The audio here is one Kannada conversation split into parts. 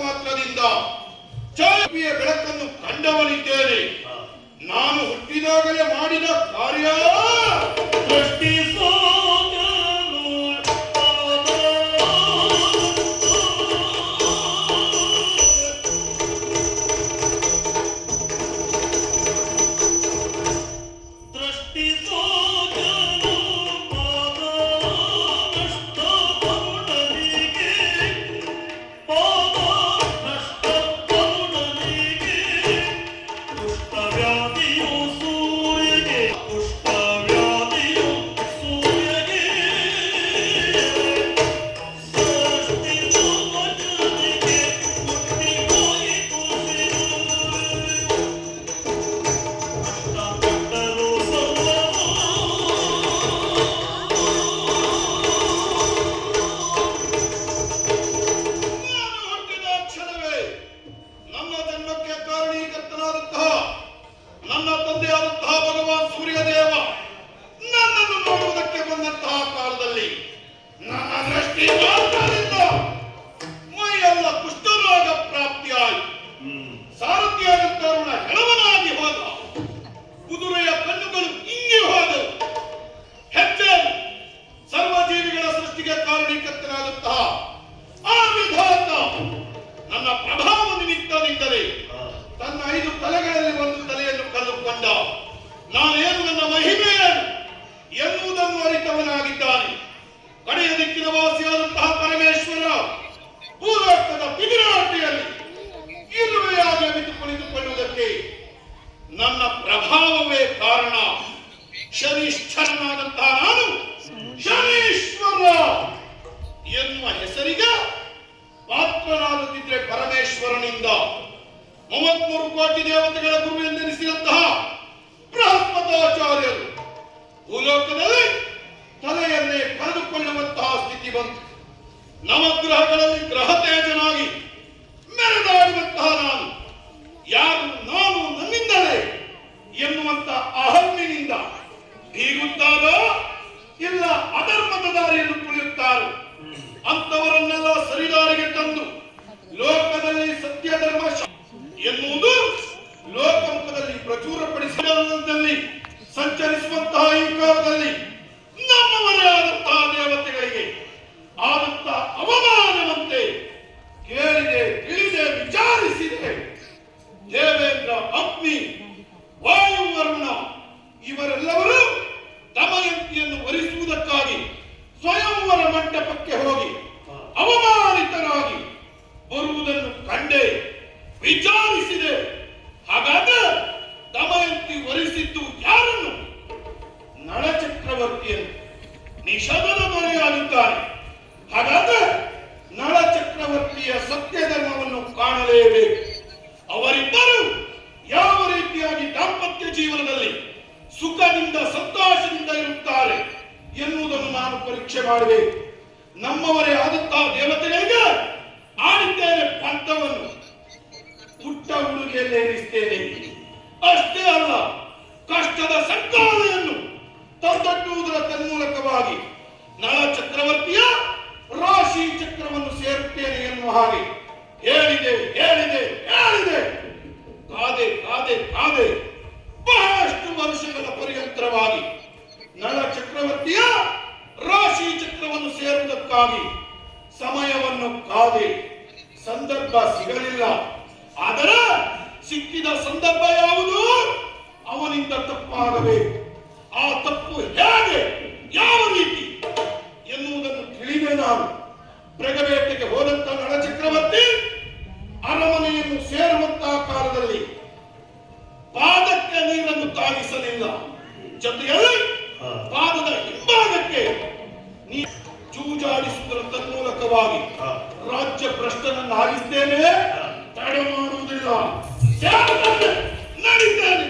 ಮಾತ್ರದಿಂದ ಚಾಪಿಯ ಬೆಳಕನ್ನು ಕಂಡವನಿದ್ದೇನೆ. ನಾನು ಹುಟ್ಟಿದಾಗಲೇ ಮಾಡಿದ ಕಾರ್ಯ ಸಂಚರಿಸುವಂತಹ ಈ ಕಾಲದಲ್ಲಿ ನಮ್ಮವರೇ ಆದಂತಹ ದೇವತೆಗಳಿಗೆ ಆದಂತಹ ಅವಮಾನವಂತೆ ಕೇಳಿದೆ, ತಿಳಿದೆ, ವಿಚಾರಿಸಿದೆ. ದೇವೇಂದ್ರ, ಅಗ್ನಿ, ವಾಯುವರುಣ ಇವರೆಲ್ಲರೂ ದಮಯಂತಿಯನ್ನು ವರಿಸುವುದಕ್ಕಾಗಿ ಸ್ವಯಂವರ ಮಂಟಪಕ್ಕೆ ಹೋಗಿ ಅವಮಾನಿತರಾಗಿ ಬರುವುದನ್ನು ಕಂಡೆ, ವಿಚಾರಿಸಿದೆ. ಹಾಗಾದ್ರೆ ದಮಯಂತಿ ವರಿಸಿದ್ದು ಯಾರನ್ನು? ನಳ ಚಕ್ರವರ್ತಿಯನ್ನು. ನಿಷಧನ ದೊರೆಯಾಗಿದ್ದಾನೆ. ಹಾಗಾದ್ರೆ ನಳ ಚಕ್ರವರ್ತಿಯ ಸತ್ಯ ಧರ್ಮವನ್ನು ಕಾಣಲೇಬೇಕು. ಅವರಿಬ್ಬರು ಯಾವ ರೀತಿಯಾಗಿ ದಾಂಪತ್ಯ ಜೀವನದಲ್ಲಿ ಸುಖದಿಂದ ಸಂತೋಷದಿಂದ ಇರುತ್ತಾರೆ ಎನ್ನುವುದನ್ನು ನಾನು ಪರೀಕ್ಷೆ ಮಾಡಬೇಕು. ನಮ್ಮವರೇ ಆದಂತಹ ದೇವತೆಗಳಿಗೆ ಆಡಿದ್ದೇನೆ ಪಂಥವನ್ನು, ಪುಟ್ಟ ಹುಡುಗಿಯಲ್ಲಿ ಏರಿಸ್ತೇನೆ. ಅಷ್ಟೇ ಅಲ್ಲ, ಕಷ್ಟದ ಸಂಕಾಲೆಯನ್ನು ತಂದೊಡ್ಡುವುದರ ತನ್ಮೂಲಕವಾಗಿ ನಳ ಚಕ್ರವರ್ತಿಯ ರಾಶಿ ಚಕ್ರವನ್ನು ಸೇರುತ್ತೇನೆ ಎನ್ನುವ ಹಾಗೆ ಹೇಳಿದೆ ಹೇಳಿದೆ ಹೇಳಿದೆ. ಕಾದೆ ಕಾದೆ ಕಾದೆ ಬಹಳಷ್ಟು ವರ್ಷಗಳ ಪರ್ಯಂತರವಾಗಿ ನಳ ಚಕ್ರವರ್ತಿಯ ರಾಶಿ ಚಕ್ರವನ್ನು ಸೇರುವುದಕ್ಕಾಗಿ ಸಮಯವನ್ನು ಕಾದೆ. ಸಂದರ್ಭ ಸಿಗಲಿಲ್ಲ. ಆದರೆ ಸಿಕ್ಕಿದ ಸಂದರ್ಭ ಯಾವುದು? ಅವನಿಂದ ತಪ್ಪಾಗಬೇಕು. ಆ ತಪ್ಪು ಹೇಗೆ, ಯಾವ ರೀತಿ ಎನ್ನುವುದನ್ನು ತಿಳಿದೆ ನಾನು. ಮೃಗಬೇಟೆಗೆ ಹೋದಂತ ನಳ ಚಕ್ರವರ್ತಿ ಅರಮನೆಯನ್ನು ಸೇರುವಂತಹ ಕಾಲದಲ್ಲಿ ಪಾದಕ್ಕೆ ನೀರನ್ನು ತಾಗಿಸಲಿಲ್ಲ. ಜೊತೆಯಲ್ಲಿ ಪಾದದ ಹಿಂಭಾಗಕ್ಕೆ ಜೂಜಾಡಿಸುವುದರ ತನ್ಮೂಲಕವಾಗಿ ರಾಜ್ಯ ಭ್ರಷ್ಟನನ್ನಾಗಿಸ್ತೇನೆ, ತಡೆ ಮಾಡುವುದಿಲ್ಲ, ನಡೀತೇನೆ.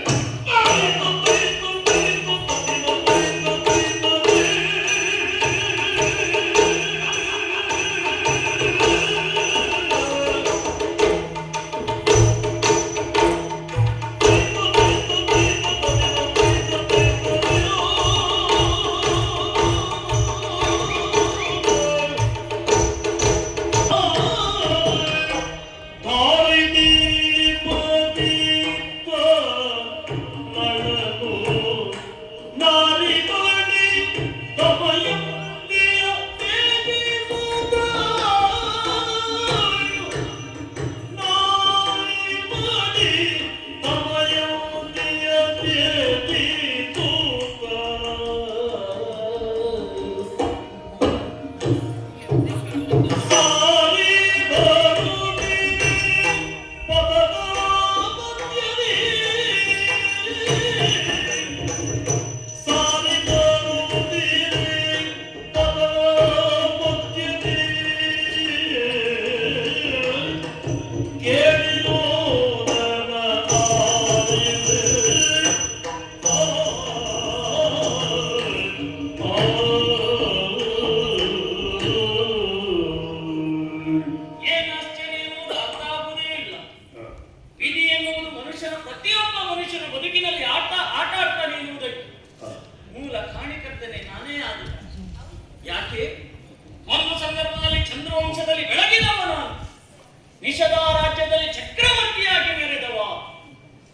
ನಿಷಧ ರಾಜ್ಯದಲ್ಲಿ ಚಕ್ರವರ್ತಿಯಾಗಿ ಮೆರೆದವ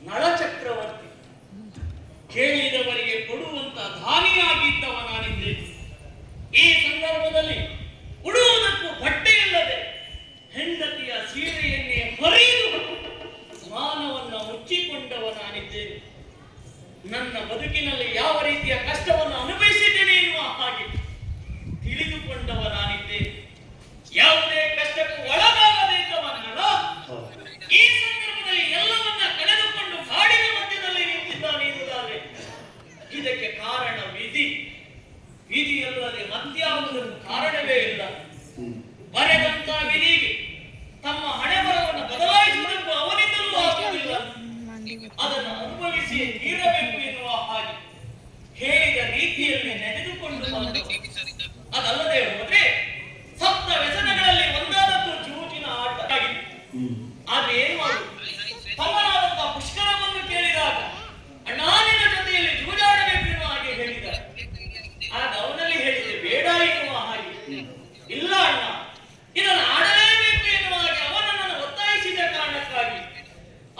ನಳ ಚಕ್ರವರ್ತಿ. ಕೇಳಿದವರಿಗೆ ಕೊಡುವಂತ ಧಾನಿಯಾಗಿದ್ದವ ನಾನಿದ್ದೇನೆ. ಈ ಸಂದರ್ಭದಲ್ಲಿ ಉಡುವುದಕ್ಕೂ ಬಟ್ಟೆ ಇಲ್ಲದೆ ಹೆಂಡತಿಯ ಸೀರೆಯನ್ನೇ ಹೊರೆಯುವ ಮಾನವನ್ನ ಮುಚ್ಚಿಕೊಂಡವ ನಾನಿದ್ದೇನೆ. ನನ್ನ ಬದುಕಿನಲ್ಲಿ ಯಾವ ರೀತಿಯ ಕಷ್ಟವನ್ನು ಅನುಭವಿಸಿದ್ದೇನೆ ಎನ್ನುವ ಹಾಗೆ ತಿಳಿದುಕೊಂಡವ ನಾನಿದ್ದೇನೆ. ಯಾವುದೇ ಕಷ್ಟಕ್ಕೂ ಒಳಗಾಗಬೇಕವ ನಳ ಈ ಸಂದರ್ಭದಲ್ಲಿ ಎಲ್ಲವನ್ನ ಕಳೆದುಕೊಂಡು ಕಾಡಿನ ಮಧ್ಯದಲ್ಲಿ ನಿಂತಿದ್ದಾನೆ ಎನ್ನುವುದಾದರೆ ಇದಕ್ಕೆ ಕಾರಣ ವಿಧಿ. ವಿಧಿಯಲ್ಲದೆ ಮತ್ಯಾವುದನ್ನು ಕಾರಣವೇ ಇಲ್ಲ. ಬರೆದಂತ ವಿಧಿಗೆ ತಮ್ಮ ಹಣೆ ಬರವನ್ನು ಬದಲಾಯಿಸುವುದಕ್ಕೂ ಅವನಿಂದಲೂ ಆಗುವುದಿಲ್ಲ. ಅದನ್ನು ಅನುಭವಿಸಿ ತೀರಬೇಕು ಎನ್ನುವ ಹಾಗೆ ಹೇಳಿದ ರೀತಿಯಲ್ಲಿ ನಡೆದುಕೊಂಡು ಬಂದ. ಅದಲ್ಲದೆ ಹೋದ್ರೆ ಸಪ್ತ ವ್ಯಸನಗಳಲ್ಲಿ ಒಂದಾದದ್ದು ಜೂಜಿನ ಆಟ ಆಗಿದೆ. ಆದ್ರೆ ಏನು ಮಾಡುದು? ತಮ್ಮನಾದಂತಹ ಪುಷ್ಕರವನ್ನು ಕೇಳಿದಾಗ ಅಣ್ಣಾನಿನ ಜೊತೆಯಲ್ಲಿ ಜೂಜಾಡಬೇಕು ಎನ್ನುವ ಹಾಗೆ ಹೇಳಿದ. ಆಗ ಅವನಲ್ಲಿ ಹೇಳಿದೆ ಬೇಡ ಎನ್ನುವ ಹಾಗೆ. ಇಲ್ಲ ಅಣ್ಣ, ಇದನ್ನು ಆಡಲೇಬೇಕು ಎನ್ನುವ ಹಾಗೆ ಅವನನ್ನು ಒತ್ತಾಯಿಸಿದ ಕಾರಣಕ್ಕಾಗಿ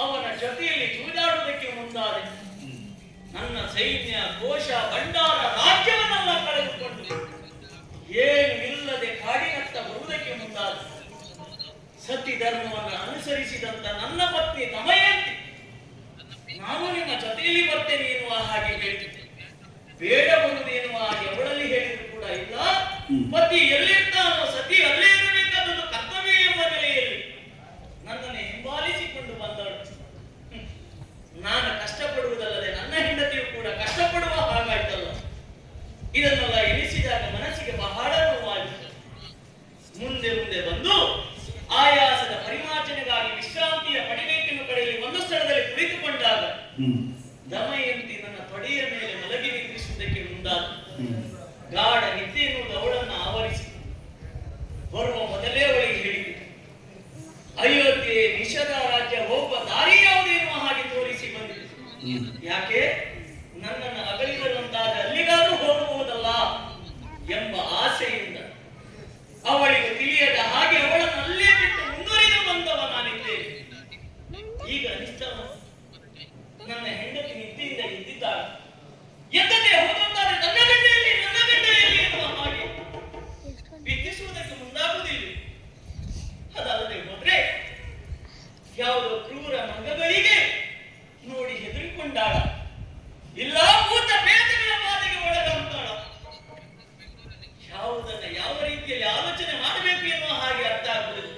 ಅವನ ಜೊತೆಯಲ್ಲಿ ಜೂಜಾಡುವುದಕ್ಕೆ ಮುಂದಾದೆ. ನನ್ನ ಸೈನ್ಯ, ಕೋಶ, ಭಂಡಾರ, ರಾಜ್ಯವನ್ನೆಲ್ಲ ಕಳೆದುಕೊಂಡು ಏನು ಇಲ್ಲದೆ ಕಾಡಿನತ್ತ ಬರುವುದಕ್ಕೆ ಮುಂದಾದ. ಸತಿ ಧರ್ಮವನ್ನು ಅನುಸರಿಸಿದಂತ ನನ್ನ ಪತ್ನಿ ದಮಯಂತಿ ನಾನು ನಿಮ್ಮ ಜೊತೆಯಲ್ಲಿ ಬರ್ತೇನೆ ಎನ್ನುವ ಹಾಗೆ ಹೇಳಿದ್ದೆ. ಬೇಡ ಬರುವುದು ಎನ್ನುವ ಹಾಗೆ ಅವಳಲ್ಲಿ ಹೇಳಿದ್ರು ಕೂಡ ಇಲ್ಲ. ಪತಿ ಎಲ್ಲಿರ್ತಾನೋ ಸತಿ ಅಲ್ಲೇ ಇರಬೇಕಾದದ್ದು ಕರ್ತವ್ಯ ಎಂಬ ನೆಲೆಯಲ್ಲಿ ನನ್ನನ್ನು ಹಿಂಬಾಲಿಸಿಕೊಂಡು ಬಂದಳು. ನಾನು ಕಷ್ಟಪಡುವುದಲ್ಲದೆ ನನ್ನ ಹೆಂಡತಿಯು ಕೂಡ ಕಷ್ಟಪಡುವ ಹಾಗಾಯ್ತಲ್ಲ. ಇದನ್ನೆಲ್ಲ ಎನಿಸಿದಾಗ ಮನಸ್ಸಿಗೆ ಬಹಳ ನೋವಾಯಿತು. ಮುಂದೆ ಮುಂದೆ ಬಂದು ಆಯಾಸದ ಪರಿಮಾರ್ಜನೆಗಾಗಿ ವಿಶ್ರಾಂತಿಯ ಪಡಿಬೇಕೆನ್ನು ಕಡೆಯಲ್ಲಿ ಒಂದು ಸ್ಥಳದಲ್ಲಿ ಕುಳಿತುಕೊಂಡಾಗ ದಮಯಂತಿ ನನ್ನ ತೊಡೆಯ ಮೇಲೆ ಮಲಗಿ ನಿದ್ರಿಸುವುದಕ್ಕೆ ಮುಂದಾದ. ಗಾಢ ನಿದ್ದೆ ಎನ್ನುವುದು ಅವಳನ್ನು ಆವರಿಸಿ ಬರುವ ಮೊದಲೇ ಅವಳಿಗೆ ಹೇಳಿದೆ, ಅಯೋಧ್ಯೆ ನಿಷಧ ರಾಜ್ಯ ಹೋಗುವ ದಾರಿ ಯಾವುದು ಎನ್ನುವ ಹಾಗೆ ತೋರಿಸಿ ಬಂದಿದೆ. ಯಾಕೆ? ನನ್ನನ್ನು ಅಗಲಿರುವಂತಾದ ಅಲ್ಲಿಗಾದ್ರೂ ಹೋಗಬಹುದಲ್ಲ ಎಂಬ ಆಸೆಯಿಂದ ಅವಳಿಗೆ ತಿಳಿಯದ ಹಾಗೆ ಅವಳನ್ನು ಅಲ್ಲೇ ಬಿಟ್ಟು ಮುಂದುವರಿದು ಬಂದವ ನಾನಿದ್ದೇನೆ. ಈಗ ಅನಿಸ್ತವ ನನ್ನ ಹೆಂಡತಿ ನಿದ್ದೆಯಿಂದ ಎದ್ದಿದ್ದಾಳೆ. ಎದ್ದದೆ ಹೋದಂತಾದ್ರೆ ನನ್ನ ಗಂಡೆಯಲ್ಲಿ ಎನ್ನುವ ಹಾಗೆ ಬಿದ್ದಿಸುವುದಕ್ಕೆ ಮುಂದಾಗುವುದಿಲ್ಲ. ಅದಲ್ಲದೆ ಹೋದ್ರೆ ಯಾವುದೋ ಕ್ರೂರ ಮೃಗಗಳಿಗೆ ನೋಡಿ ಹೆದರಿಕೊಂಡಾಳ, ಇಲ್ಲ ಭೂತ ಪ್ರೇತಗಳ ಬಾಧೆಗೆ ಒಳಗಾಗ್ತಾಳ. ಯಾವುದನ್ನ ಯಾವ ರೀತಿಯಲ್ಲಿ ಆಲೋಚನೆ ಮಾಡಬೇಕು ಎನ್ನುವ ಹಾಗೆ ಅರ್ಥ ಆಗುವುದಿಲ್ಲ.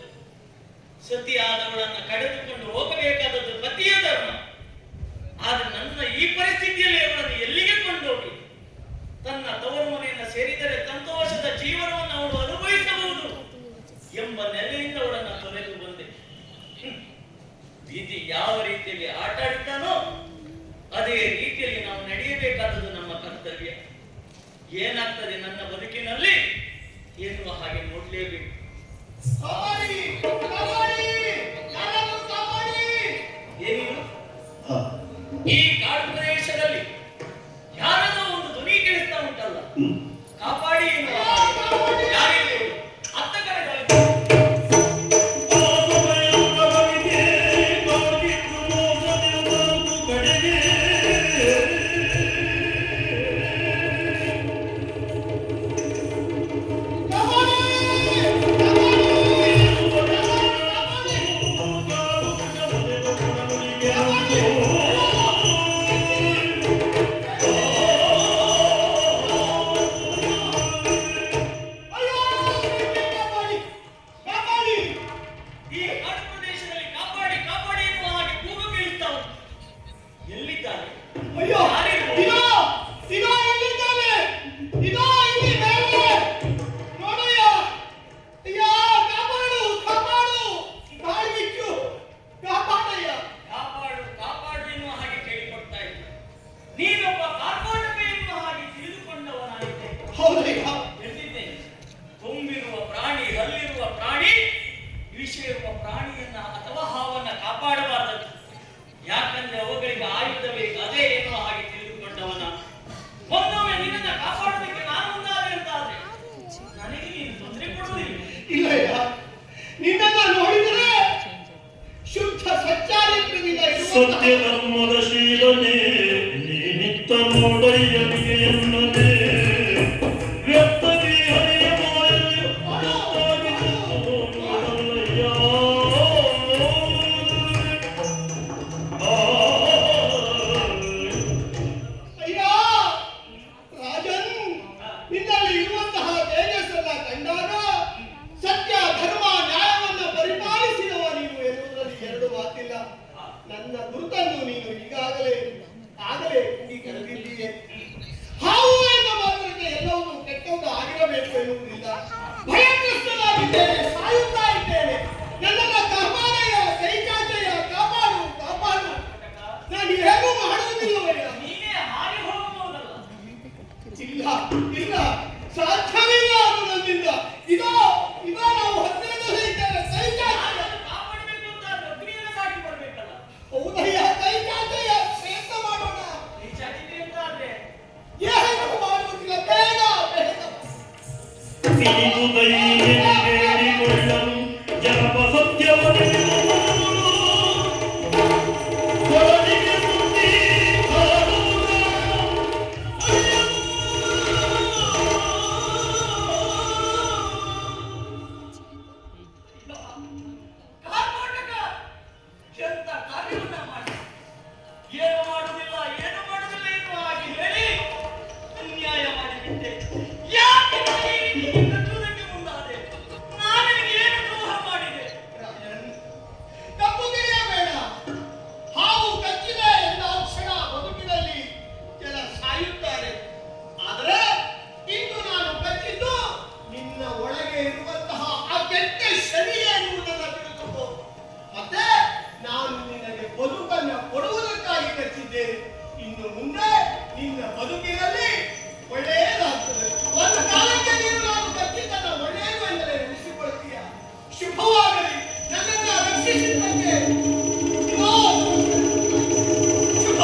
ಸತಿಯಾದವಳನ್ನ ಕಳೆದುಕೊಂಡು ಹೋಗಬೇಕಾದದ್ದು ಪತಿಯ ಧರ್ಮ. ಆದ್ರೆ ನನ್ನ ಈ ಪರಿಸ್ಥಿತಿಯಲ್ಲಿ ಅವಳನ್ನು ಎಲ್ಲಿಗೆ ಕೊಂಡೋಗಿ ತನ್ನ ತವರು ಮನೆಯನ್ನು ಸೇರಿದರೆ ಸಂತೋಷದ ಜೀವನವನ್ನು ಅವಳು ಅನುಭವಿಸಬಹುದು ಎಂಬ ನೆಲೆಯಿಂದ ಅವಳನ್ನು ತೊರೆದು ಬಂದೆ. ವಿಧಿ ಯಾವ ರೀತಿಯಲ್ಲಿ ಆಟ ಆಡಿತಾನೋ ಅದೇ ರೀತಿಯಲ್ಲಿ ನಾವು ನಡೆಯಬೇಕಾದದ್ದು ನಮ್ಮ ಕರ್ತವ್ಯ. ಏನಾಗ್ತದೆ ನನ್ನ ಬದುಕಿನಲ್ಲಿ ಎನ್ನುವ ಹಾಗೆ ನೋಡ್ಲೇಬೇಕು. ಏನಿದು? ಈ ಕಾಡು ಪ್ರದೇಶದಲ್ಲಿ ಯಾರದೋ ಒಂದು ಧ್ವನಿ ಕೇಳಿಸ್ತಾ ಉಂಟಲ್ಲ, ಕಾಪಾಡಿ ಎನ್ನುವ ಹಾಗೆ. ಯಾರಿಗೂ ಅತ್ತ ಕಡೆ ತುಂಬಿರುವ ಪ್ರಾಣಿ, ಹಲ್ಲಿರುವ ಪ್ರಾಣಿ, ವಿಷ ಇರುವ ಪ್ರಾಣಿಯನ್ನ ಅಥವಾ ಹಾವನ್ನ ಕಾಪಾಡಬಾರದು. ಯಾಕಂದ್ರೆ ಅವುಗಳಿಗೆ ಆಯುಧ ಬೇಕು, ಅದೇ ಎನ್ನುವ ಹಾಗೆ ತಿಳಿದುಕೊಂಡವನ. ಒಂದೊಮ್ಮೆ ನಿನ್ನನ್ನ ಕಾಪಾಡೋದಕ್ಕೆ ನಾನು ಮುಂದಾದೆ ಅಂತಾದ್ರೆ ನನಗೆ ನೀನು ತೊಂದರೆ ಕೊಡುವುದಿಲ್ಲ. ಇಲ್ಲ, ನಿನ್ನನ್ನ ನೋಡಿದರೆ ಸತ್ಯ ಧರ್ಮದ ಶೀಲನೆ ನೀನಿತ್ತ ನೋಡಯ್ಯನಿಗೆ ಎನ್ನದೆ ವ್ಯಕ್ತವಿ ಹರಿಯ ಮಾಯಲ್ಲಿ ನೋಡಲ್ಲಯ್ಯ. ಅಯ್ಯ ರಾಜನ್, ನಿನ್ನಲ್ಲಿ ಇರುವಂತಹ ತೇಜಸ್ಸನ್ನ ಕಂಡಾಗ ಸತ್ಯ ಧರ್ಮ ನ್ಯಾಯವನ್ನು ಪರಿಪಾಲಿಸಿದವ ನೀನು ಎನ್ನುವುದರಲ್ಲಿ ಎರಡು ಮಾತಿಲ್ಲ. ನನ್ನ ಗುರುತನ್ನು ನೀನು ಆಗಲೇ ಕೂಗಿ ಕರೆದಿದ್ದೀಯೆ. ಹಾವು ಎಂದ ಮಾತ್ರಕ್ಕೆ ಎಲ್ಲವೂ ಕೆಟ್ಟದ್ದು ಆಗಿರಬೇಕು ಎನ್ನುವುದಿಲ್ಲ. ಭಯಗ್ರಸ್ತನಾಗಿದ್ದೇನೆ, ಸಾಯುತ್ತಾ ಇದ್ದೇನೆ. ನನ್ನನ್ನು ಕಾಪಾಡೆಯ ಕೈಕಾಚೆಯ ಕಾಪಾಡು ಕಾಪಾಡು. ನಾನು ಹೇಗೂ ಮಾಡುವುದಿಲ್ಲವಯ್ಯ. ನೀನೇ ಹಾರಿ ಹೋಗಬಹುದಲ್ಲ. ಇಲ್ಲ ಇಲ್ಲ, ಸಾಧ್ಯವಿಲ್ಲ ಅದು ನನ್ನಿಂದ. ಇದೋ ನಾವು ಹತ್ತಿರದಲ್ಲಿ ಇದ್ದೇವೆ. ಕೈಕಾಚೆಯ ಕಾಪಾಡಬೇಕು ಅಂತ ಅಗ್ನಿಯನ್ನು ಸಾಕಿ ಬರ್ಬೇಕಲ್ಲ. ಹೌದಯ್ಯ, ಕೈಕಾಚೆಯ ಪ್ರಯತ್ನ ಮಾಡೋಣ. ಈ ಚಾಚಿತೆ ಅಂತ ಆದ್ರೆ ಏನು ಮಾಡುವುದಿಲ್ಲ, ಬೇಗ ಬೇಗ. ತಿಳಿದು ಹೇಳಿಕೊಳ್ಳಲು ಜನಪ ಸತ್ಯವನ್ನು ಕೊಡಲಿಗೆ ಸುದ್ದಿ ಕರ್ನಾಟಕ ಎಂತ ಕಾರ್ಯವನ್ನ ಮಾಡಿ ಏನು ಮಾಡುವುದಿಲ್ಲ ಎನ್ನುವ ಹಾಗೆ ಹೇಳಿ ಅನ್ಯಾಯ ಮಾಡಿಬಿಟ್ಟೆ. ಯಾಕೆ ನಾನು ಈ ರೀತಿ ಕಚ್ಚುವುದಕ್ಕೆ ಮುಂದಾದೆ? ನಾನು ನಿನಗೆ ಏನು ದ್ರೋಹ ಮಾಡಿದೆ? ರಾಜನ್, ತಪ್ಪು ತಿಳಿಯಬೇಡ. ಹಾವು ಕಚ್ಚಿದೆ ಎಂದ ಕ್ಷಣ ಬದುಕಿನಲ್ಲಿ ಜನ ಸಾಯುತ್ತಾರೆ. ಆದರೆ ಇಂದು ನಾನು ಕಚ್ಚಿದ್ದು ನಿನ್ನ ಒಳಗೆ ಇರುವಂತಹ ಆ ಕೆಟ್ಟ ಶನಿ ಎನ್ನುವುದನ್ನು ತಿಳಿದುಕೋ. ಮತ್ತೆ ನಾನು ನಿನಗೆ ಬದುಕನ್ನು ಕೊಡುವುದಕ್ಕಾಗಿ ಕಚ್ಚಿದ್ದೇನೆ. ಇನ್ನು ಮುಂದೆ ನಿನ್ನ ಬದುಕಿನಲ್ಲಿ ಒಳ್ಳೆಯದಾಗ್ತದೆ. ಒಂದು ಕಾಲಕ್ಕೆ ನೀನು ನಾನು ಕಚ್ಚಿದ್ದನ್ನು ಒಳ್ಳೆಯದು ಎಂದರೆ ನೆನೆಸಿಕೊಳ್ಳುತ್ತೀಯ. ಶುಭವಾಗಲಿ. ನನ್ನನ್ನು ರಕ್ಷಿಸಿದ್ದಕ್ಕೆ ಶುಭ.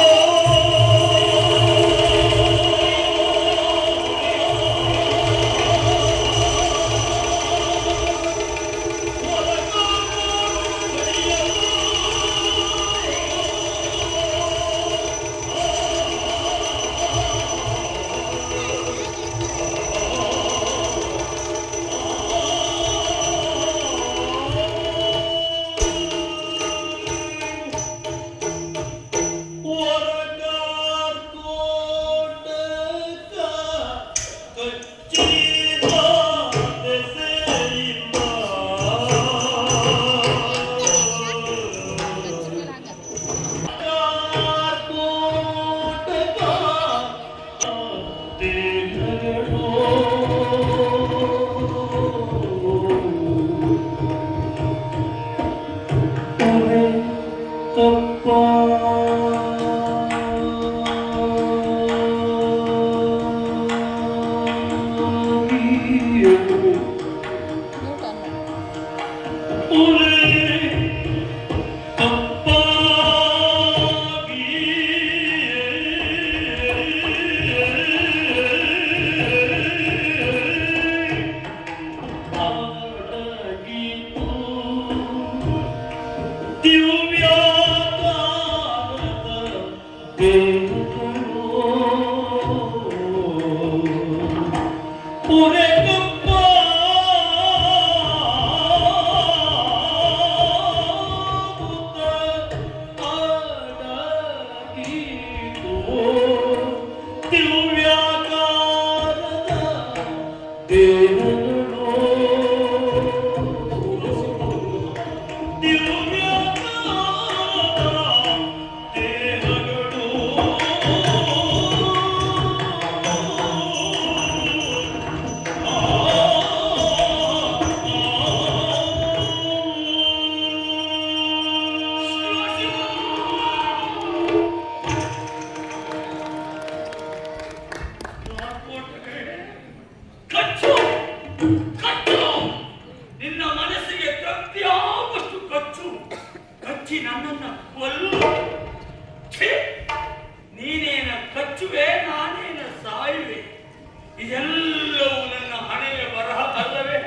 ಇದೆಲ್ಲವೂ ನನ್ನ ಹಣೆಯ ಬರಹ ಅಲ್ಲವೇ?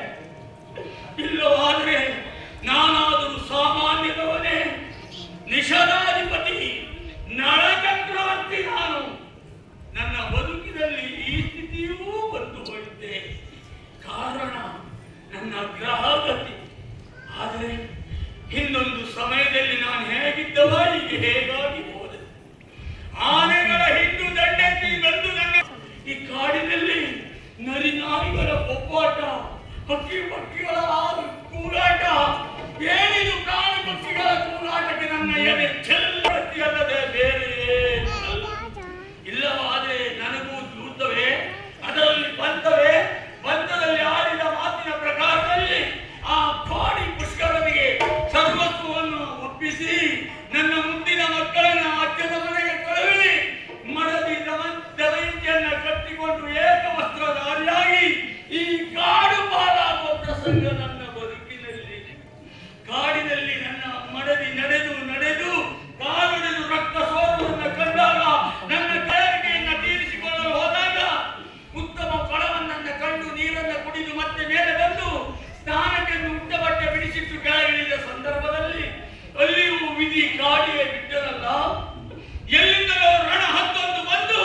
ಇಲ್ಲವಾದರೆ ನಾನಾದರೂ ಸಾಮಾನ್ಯದವನೇ, ನಿಷಾದಾಧಿಪತಿ ಸಮಯದಲ್ಲಿ ನಾನು ಹೇಗಿದ್ದವ ಈಗ ಹೇಗಾಗಿ ಹೋದೆ. ಆನೆಗಳ ಹಿಂಡು ದಂಡೆತ್ತಿ ಬಂದು ನನ್ನ ಈ ಕಾಡಿನಲ್ಲಿ ನರಿನಾಯಿಗಳ ಬೊಬ್ಬಾಟ, ಹಕ್ಕಿ ಪಕ್ಷಿಗಳ ಕೂಗಾಟ, ಏನಿದು ಪ್ರಾಣಿ ಪಕ್ಷಿಗಳ ಕೂಗಾಟಕ್ಕೆ ನನ್ನ ಎದೆ ಚೆಲ್ಲದೆ ಬೇರೆ ಇಲ್ಲವಾದರೆ ನನಗೂ ದೂತವೇ, ಅದರಲ್ಲಿ ಬಂತವೇ, ಬಂತದಲ್ಲಿ ಆಡಿದ ಮಾತಿನ ಪ್ರಕಾರದಲ್ಲಿ ಆ ಕಾಡಿ ಪುಷ್ಕರನಿಗೆ ಸರ್ವಸ್ವವನ್ನು ಒಪ್ಪಿಸಿ ನನ್ನ ಮುದ್ದಿನ ಮಕ್ಕಳನ್ನ ಅಜ್ಜನ ಮನೆಗೆ ಕಳುಹಿಸಿ ಮಡದಿ ದಮಯಂತಿಯನ್ನ ಕಟ್ಟಿಕೊಂಡು ಏಕವಸ್ತ್ರಧಾರಿಯಾಗಿ ಈ ಕಾಡು ಪಾಲಾಗುವ ಪ್ರಸಂಗ ನನ್ನ ಬದುಕಿನಲ್ಲಿ. ಕಾಡಿನಲ್ಲಿ ನನ್ನ ಮಡದಿ ನಡೆದು ನಡೆದು ಕಾಲೊಡೆದು ರಕ್ತ ಸೋರುವುದನ್ನು ಕಂಡಾಗ, ನನ್ನ ಕೈಯನ್ನು ತೀರಿಸಿಕೊಳ್ಳಲು ಹೋದಾಗ ಉತ್ತಮ ಫಲವನ್ನ ಕಂಡು ನೀರನ್ನು ಕುಡಿದು ಮತ್ತೆ ಮೇಲೆ ಬಂದು ಸ್ನಾನಕ್ಕೆ ಉಟ್ಟ ಬಟ್ಟೆ ಬಿಡಿಸಿಟ್ಟು ಕೆಳಗಿಳಿದ ಸಂದರ್ಭದಲ್ಲಿ ಅಲ್ಲಿಯೂ ವಿಧಿ ಕಾಡಿಗೆ ಬಿಟ್ಟರಲ್ಲ. ಎಲ್ಲಿಂದಲೋ ರಣ ಹತ್ತೊಂದು ಬಂದು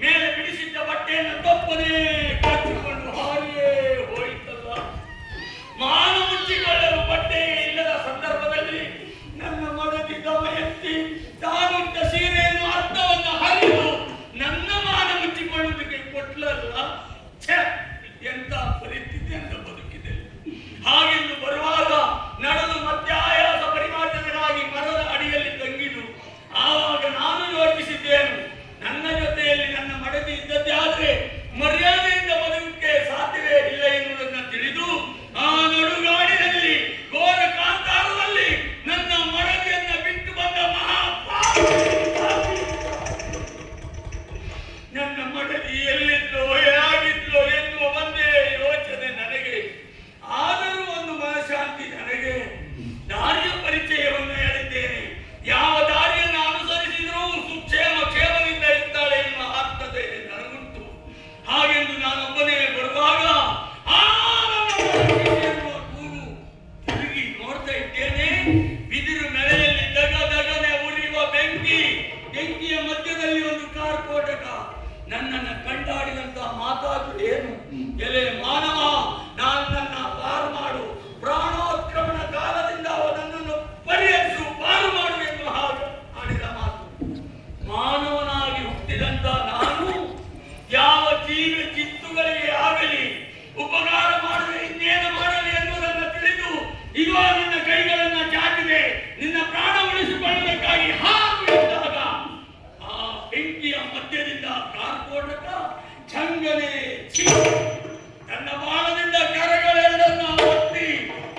ಮೇಲೆ ಬಿಡಿಸಿದ್ದ ಬಟ್ಟೆಯನ್ನು ತಪ್ಪದೇ ಕಚ್ಚಿಕೊಂಡು ಹಾರಿಯೇ ಹೋಯಿತಲ್ಲ. ಮಾನ ಮುಚ್ಚಿಕೊಳ್ಳಲು ಬಟ್ಟೆಯೇ ಇಲ್ಲದ ಸಂದರ್ಭದಲ್ಲಿ ನನ್ನ ಮಡದಿ ದಮಯಂತಿ ತಾನುಂಟ ಸೀರೆಯನ್ನು ಅರ್ಥವನ್ನು ಹರಿದು ನನ್ನ ಮಾನ ಮುಚ್ಚಿಕೊಳ್ಳುವುದಕ್ಕೆ ಕೊಟ್ಲಲ್ಲ. ಎಂತ ಪರಿಸ್ಥಿತಿ ಅಂತ ಬದುಕಿದೆ. ಹಾಗೆಂದು ಬರುವಾಗ ನಡೆದು ಮತ್ತೆ ಆಯಾಸ ಪರಿಮಾರ್ಜನೆಗಾಗಿ ಮರದ ಅಡಿಯಲ್ಲಿ ತಂಗಿದು. ಆವಾಗ ನಾನು ಯೋಚಿಸಿದ್ದೇನು, ನನ್ನ ಜೊತೆಯಲ್ಲಿ ನನ್ನ ಮಡದಿ ಇದ್ದದ್ದೇ ಆದ್ರೆ ಮರ್ಯಾದೆಯಿಂದ ಬದುಕಕ್ಕೆ ಸಾಧ್ಯವೇ ಇಲ್ಲ ಎನ್ನುವುದನ್ನು ತಿಳಿದು ಆ ನಡುಗಾಡಿನಲ್ಲಿ ಘೋರ ಕಾಂತಾರದಲ್ಲಿ ನನ್ನ ಮಡದಿಯನ್ನ ಬಿಟ್ಟು ಬಂದ ನನ್ನ ಮಡದಿ ಎಲ್ಲಿದ್ಲೋ ಹೇಗಿದ್ಲೋ ಎನ್ನುವ ಒಂದೇ ಯೋಚನೆ ನನಗೆ. ಆದರೂ ಒಂದು ಮನಃಶಾಂತಿ ನನಗೆ. ದಾರಿಯ ಪರಿಚಯವನ್ನು ಹೇಳಿದ್ದೇನೆ. ಯಾವ ದಾರಿಯನ್ನು ಅನುಸರಿಸಿದರೂ ಸುಕ್ಷೇಮ ಕ್ಷೇಮದಿಂದ ಇದ್ದಾಳೆ ಎನ್ನುವ ಆತ್ಮತೆ ನನಗುಂಟು. ಹಾಗೆಂದು ನಾನೊಬ್ಬನೇ ಬರುವಾಗ ಕೂಗು ತಿರುಗಿ ನೋಡ್ತಾ ಇದ್ದೇನೆ. ಬಿದಿರು ನೆಲೆಯಲ್ಲಿ ದಗದಗನೆ ಉರಿಯುವ ಬೆಂಕಿಯ ಮಧ್ಯದಲ್ಲಿ ಒಂದು ಕಾರ್ಕೋಟಕ ನನ್ನನ್ನು ಕಂಡಾಡಿದಂತಹ ಮಾತಾಡು ಏನು, ಎಲೆ ಮಾನವ, ನಾನು ನನ್ನ ಪಾರು ಮಾಡು, ಪ್ರಾಣೋತ್ಕ್ರಮಣ ಕಾಲದಿಂದ ನನ್ನನ್ನು ಪರಿಹರಿಸು, ಪಾರು ಮಾಡು ಎನ್ನುವ ಹಾಗೆ ಆಡಿದ ಮಾತು. ಮಾನವನಾಗಿ ಹುಟ್ಟಿದಂತ ನಾನು ಯಾವ ಜೀವ ಚಿತ್ತುಗಳಿಗೆ ಆಗಲಿ ಉಪಕಾರ ಮಾಡುವೆ, ಇನ್ನೇನು ಮಾಡಲಿ ಎನ್ನುವುದನ್ನು ತಿಳಿದು ಇವಾಗ ನನ್ನ ಕೈಗಳನ್ನು ಚಾಚಿದೆ ನಿನ್ನ ಪ್ರಾಣ ಉಳಿಸಿಕೊಳ್ಳಬೇಕಾಗಿ ಹಾಕು ಎಂದಾಗ ಆ ಬೆಂಕಿಯ ಮಧ್ಯದಿಂದ ಕಾರ್ಕೋಟಕ ಚಂಗನೆ ತನ್ನ ಬಾಣದಿಂದ ಕರಗಳೆರಡನ್ನ ಒತ್ತಿ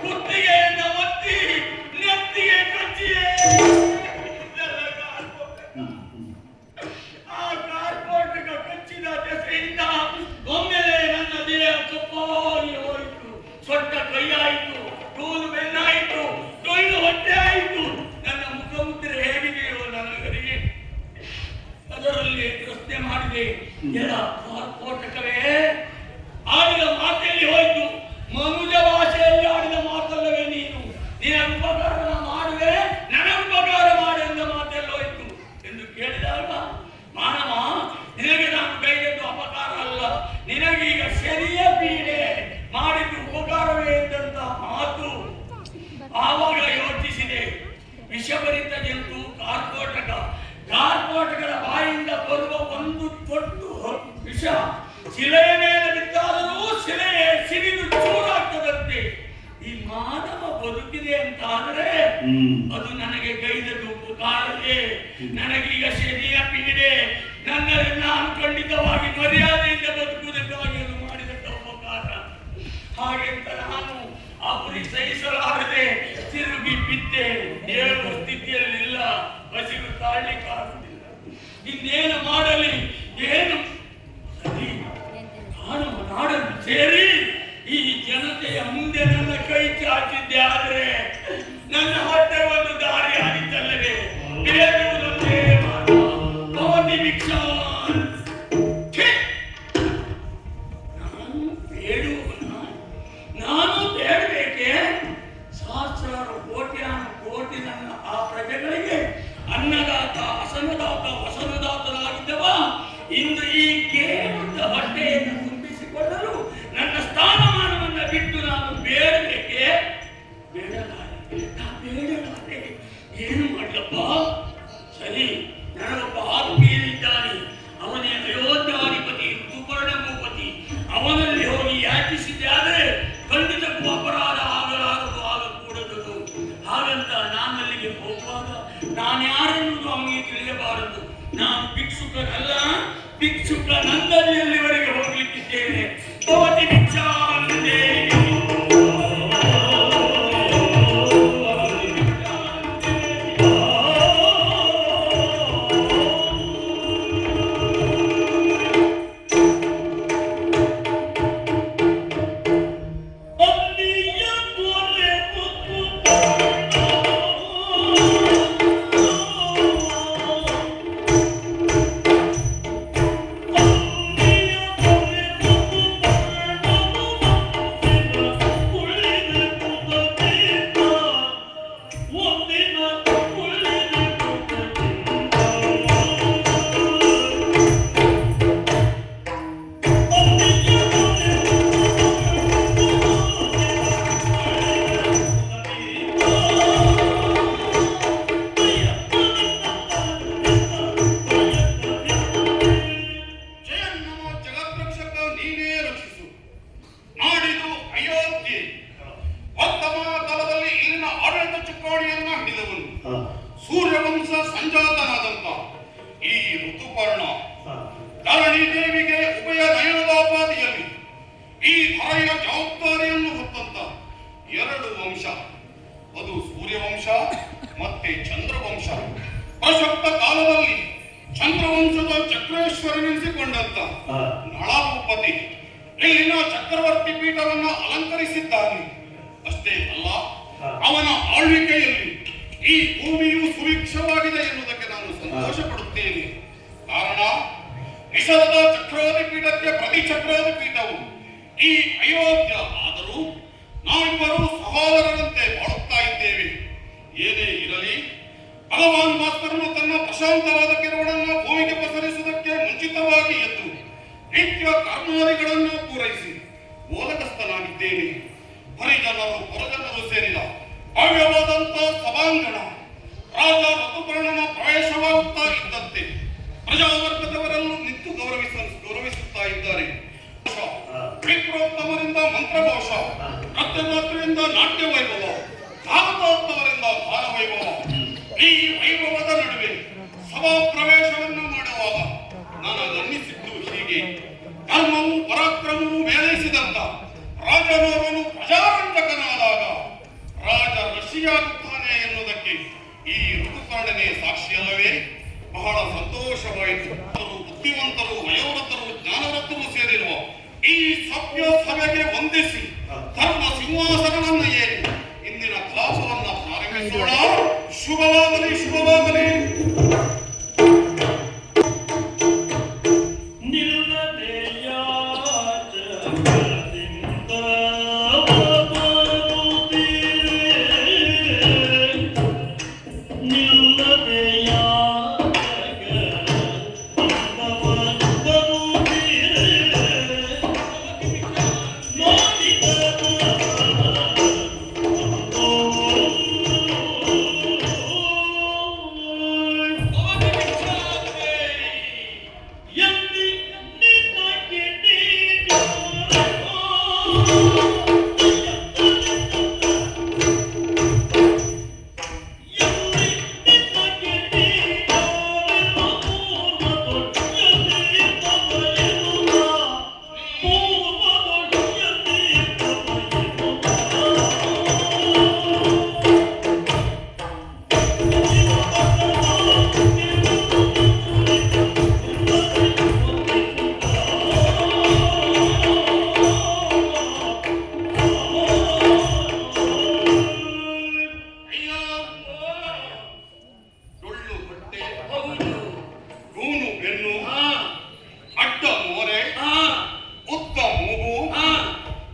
ಕುತ್ತಿಗೆಯನ್ನು ಒತ್ತಿ ನೆತ್ತಿಗೆ ಕಚ್ಚಿಯೇ ಆ ಕಾರ್ಕೋಟಕ ಕಚ್ಚಿದ ದೆಸೆಯಿಂದ ಒಮ್ಮೆಲೆ ನನ್ನ ದೇಹ ಕಪ್ಪಾಗಿ ಹೋಯಿತು. ಸೊಟ್ಟ ಕೈಯಾಯಿತು, ತೋಲು ಬೆನ್ನಾಯಿತು, ತೊಯ್ಲು ಹೊಟ್ಟೆ ಆಯಿತು. ನನ್ನ ಮುಖಮುದ್ರೆ ಹೇಗಿದೆಯೋ ನನಗರಿಗೆ ಅದರಲ್ಲಿ ಪ್ರಶ್ನೆ ಮಾಡಿದೆ. ಎಡ ಕಾರ್ಕೋಟಕವೇ, ಆಡಿದ ಮಾತೆಯಲ್ಲಿ ಹೋಯ್ತು. ಮನುಜ ಭಾಷೆಯಲ್ಲಿ ಆಡಿದ ಮಾತಲ್ಲವೇ ನೀನು? ನಿನ್ನ ಉಪಕಾರ ಮಾಡುವೆ, ನನಗೆ ಉಪಕಾರ ಮಾಡು ಎಂದ ಮಾತೆಲ್ಲ ಹೋಯ್ತು ಎಂದು ಕೇಳಿದಾಗ, ಮಾನವ, ನಿನಗೆ ನಾನು ಕೈಗೆದ್ದು ಅಪಕಾರ ಅಲ್ಲ, ನಿನಗೀಗ ಶರಿಯ ಪೀಡೆ ಮಾಡಿದ್ದು ಉಪಕಾರವೇ ಎಂದಂತ ಮಾತು. ಆವಾಗ ಯೋಚಿಸಿದೆ, ವಿಷಭರಿತ ಜಂತು ಕಾರ್ಕೋಟಕದ ಬಾಯಿಂದ ಬರುವ ಒಂದು ತೊಟ್ಟು ವಿಷ ಶಿಲೆಯ ಮೇಲೆ ಬಿದ್ದಾದರೂ ಶಿಲೆಯೇ ಸಿಡಿದು ಚೂರಾಗ್ತದಂತೆ. ಈ ಮಾನವ ಬದುಕಿದೆ ಅಂತ ಆದ್ರೆ ಅದು ನನಗೆ ಗೈದದ್ದು ಉಪಕಾರವೇ. ನನಗೀಗ ಶರೀರ ಪೀಡೆ, ನನ್ನಲ್ಲಿ ನಾನು ಖಂಡಿತವಾಗಿ ಮರ್ಯಾದೆಯಿಂದ ಬದುಕುವುದಕ್ಕಾಗಿ ಅದು ಮಾಡಿದಂತ ಉಪಕಾರ. ಹಾಗೆಂತ ನಾನು ಅಪರಿ ಸಹಿಸಲಾರದೆ ತಿರುಗಿ ಬಿದ್ದೆ. ಹೇಳುವ ಸ್ಥಿತಿಯಲ್ಲಿಲ್ಲ, ಹಸಿರು ತಾಳ್ಲಿಕ್ಕಾಗುತ್ತಿಲ್ಲ. ಇನ್ನೇನು ಮಾಡಲಿ, ಏನು ಸರಿ ಕಾಣುವ ನಾಡನ್ನು ಸೇರಿ ಈ ಜನತೆಯ ಮುಂದೆ ನನ್ನ ಕೈ ಚಾಚಿದ್ದೆ. ಆದರೆ ನನ್ನ ಹೊಟ್ಟೆ ಒಂದು ದಾರಿ ಆಗಿದ್ದಲ್ಲವೇ, ಬೇಡುವುದೊಂದೇ ಭವತಿ ಭಿಕ್ಷಾ. ನಾನು ಬೇಡಬೇಕೆ? ಸಹಸ್ರಾರು ಕೋಟಿ ನನ್ನ ಆ ಪ್ರಜೆಗಳಿಗೆ ಅನ್ನದಾತ, ವಸನದಾತನಾಗಿದ್ದವ ಇಂದು ಈ ಕೇವಲ ಹೊಟ್ಟೆಯನ್ನು ತುಂಬಿಸಿಕೊಳ್ಳಲು ನನ್ನ ಸ್ಥಾನಮಾನವನ್ನು ಬಿಟ್ಟು ನಾನು ಬೇಡಬೇಕೆ? ಬೇಡಲಾರೆ. ಏನು ಮಾಡ್ಲಪ್ಪ? ಸರಿ, ನನಗೊಬ್ಬ ಆತ್ಮೀಯನಿದ್ದಾನೆ. ಅವನೇ ಅಯೋಧ್ಯಾಧಿಪತಿ ಋತುಪರ್ಣ ಭೂಪತಿ. ಅವನಲ್ಲಿ ಹೋಗಿ ಯಾಚಿಸಿದ್ದೆ ಆದರೆ ಖಂಡಿತಕ್ಕೂ ಅಪರಾಧ ಆಗಕೂಡದು. ಹಾಗಂತ ನಾನಲ್ಲಿಗೆ ಹೋಗುವಾಗ ನಾನ್ಯಾರೆನ್ನುವುದು ಅವನಿಗೆ ತಿಳಿಯಬಾರದು. ನಾನು ಭಿಕ್ಷುಕನಲ್ಲ, ಭಿಕ್ಷುಕ ನಂದಲ್ಲಿಯವರೆಗೆ ಹೋಗ್ಲಿಕ್ಕಿದ್ದೇನೆ. ಭವತಿ ಭಿಕ್ಷಾಂದೇಹಿ. ಜಯನ್ನೋ ಜಗದ್ರಕ್ಷಕ ನೀನೇ ರಕ್ಷಿಸು. ನಾಡಿದು ಅಯೋಧ್ಯೆ. ವರ್ತಮಾನ ಕಾಲದಲ್ಲಿ ಇಲ್ಲಿನ ಆಡಳಿತ ಚುಕ್ಕಾಣಿಯನ್ನ ಹಿಡಿದವನು ಸೂರ್ಯವಂಶ ಸಂಜಾತನಾದಂತ ಈ ಋತುಪರ್ಣ ಧರಣಿ ದೇವಿಗೆ ಉಭಯ ನಯನದಾಪಾದಿಯಲ್ಲಿ ಈ ಧರೆಯ ಜವಾಬ್ದಾರಿಯನ್ನು ಹೊತ್ತಂತ ಎರಡು ವಂಶ, ಅದು ಸೂರ್ಯವಂಶ ಮತ್ತೆ ಚಂದ್ರವಂಶ. ಪ್ರಸಕ್ತ ಕಾಲದಲ್ಲಿ ಚಂದ್ರವಂಶದ ಚಕ್ರೇಶ್ವರನೆನಿಸಿಕೊಂಡಂತ ನಳಭೂಪತಿ ಇಲ್ಲಿನ ಚಕ್ರವರ್ತಿ ಪೀಠವನ್ನ ಅಲಂಕರಿಸಿದ್ದಾನೆ. ಅಷ್ಟೇ ಅಲ್ಲ, ಅವನ ಆಳ್ವಿಕೆಯಲ್ಲಿ ಈ ಭೂಮಿಯು ಸುಭಿಕ್ಷವಾಗಿದೆ ಎನ್ನುವುದಕ್ಕೆ ನಾನು ಸಂತೋಷ ಪಡುತ್ತೇನೆ. ಕಾರಣ, ನಿಷಧದ ಚಕ್ರವರ್ತಿ ಪೀಠಕ್ಕೆ ಪ್ರತಿ ಚಕ್ರವರ್ತಿ ಪೀಠವು ಈ ಅಯೋಧ್ಯ. ಆದರೂ ನಾವಿಬ್ಬರು ಸಹೋದರರಂತೆ ಬಾಳುತ್ತಾ ಇದ್ದೇವೆ. ಏನೇ ಇರಲಿ, ಭಗವಾನ್ ಭಾಸ್ಕರನು ತನ್ನ ಪ್ರಶಾಂತವಾದ ಕಿರಣವನ್ನು ಭೂಮಿಗೆ ಪಸರಿಸುವುದಕ್ಕೆ ಮುಂಚಿತವಾಗಿ ಎದ್ದು ನಿತ್ಯ ಕರ್ಮಾದಿಗಳನ್ನು ಪೂರೈಸಿ ಬೋಧಕಸ್ಥನಾಗಿದ್ದೇನೆ. ಪರಿಜನರು ಪುರಜನರು ಸೇರಿದ ಭವ್ಯವಾದಂತ ಸಭಾಂಗಣ ರಾಜ ಋತುಪರ್ಣನ ಪ್ರವೇಶವಾಗುತ್ತಾ ಇದ್ದಂತೆ ಪ್ರಜಾವರ್ಗದವರನ್ನು ನಿಂತು ಗೌರವಿಸುತ್ತಾ ಇದ್ದಾರೆ. ವಿಪ್ರೋತ್ತಮರಿಂದ ಮಂತ್ರಘೋಷ, ನೃತ್ಯಗಾತ್ರಿಯಿಂದ ನಾಟ್ಯ ವೈಭವ, ನಾಗತೋತ್ತವರಿಂದ ಗಾನ ವೈಭವ. ಈ ವೈಭವದ ನಡುವೆ ಸಭಾ ಪ್ರವೇಶವನ್ನು ಮಾಡುವಾಗ ನನಗನ್ನಿಸಿದ್ದು ಹೀಗೆ: ಧರ್ಮವು ಪರಾಕ್ರಮವು ಮೇಲೈಸಿದಂತ ರಾಜನೋರ್ವನು ಪ್ರಜಾರಂಜಕನಾದಾಗ ರಾಜ ಋಷಿಯಾಗುತ್ತಾನೆ ಎನ್ನುವುದಕ್ಕೆ ಈ ಋತುಪರ್ಣನೇ ಸಾಕ್ಷಿಯಲ್ಲವೇ? ಬಹಳ ಸಂತೋಷವಾಯಿತು. ಬುದ್ಧಿವಂತರು, ವಯೋವೃತರು, ಜ್ಞಾನವೃತರು ಸೇರಿರುವ ಈ ಸಭ್ಯ ಸಭೆಗೆ ವಂದಿಸಿ ಧರ್ಮ ಸಿಂಹಾಸನವನ್ನು ಏರಿ ಇಂದಿನ ಕಲಾಪವನ್ನ ಪ್ರಾರಂಭಿಸೋಣ. ಶುಭವಾಗಲಿ, ಶುಭವಾಗಲಿ.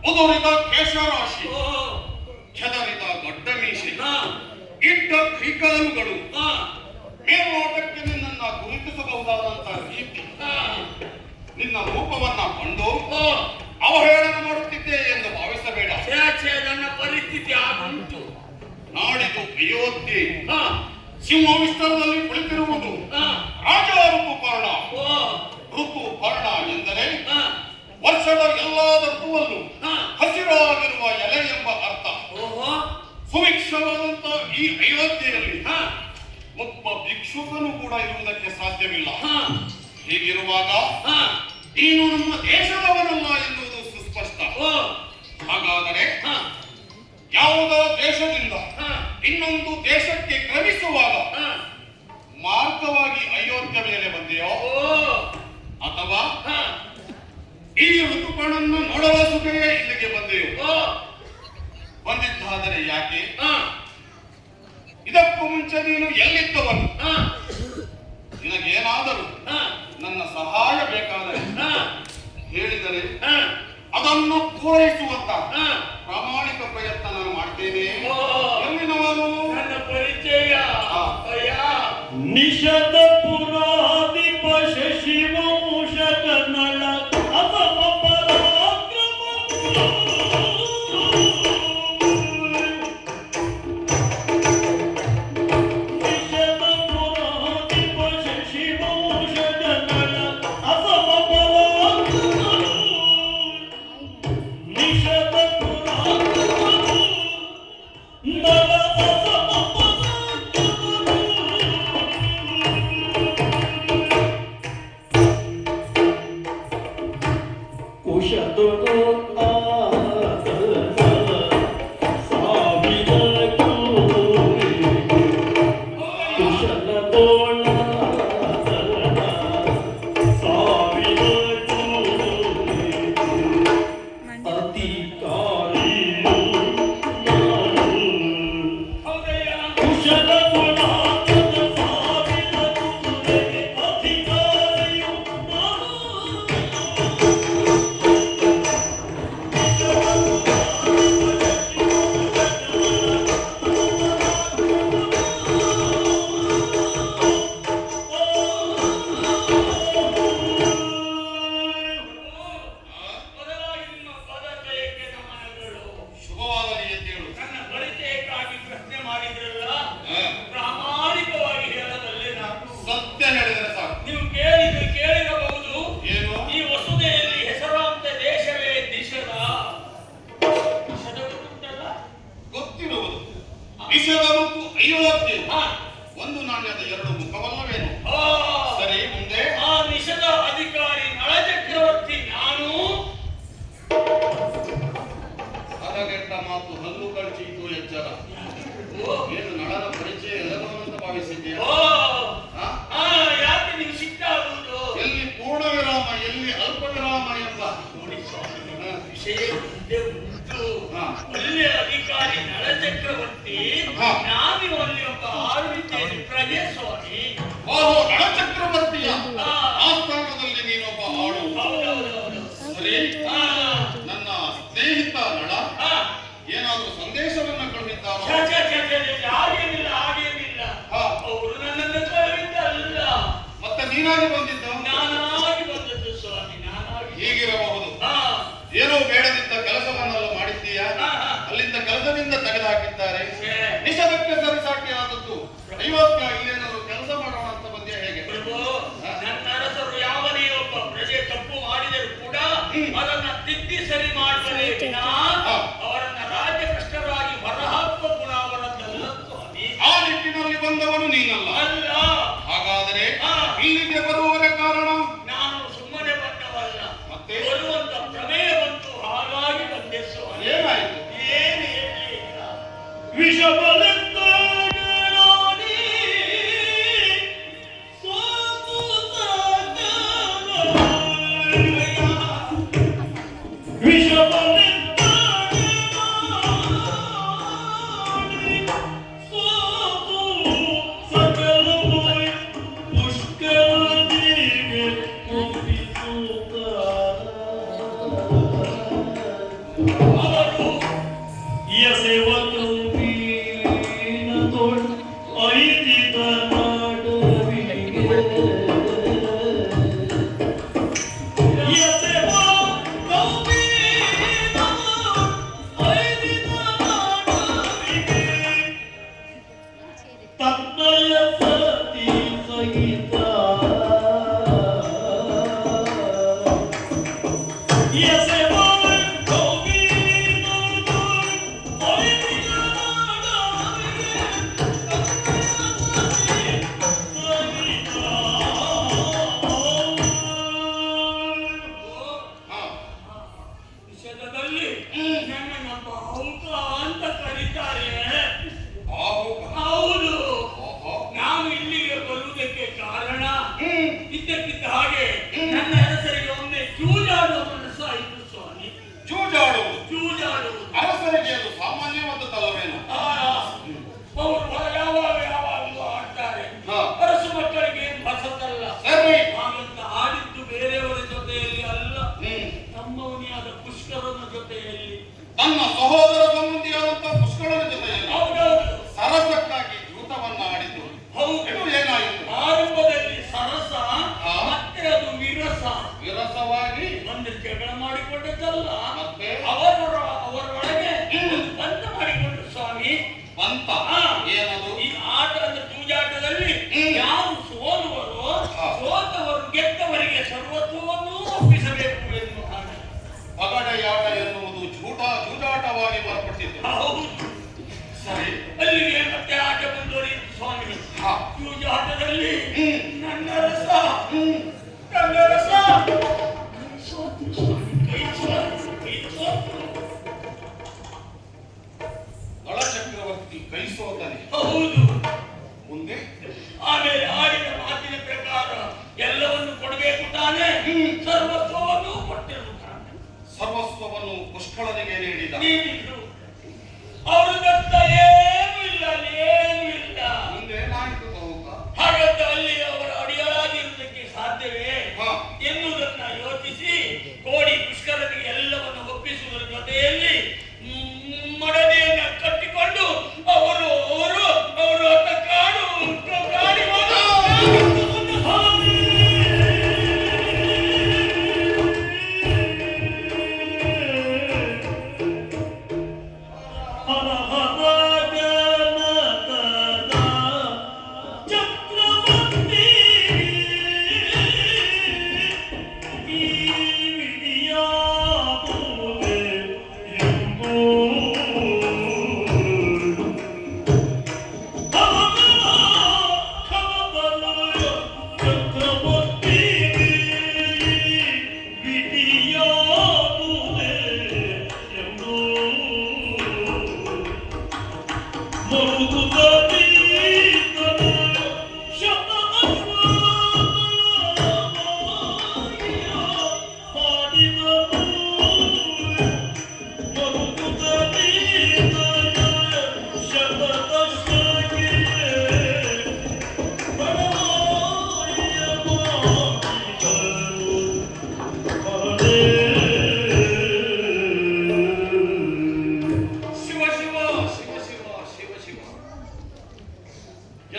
ಉದುರಿದ ಕೇಶರಾಶಿ, ಕೆದರಿದ ಗಡ್ಡ ಮೀಸೆ, ಇಟ್ಟ ಕೈಕಾಲುಗಳು, ಮೇಲ್ನೋಟಕ್ಕೆ ನಿನ್ನನ್ನ ಗುರುತಿಸಬಹುದಾದಂತಹ ರೀತಿ, ನಿನ್ನ ರೂಪವನ್ನ ಕಂಡು ಅವಹೇಳನ ಮಾಡುತ್ತಿದ್ದೆ ಎಂದು ಭಾವಿಸಬೇಡ. ನನ್ನ ಪರಿಸ್ಥಿತಿ ಆಗುಂಟು. ನಾಡಿದು ಅಯೋಧ್ಯೆ, ಸಿಂಹ ವಿಸ್ತಾರದಲ್ಲಿ ಕುಳಿತಿರುವುದು ಹಾ. ರಾಜ ಋತುಪರ್ಣ. ಓ. ಋತುಪರ್ಣ ಎಂದರೆ ಹಾ. ವರ್ಷದ ಎಲ್ಲಾ ಋತುವಲ್ಲೂ ಹಾ. ಹಸಿರಾಗಿರುವ ಎಲೆ ಎಂಬ ಅರ್ಥ. ಓಹೋ. ಸುಭಿಕ್ಷವಾದಂತ ಈ ಅಯೋಧ್ಯೆಯಲ್ಲಿ ಹಾ. ಒಬ್ಬ ಭಿಕ್ಷುಕನು ಕೂಡ ಇರುವುದಕ್ಕೆ ಸಾಧ್ಯವಿಲ್ಲ. ಹಾ. ಹೀಗಿರುವಾಗ ಹಾ. ನೀನು ನಮ್ಮ ದೇಶದವನಲ್ಲ ಎನ್ನುವುದು ಸುಸ್ಪಷ್ಟ. ಓ. ಹಾಗಾದರೆ ಹಾ. ಯಾವುದೋ ದೇಶದಿಂದ ಹಾ. ಇನ್ನೊಂದು ದೇಶಕ್ಕೆ ಕ್ರಮಿಸುವಾಗ ಹಾ. ಮಾರ್ಗವಾಗಿ ಅಯೋಧ್ಯ ಮೇಲೆ ಬಂದೆಯೋ ಓ. ಅಥವಾ ಹಾ. ಈ ಋತುಪರ್ಣನ್ನು ನೋಡಲು ಸುಖವೇ ಇಲ್ಲಿಗೆ ಬಂದೆಯೋ? ಓ. ಬಂದಿದ್ದಾದರೆ ಯಾಕೆ? ಹಾ. ಇದಕ್ಕೂ ಮುಂಚೆ ನೀನು ಎಲ್ಲಿದ್ದವನು? ಹಾ. ನಿನಗೇನಾದರೂ ಹಾ. ನನ್ನ ಸಹಾಯ ಬೇಕಾದರೆ ಹಾ. ಹೇಳಿದರೆ ಹಾ. ಅದನ್ನು ಪೂರೈಸುವಂತ ಹಾ. ಪ್ರಾಮಾಣಿಕ ಪ್ರಯತ್ನ ನಾನು ಮಾಡ್ತೇನೆ. ಓ. ಎಲ್ಲಿನವನು? ನನ್ನ ಪರಿಚಯ. ಹಾ. ಅಯ್ಯ. ನಿಷದ ಪುರಾಧಿಪ ಶಶಿವಂಶಕ ನಳ ಅಸಮ ಪರಾಕ್ರಮ ನಿಷದ ಪುರಾಧಿಪ ಶಶಿವಂಶಕ ನಳ ಅಸಮ ಪರಾಕ್ರಮ ನಿಷದ ಪುರಾಕ್ರಮ ನಳ ಅಸಮ ಕುಶತುಡು ಆತನ ಸಾವಿರ ಕೋರಿ ಕುಶಲದೋಣ ಸಾವಿರ ಕೋರಿ ಅಧಿಕಾರಿಯು ನಾನು ಹೌದಯ್ಯ. ಕುಶಲದೋಣ ಸಾವಿರ ಕೋರಿ ಅಧಿಕಾರಿಯು ನಾನು ಮೊದಲಾಗಿ ನಿಮ್ಮ ಪದಕಯಕ್ಕೆ ನಮನಗಳು. ಶುಭವಾಗಲಿ ಎದ್ದೇಳು. ನನ್ನ ಪರಿಚಯಕ್ಕಾಗಿ ಪ್ರಶ್ನೆ ಮಾಡಿದ್ರಲ್ಲ, ಹಾ. ಪ್ರಾಮಾಣಿಕವಾಗಿ ಹೇಳಬಲ್ಲೆ ನಾನು. ಸತ್ಯ ಹೇಳಿದರೆ ಸಾಕು. ನೀವು ಕೇಳಿರಬಹುದು, ಏನು? ಈ ವಸುದೆಯಲ್ಲಿ ಹೆಸರಾಂತ ದೇಶವೇ ನಿಷದ. ನಿಷದ ಗೊತ್ತುಂಟಲ್ಲ? ಗೊತ್ತಿರುವುದು ನಿಷದ ಮತ್ತು ಅಯೋಧ್ಯೆ ಹಾ. ಒಂದು ನಾಣ್ಯದ ಎರಡು ಮುಖವಲ್ಲವೇನು? ಆ, ಸರಿ, ಮುಂದೆ. ಆ ನಿಷದ ಅಧಿಕಾರಿ ನಳ ಚಕ್ರವರ್ತಿ ನಾನು. ಹದಗೆಟ್ಟ ಮಾತು ಹಲ್ಲು ಕಳಚೀತು ಎಚ್ಚರ. ಓ. ಏನು ನಳನ ಪರಿಚಯ ಎಲ್ಲವನ್ನೂ ಅಂತ ಭಾವಿಸಿದ್ದೀಯ? ಓ. ಹಾ? ಆ, ಯಾಕೆ ನೀವು ಸಿಟ್ಟಾಗುವುದು? ಎಲ್ಲಿ ಪೂರ್ಣ ವಿರಾಮ ಎಲ್ಲಿ ಅಲ್ಪ ವಿರಾಮ ಎಂಬ ನೋಡಿ ಸ್ವಾಮಿ, ಹಾ. ವಿಷಯ ಮುಂದೆ ಉಂಟು. ಹಾ. ಒಳ್ಳೆ ಅಧಿಕಾರಿ ನಳ ಚಕ್ರವರ್ತಿ, ಹಾ. ನಾನು ಅಲ್ಲಿ ಒಬ್ಬ ಆಳ್ವಿಕೆಯಲ್ಲಿ ಪ್ರಜೆ ಸ್ವಾಮಿ. ಓಹೋ, ನಳ ಚಕ್ರವರ್ತಿಯ ಹಾ. ಆಸ್ಥಾನದಲ್ಲಿ ನೀನೊಬ್ಬ ಆಳು. ಹೌದೌದೌದು. ಸರಿ, ಹಾ. ನನ್ನ ಸ್ನೇಹಿತ ನಳ ಹಾ. ಏನಾದರೂ ಸಂದೇಶವನ್ನ ಕಳುಹಿದ್ದಾರೋ? ಛ, ಛ, ಛ, ಛ, ಛ, ಹಾಗೇನಿಲ್ಲ, ಹಾಗೇನಿಲ್ಲ. ಹಾ. ಅವರು ನನ್ನನ್ನು ಕಳುಹಿದ್ದಲ್ಲ, ಮತ್ತೆ ನೀನಾಗಿ ಬಂದಿದ್ದ? ನಾನಾಗಿ ಬಂದದ್ದು ಸ್ವಾಮಿ, ನಾನಾಗಿ. ಹೀಗಿರಬಹುದು. ಹಾ. ಏನೋ ಬೇಡದಿದ್ದ ಕೆಲಸವನ್ನೆಲ್ಲ ಮಾಡಿದ್ದೀಯಾ? ಹಾ, ಹಾ. ಅಲ್ಲಿಂದ ಕೆಲಸದಿಂದ ತೆಗೆದುಹಾಕಿದ್ದಾರೆ. ಛೇ. ನಿಷದಕ್ಕೆ ಸರಿಸಾಟಿ ಆದದ್ದು. ಅಯೋಧ್ಯ ಇಲ್ಲೇನಾದ್ರು ಕೆಲಸ ಮಾಡೋಣ ಅಂತ ಬಂದ್ಯಾ ಹೇಗೆ? ಪ್ರಭು, ನನ್ನ ಅರಸರು ಯಾವನೇ ಒಬ್ಬ ಪ್ರಜೆ ತಪ್ಪು ಮಾಡಿದರೂ ಕೂಡ ಅದನ್ನ ತಿದ್ದಿ ಸರಿ ಮಾಡುವನೇ ವಿನಾ ಅವರನ್ನ ರಾಜ್ಯಭ್ರಷ್ಟರಾಗಿ ಹೊರಹಾಕುವ ಗುಣ ಅವರದ್ದಲ್ಲ ಸ್ವಾಮಿ. ಆ ನಿಟ್ಟಿನಲ್ಲಿ ಬಂದವನು ನೀನಲ್ಲ. ಅಲ್ಲ, ಹಾಗಾದರೆ ಹಾ. ಇಲ್ಲಿಗೆ ಬರುವವರ ಕಾರಣ? ನಾನು ಸುಮ್ಮನೆ ಬಂದವಲ್ಲ, ಮತ್ತೆ? ಬರುವಂತ ಪ್ರಮೇಯ ಬಂತು, ಹಾಗಾಗಿ ಬಂದೆ ಸ್ವಾಮಿ. ಏನಾಯಿತು? ಏನು ಹೇಳಲಿಲ್ಲ. ವಿಷಬಲೆತ್ತಾಡಿ ಸೋತು ವಿಷಬಲೆತ್ತಾಡಿ ಸೋತು ಸಕಲವು ಪುಷ್ಕರದಿಗೆ ಒಪ್ಪಿಸುತ್ತ ಅವರು ಎಸೆವ ಕೌವಿ ವಿಷಯದಲ್ಲಿ ನನ್ನನ್ನು ಬಾಹುಕ ಅಂತ ಕರೀತಾರೆ. ಹೌದು, ನಾನು ಇಲ್ಲಿಗೆ ಬರುವುದಕ್ಕೆ ಕಾರಣ ಇದ್ದಕ್ಕಿದ್ದ ಹಾಗೆ ನನ್ನ ಹೆಸರಿಗೆ ಒಮ್ಮೆ ಜೂಜಾಡುವ ಮನಸ್ಸಾಯಿತು ಸ್ವಾಮಿ. ಜೂಜಾಡುವುದು ಅರಸರಿಗೆ ಅದು ಸಾಮಾನ್ಯವಾದದ್ದಲ್ಲವೇನು? ಅವರು ಯಾವಾಗಲೂ ಆಡ್ತಾರೆ. ಅರಸು ಮಕ್ಕಳಿಗೆ ಹೊಸದಲ್ಲ. ಹಾಗಂತ ಆಡಿದ್ದು ಬೇರೆಯವರ ಜೊತೆಯಲ್ಲಿ ಅಲ್ಲ, ತಮ್ಮವನಿಯಾದ ಪುಷ್ಕರನ ಜೊತೆಯಲ್ಲಿ, ತನ್ನ ಸಹೋದರ ಸಂಬಂಧಿಯಾದಂತಹ ಪುಷ್ಕರನ ಜೊತೆಯಲ್ಲಿ ಹೌದೌದು ಸರಸಕ್ಕಾಗಿ ಜೂತವನ್ನ ಆಡಿದ್ದು. ಹೌದು. ಏನಾಯಿತು? ಆರಂಭದಲ್ಲಿ ಸರಸ, ಮತ್ತೆ ಅದು ವಿರಸವಾಗಿ ಒಂದು ಜಗಳ ಮಾಡಿಕೊಂಡದ್ದಲ್ಲ, ಮತ್ತೆ ಅವರೊಳಗೆ ಬಂದ ಮಾಡಿಕೊಂಡು ಸ್ವಾಮಿ. ಬಂತ ಏನದು? ಈ ಆಟದ ಜೂಜಾಟದಲ್ಲಿ ಯಾರು ಸೋಲುವರೋ ಸೋತವರು ಗೆದ್ದವರಿಗೆ ಸರ್ವಸ್ವವನ್ನೂ ಒಪ್ಪಿಸಬೇಕು ಎನ್ನುವ ಹಾಗೆ ಪಗಡೆಯಾಟ ಎನ್ನುವುದು ಜೂಜಾಟವಾಗಿ ಮಾರ್ಪಟ್ಟಿತು. ಹೌದು. ಸರಿ, ಅಲ್ಲಿಗೆ ಮತ್ತೆ ಆಟ ಮುಂದುವರಿಯಿತು ಸ್ವಾಮಿ. ಜೂಜಾಟದಲ್ಲಿ ನನ್ನ ರಸ ಸೋತು ಸ್ವಾಮಿ. ಕೈ ಸೋತು. ನಳಚಕ್ರವರ್ತಿ ಕೈ ಸೋತನೆ. ಹೌದು. ಮುಂದೆ ಆಮೇಲೆ ಆಡಿದ ಮಾತಿನ ಪ್ರಕಾರ ಎಲ್ಲವನ್ನು ಕೊಡಬೇಕು ತಾನೆ. ಸರ್ವಸ್ವವನ್ನು ಕೊಟ್ಟಿರುತ್ತಾನೆ. ಸರ್ವಸ್ವವನ್ನು ಪುಷ್ಕಳನಿಗೆ ನೀಡಿದ. ನೀಡಿದ್ರು. ಅವರು ದತ್ತ ಏನೂ ಇಲ್ಲ, ಏನೂ ಇಲ್ಲ. ಮುಂದೆ ಏನಾಯಿತು ಬಹುಕ? ಹಾಗಂತ ಅಲ್ಲಿ ಅವರ ಅಡಿಯಾಳಾಗಿರುವುದಕ್ಕೆ ಸಾಧ್ಯವೇ ಹಾ. ಎನ್ನುವುದನ್ನ ಯೋಚಿಸಿ ಕೋಡಿ ಪುಷ್ಕರನಿಗೆ ಎಲ್ಲವನ್ನು ಒಪ್ಪಿಸುವುದರ ಜೊತೆಯಲ್ಲಿ ಮಡದಿಯನ್ನ ಕಟ್ಟಿಕೊಂಡು ಅವರು ಅತ್ತ ಕಾಡು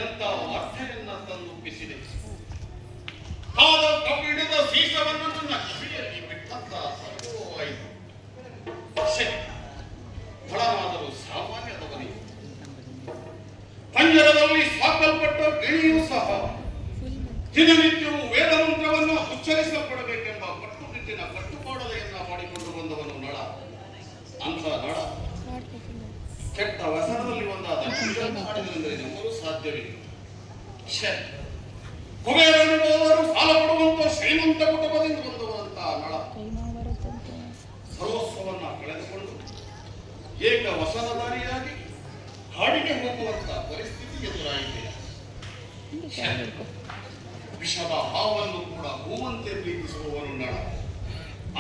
ಎಂತ ವಾರ್ತೆಯನ್ನ ತಂದೊಪ್ಪಿಸಿದೆ. ಕಾದ ಕಬ್ಬಿಣದ ಸೀಸವನ್ನು ನನ್ನ ಕಿವಿಯಲ್ಲಿ ಬಿಟ್ಟಂತ ಸರ್ವವಾಯಿತು. ಫಲವಾದರೂ ಸಾಮಾನ್ಯದವನಿಗೆ ಪಂಜರದಲ್ಲಿ ಸಾಕಲ್ಪಟ್ಟ ಗಿಳಿಯೂ ಸಹ ದಿನನಿತ್ಯವೂ ವೇದ ಮಂತ್ರವನ್ನು ಉಚ್ಚರಿಸಲ್ಪಡಬೇಕೆಂಬ ಕಟ್ಟುನಿಟ್ಟಿನ ಕಟ್ಟುಪಾಡಲೆಯನ್ನ ಮಾಡಿಕೊಂಡು ಬಂದವನು ನಳ. ಅಂತ ನಳ ಕೆಟ್ಟ ವ್ಯಸನದಲ್ಲಿ ಒಂದಾದ ಮಾಡಿದರೆಂದರೆ ನಂಬಲು ಸಾಧ್ಯವಿಲ್ಲ. ಕುಬೇರನಿರುವವರು ಸಾಲ ಕೊಡುವಂತ ಶ್ರೀಮಂತ ಕುಟುಂಬದಿಂದ ಬಂದವಂತ ನಳ ಸರ್ವಸ್ವವನ್ನ ಕಳೆದುಕೊಂಡು ಏಕ ವಸನದಾರಿಯಾಗಿ ಕಾಡಿಗೆ ಹೋಗುವಂತ ಪರಿಸ್ಥಿತಿ ಎದುರಾಯಿತು. ವಿಷದ ಹಾವನ್ನು ಕೂಡ ಹೂವಂತೆ ಪ್ರೀತಿಸುವವನು ನಳ.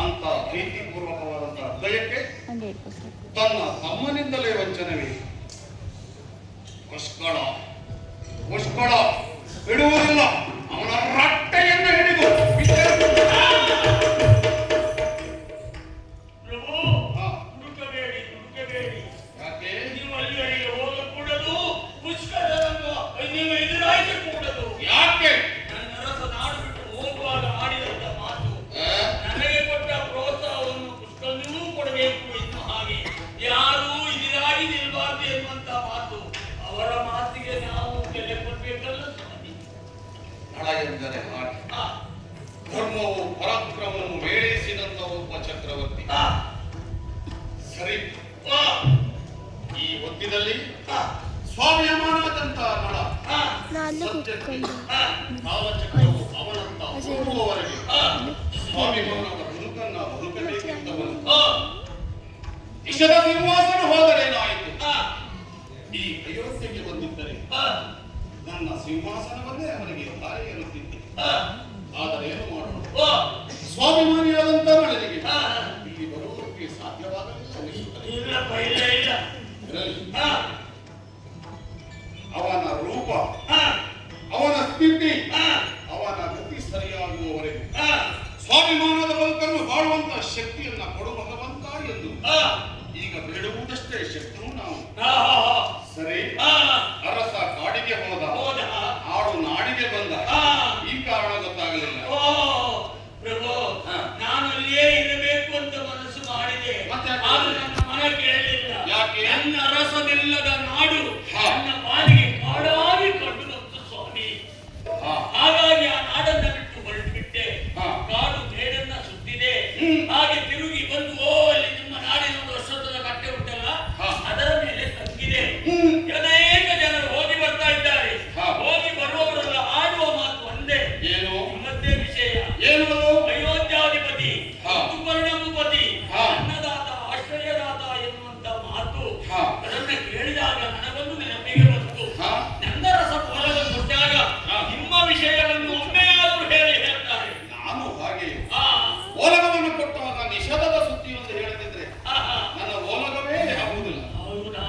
ಅಂತ ಪ್ರೀತಿಪೂರ್ವಕವಾದಂತಹ ಹೃದಯಕ್ಕೆ ತನ್ನ ತಮ್ಮನಿಂದಲೇ ವಂಚನವೇ. ಪುಷ್ಕಳ ಬಿಡುವುದಿಲ್ಲ. ಅವನ ರಟ್ಟೆಯನ್ನು ಹಿಡಿದು ಹುಡುಕಬೇಡಿ. ಯಾಕೆ ನೀವು ಅಲ್ಲಿವರೆಗೆ ಹೋಗಕೂಡದು, ಪುಷ್ಕರನನ್ನು ನೀವು ಎದುರಾಯಿಸಕೂಡದು. ಯಾಕೆ ನನ್ನ ರಸ ನಾಡು ಬಿಟ್ಟು ಹೋಗುವಾಗ ಆಡಿದಂತ ಮಾತು, ನನಗೆ ಕೊಟ್ಟ ಪ್ರೋತ್ಸಾಹವನ್ನು ಪುಷ್ಕರನಿಗೂ ಕೊಡಬೇಕು ಎನ್ನುವ ಹಾಗೆ, ಯಾರೂ ಇದಿರಾಗಿ ನಿಲ್ಬಾರ್ದು ಎನ್ನುವಂತ ಮಾತು, ಅವರ ಮಾತಿಗೆ ನಾವು ಬೆಲೆ ಕೊಡ್ಬೇಕಲ್ಲ ಸ್ವಾಮಿ. ಎಂದರೆ ಹಾಗೆ. ಧರ್ಮವು ಪರಾಕ್ರಮವು ಮೇಳೈಸಿದಂತ ಒಬ್ಬ ಚಕ್ರವರ್ತಿ. ಸರಿ, ಈ ಹೊತ್ತಿನಲ್ಲಿ ಸ್ವಾಭಿಮಾನದಂತ ನಳ ಸತ್ಯಕ್ಕೆ ಕಾಲಚಕ್ರವು ಅವನಂತ ಹೋಗುವವರೆಗೆ ಸ್ವಾಭಿಮಾನದ ಬದುಕನ್ನ ಬದುಕಬೇಕೆಂದವನು ಇಷ್ಟದ ಸಿಂಹಾಸನ ಹೋದರೇನಾಯಿತು? ಈ ಅಯೋಧ್ಯೆಗೆ ಬಂದಿದ್ದರೆ ನನ್ನ ಸಿಂಹಾಸನವನ್ನೇ ಅವನಿಗೆ ದಾರಿ ಎನ್ನುತ್ತಿದ್ದೆ. ಆದರೆ ಏನು ಮಾಡೋಣ, ಸ್ವಾಭಿಮಾನಿಯಾದಂತ ನಳನಿಗೆ ಇಲ್ಲಿ ಬರುವುದಕ್ಕೆ ಸಾಧ್ಯವಾಗಲಿಲ್ಲ ಅನಿಸುತ್ತದೆ. ಇರಲಿ, ಅವನ ರೂಪ, ಅವನ ಸ್ಥಿತಿ, ಅವನ ಗತಿ ಸರಿಯಾಗುವವರೆಗೂ ಸ್ವಾಭಿಮಾನದ ಬದುಕನ್ನು ಬಾಳುವಂತ ಶಕ್ತಿಯನ್ನ ಕೊಡು ಭಗವಂತ ಎಂದು ಈಗ ಬೇಡುವುದಷ್ಟೇ ಶಕ್ತಿಯೂ ನಾವು. ಸರಿ, ಅರಸ ಕಾಡಿಗೆ ಹೋದ, ಆಡು ನಾಡಿಗೆ ಬಂದ, ಈ ಕಾರಣ ಗೊತ್ತಾಗಲಿಲ್ಲ. ಪ್ರಭು, ನಾನು ಅಲ್ಲಿಯೇ ಇರಬೇಕು ಅಂತ ಮನಸ್ಸು ಮಾಡಿದೆ, ಆದ್ರೆ ನನ್ನ ಮನ ಕೇಳಲಿಲ್ಲ. ಯಾಕೆ? ನನ್ನ ಅರಸನಿಲ್ಲದ ನಾಡು ನನ್ನ ಪಾಲಿಗೆ ಕಾಡಾಗಿ ಕಂಡು ಬಂತು ಸ್ವಾಮಿ. ಹಾಗಾಗಿ ಆ ನಾಡನ್ನ ಬಿಟ್ಟು ಹೊರಟು ಬಿಟ್ಟೆ. ಕಾಡು ಮೇಡನ್ನ ಸುತ್ತಿದೆ. ಹಾಗೆ ತಿರುಗಿ ಬಂದು ಅಲ್ಲಿ ನಿಮ್ಮ ನಾಡಿನ ಒಂದು ವರ್ಷದ ಕಟ್ಟೆ ಉಂಟಲ್ಲ, ಅದರ ಮೇಲೆ ತಂಗಿದೆ. ಅನೇಕ ಜನರು ಹೋಗಿ ಬರ್ತಾ ಇದ್ದಾರೆ. ಹೋಗಿ ಬರುವವರೆಲ್ಲ ಆಡುವ ಮಾತು ಒಂದೇ. ಏನು? ನಿಮ್ಮದೇ ವಿಷಯ ಏನು? ಅಯೋಧ್ಯಾಧಿಪತಿ, ಸುಪರ್ಣಭೂಪತಿ, ಅನ್ನದಾತ, ಆಶ್ರಯದಾತ ಎನ್ನುವಂತ ಮಾತು. ಅದನ್ನ ಕೇಳಿದಾಗ ನನಗೊಂದು ನೆನಪಿಗೆ ಬಂತು. ನನ್ನ ರಸ ಫಲವನ್ನು ಕೊಟ್ಟಾಗ ನಿಮ್ಮ ವಿಷಯವನ್ನು ಒಮ್ಮೆಯಾದರೂ ಹೇಳ್ತಾರೆ. ನಾನು ಹಾಗೆ ಓಲಗವನ್ನು ಕೊಟ್ಟವಾಗ ನಿಷೇಧದ ಸುದ್ದಿಯೊಂದು ಹೇಳದಿದ್ರೆ ನನ್ನ ಓಲಗವೇ ಆಗುವುದಿಲ್ಲ. ಹೌದಾ?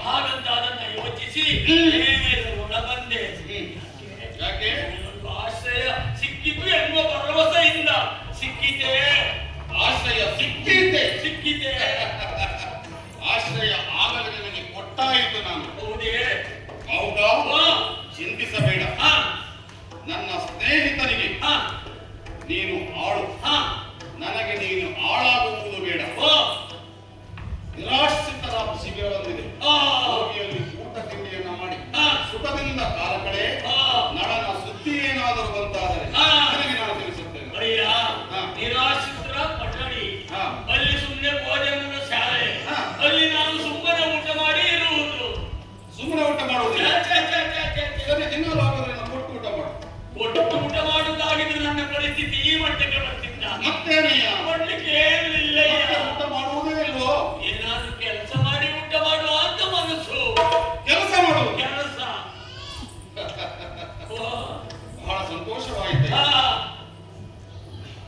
ಹಾಗಂತ ಅದನ್ನ ಯೋಚಿಸಿ ಒಳ ಬಂದೆ. ಯಾಕೆ? ಒಂದು ಆಶ್ರಯ ಸಿಕ್ಕಿತು ಎಂಬ ಭರವಸೆಯಿಂದ. ಸಿಕ್ಕಿತೆ, ಆಶ್ರಯ ಸಿಕ್ಕಿದ್ದೆ. ಸಿಕ್ಕಿತೆ. ಆಶ್ರಯ ಆಗಲೇ ನನಗೆ ಕೊಟ್ಟಾಯಿತು. ನಾನು ಹೌದೇ? ಹೌದಾ? ಚಿಂತಿಸಬೇಡ. ನನ್ನ ಸ್ನೇಹಿತನಿಗೆ ನೀನು ಆಳು, ನನಗೆ ನೀನು ಆಳಾಗುವುದು ಬೇಡ. ನಿರಾಶ್ರಿತರ ಶಿಬಿರ ಬಂದಿದೆ. ಹೋಗಿಯಲ್ಲಿ ಊಟ ತಿಂಡಿಯನ್ನ ಮಾಡಿ ಸುಖದಿಂದ ಕಾಲ ಕಳೆ. ನಳನ ಸುದ್ದಿ ಏನಾದರೂ ಬಂತಾದರೆ ನನಗೆ ನಾನು ತಿಳಿಸುತ್ತೇನೆ. ಅಯ್ಯ, ನಿರಾಶ್ರಿತರ ಪಟ್ಟಣಿ, ಅಲ್ಲಿ ಸುಮ್ಮನೆ ಭೋಜನದ ಶಾಲೆ, ಅಲ್ಲಿ ನಾನು ಸುಮ್ಮನೆ ಊಟ ಮಾಡಿ ಇರುವುದು. ಸುಮ್ಮನೆ ಊಟ ಮಾಡುವುದಿಲ್ಲ. ಸರಿ, ದಿನಾಲು ಆಗೋದ್ರೆ ನಾನು ಕೊಟ್ಟು ಊಟ ಮಾಡು. ಒಟ್ಟು ಊಟ ಮಾಡುವುದಾಗಿದ್ರೆ ನನ್ನ ಪರಿಸ್ಥಿತಿ ಈ ಮಟ್ಟಕ್ಕೆ ಬರ್ತಿದ್ದ. ಮತ್ತೇನಯ್ಯ? ಕೊಡ್ಲಿಕ್ಕೆ ಏನಿಲ್ಲ. ಊಟ ಮಾಡುವುದೇ ಇಲ್ವೋ? ಏನಾದ್ರು ಕೆಲಸ ಮಾಡಿ ಊಟ ಮಾಡುವ ಅಂತ ಮನಸ್ಸು. ಕೆಲಸ ಮಾಡುವುದು ಕೆಲಸ ಬಹಳ ಸಂತೋಷವಾಯಿತು.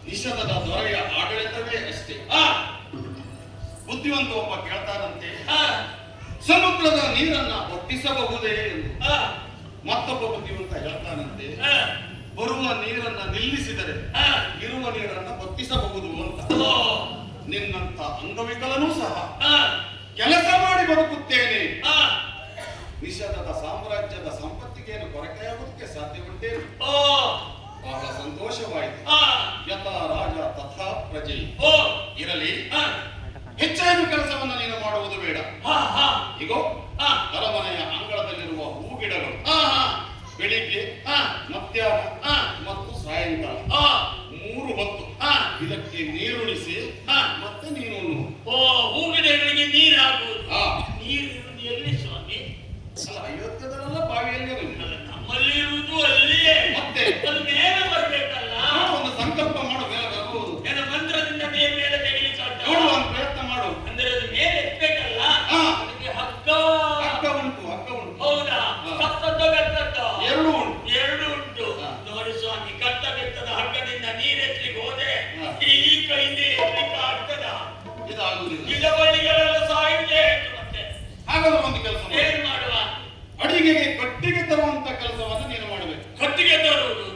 ನಿಷಧದ ದೊರೆಯ ಆಡಳಿತವೇ ಅಷ್ಟೇ. ಬುದ್ಧಿವಂತ ಒಬ್ಬ ಕೇಳ್ತಾರಂತೆ, ಸಮುದ್ರದ ನೀರನ್ನ ಒಟ್ಟಿಸಬಹುದೇ ಎಂದು. ಮತ್ತೊಬ್ಬ ಬುದ್ಧಿವಂತ ಹೇಳ್ತಾನಂತೆ, ಬರುವ ನೀರನ್ನ ನಿಲ್ಲಿಸಿದರೆ ಇರುವ ನೀರನ್ನ ಒತ್ತಿಸಬಹುದು ಅಂತ. ನಿನ್ನಂತ ಅಂಗವಿಕಲನೂ ಸಹ ಕೆಲಸ ಮಾಡಿ ಬದುಕುತ್ತೇನೆ. ನಿಷಧದ ಸಾಮ್ರಾಜ್ಯದ ಸಂಪತ್ತಿಗೇನು ಕೊರತೆಯಾಗುವುದಕ್ಕೆ ಸಾಧ್ಯವಿದೆ. ಬಹಳ ಸಂತೋಷವಾಯಿತು. ಯಥಾ ರಾಜ ತಥಾ ಪ್ರಜೆ. ಇರಲಿ, ಹೆಚ್ಚೇನು ಕೆಲಸವನ್ನ ನೀನು ಮಾಡುವುದು ಬೇಡ. ಈಗೋ ಅರಮನೆಯ ಅಂಗಳದಲ್ಲಿರುವ ಹೂ ಗಿಡಗಳು ಬೆಳಿಗ್ಗೆ, ಮಧ್ಯಾಹ್ನ ಮತ್ತು ಸಾಯಂಕಾಲ 3 ಹೊತ್ತು ಇದಕ್ಕೆ ನೀರುಣಿಸಿ ಮತ್ತೆ ನೀನು ಹೂಗಿಡಗಳಿಗೆ ನೀರು ಹಾಕುವುದು. ನೀರು ಎಲ್ಲಿ ಸ್ವಾಮಿ? ಅಲ್ಲ, ಅಯೋಧ್ಯದಲ್ಲ, ಬಾವಿಯಲ್ಲೇ ನಮ್ಮಲ್ಲಿ ಇರುವುದು ಅಲ್ಲಿಯೇ. ಮತ್ತೆ ಅದು ಮೇಲೆ ಬರ್ಬೇಕಲ್ಲ. ಒಂದು ಸಂಕಲ್ಪ ಮಾಡು, ಮೇಲೆ ಬರಬಹುದು. ನನ್ನ ಮಂತ್ರದಿಂದ ಮೇಲೆ ತೆಗಿಲಿಕ್ಕೆ ನೋಡುವ ಪ್ರಯತ್ನ ಮಾಡು. ಅಂದ್ರೆ ಅದು ಮೇಲೆ ಎತ್ತಬೇಕಲ್ಲ. ಅದಕ್ಕೆ ಹಗ್ಗ ಉಂಟು. ಹೌದಾ? ಕತ್ತದ್ದ ಬೆತ್ತದ್ದ? ಎರಡು ಉಂಟು. ನೋಡಿ ಸ್ವಾಮಿ, ಕತ್ತ ಬೆತ್ತದ ಹಗ್ಗದಿಂದ ನೀರೆತ್ತಲಿಕ್ಕೆ ಹೋದೆ ಈ ಕೈಯಿಂದ ಎತ್ತಲಿಕ್ಕೆ ಆಗ್ತದ? ಇದಾಗುವುದಿಲ್ಲ. ಗಿಡ ಬಳ್ಳಿಗಳೆಲ್ಲ ಸಾಯುವುದೇ. ಮತ್ತೆ ಹಾಗಾದ್ರೆ ಒಂದು ಕೆಲಸ ಏನ್ ಮಾಡುವ? ಅಡಿಗೆಗೆ ಕಟ್ಟಿಗೆ ತರುವಂತ ಕೆಲಸವನ್ನು ನೀನು ಮಾಡಬೇಕು. ಕಟ್ಟಿಗೆ ತರುವುದು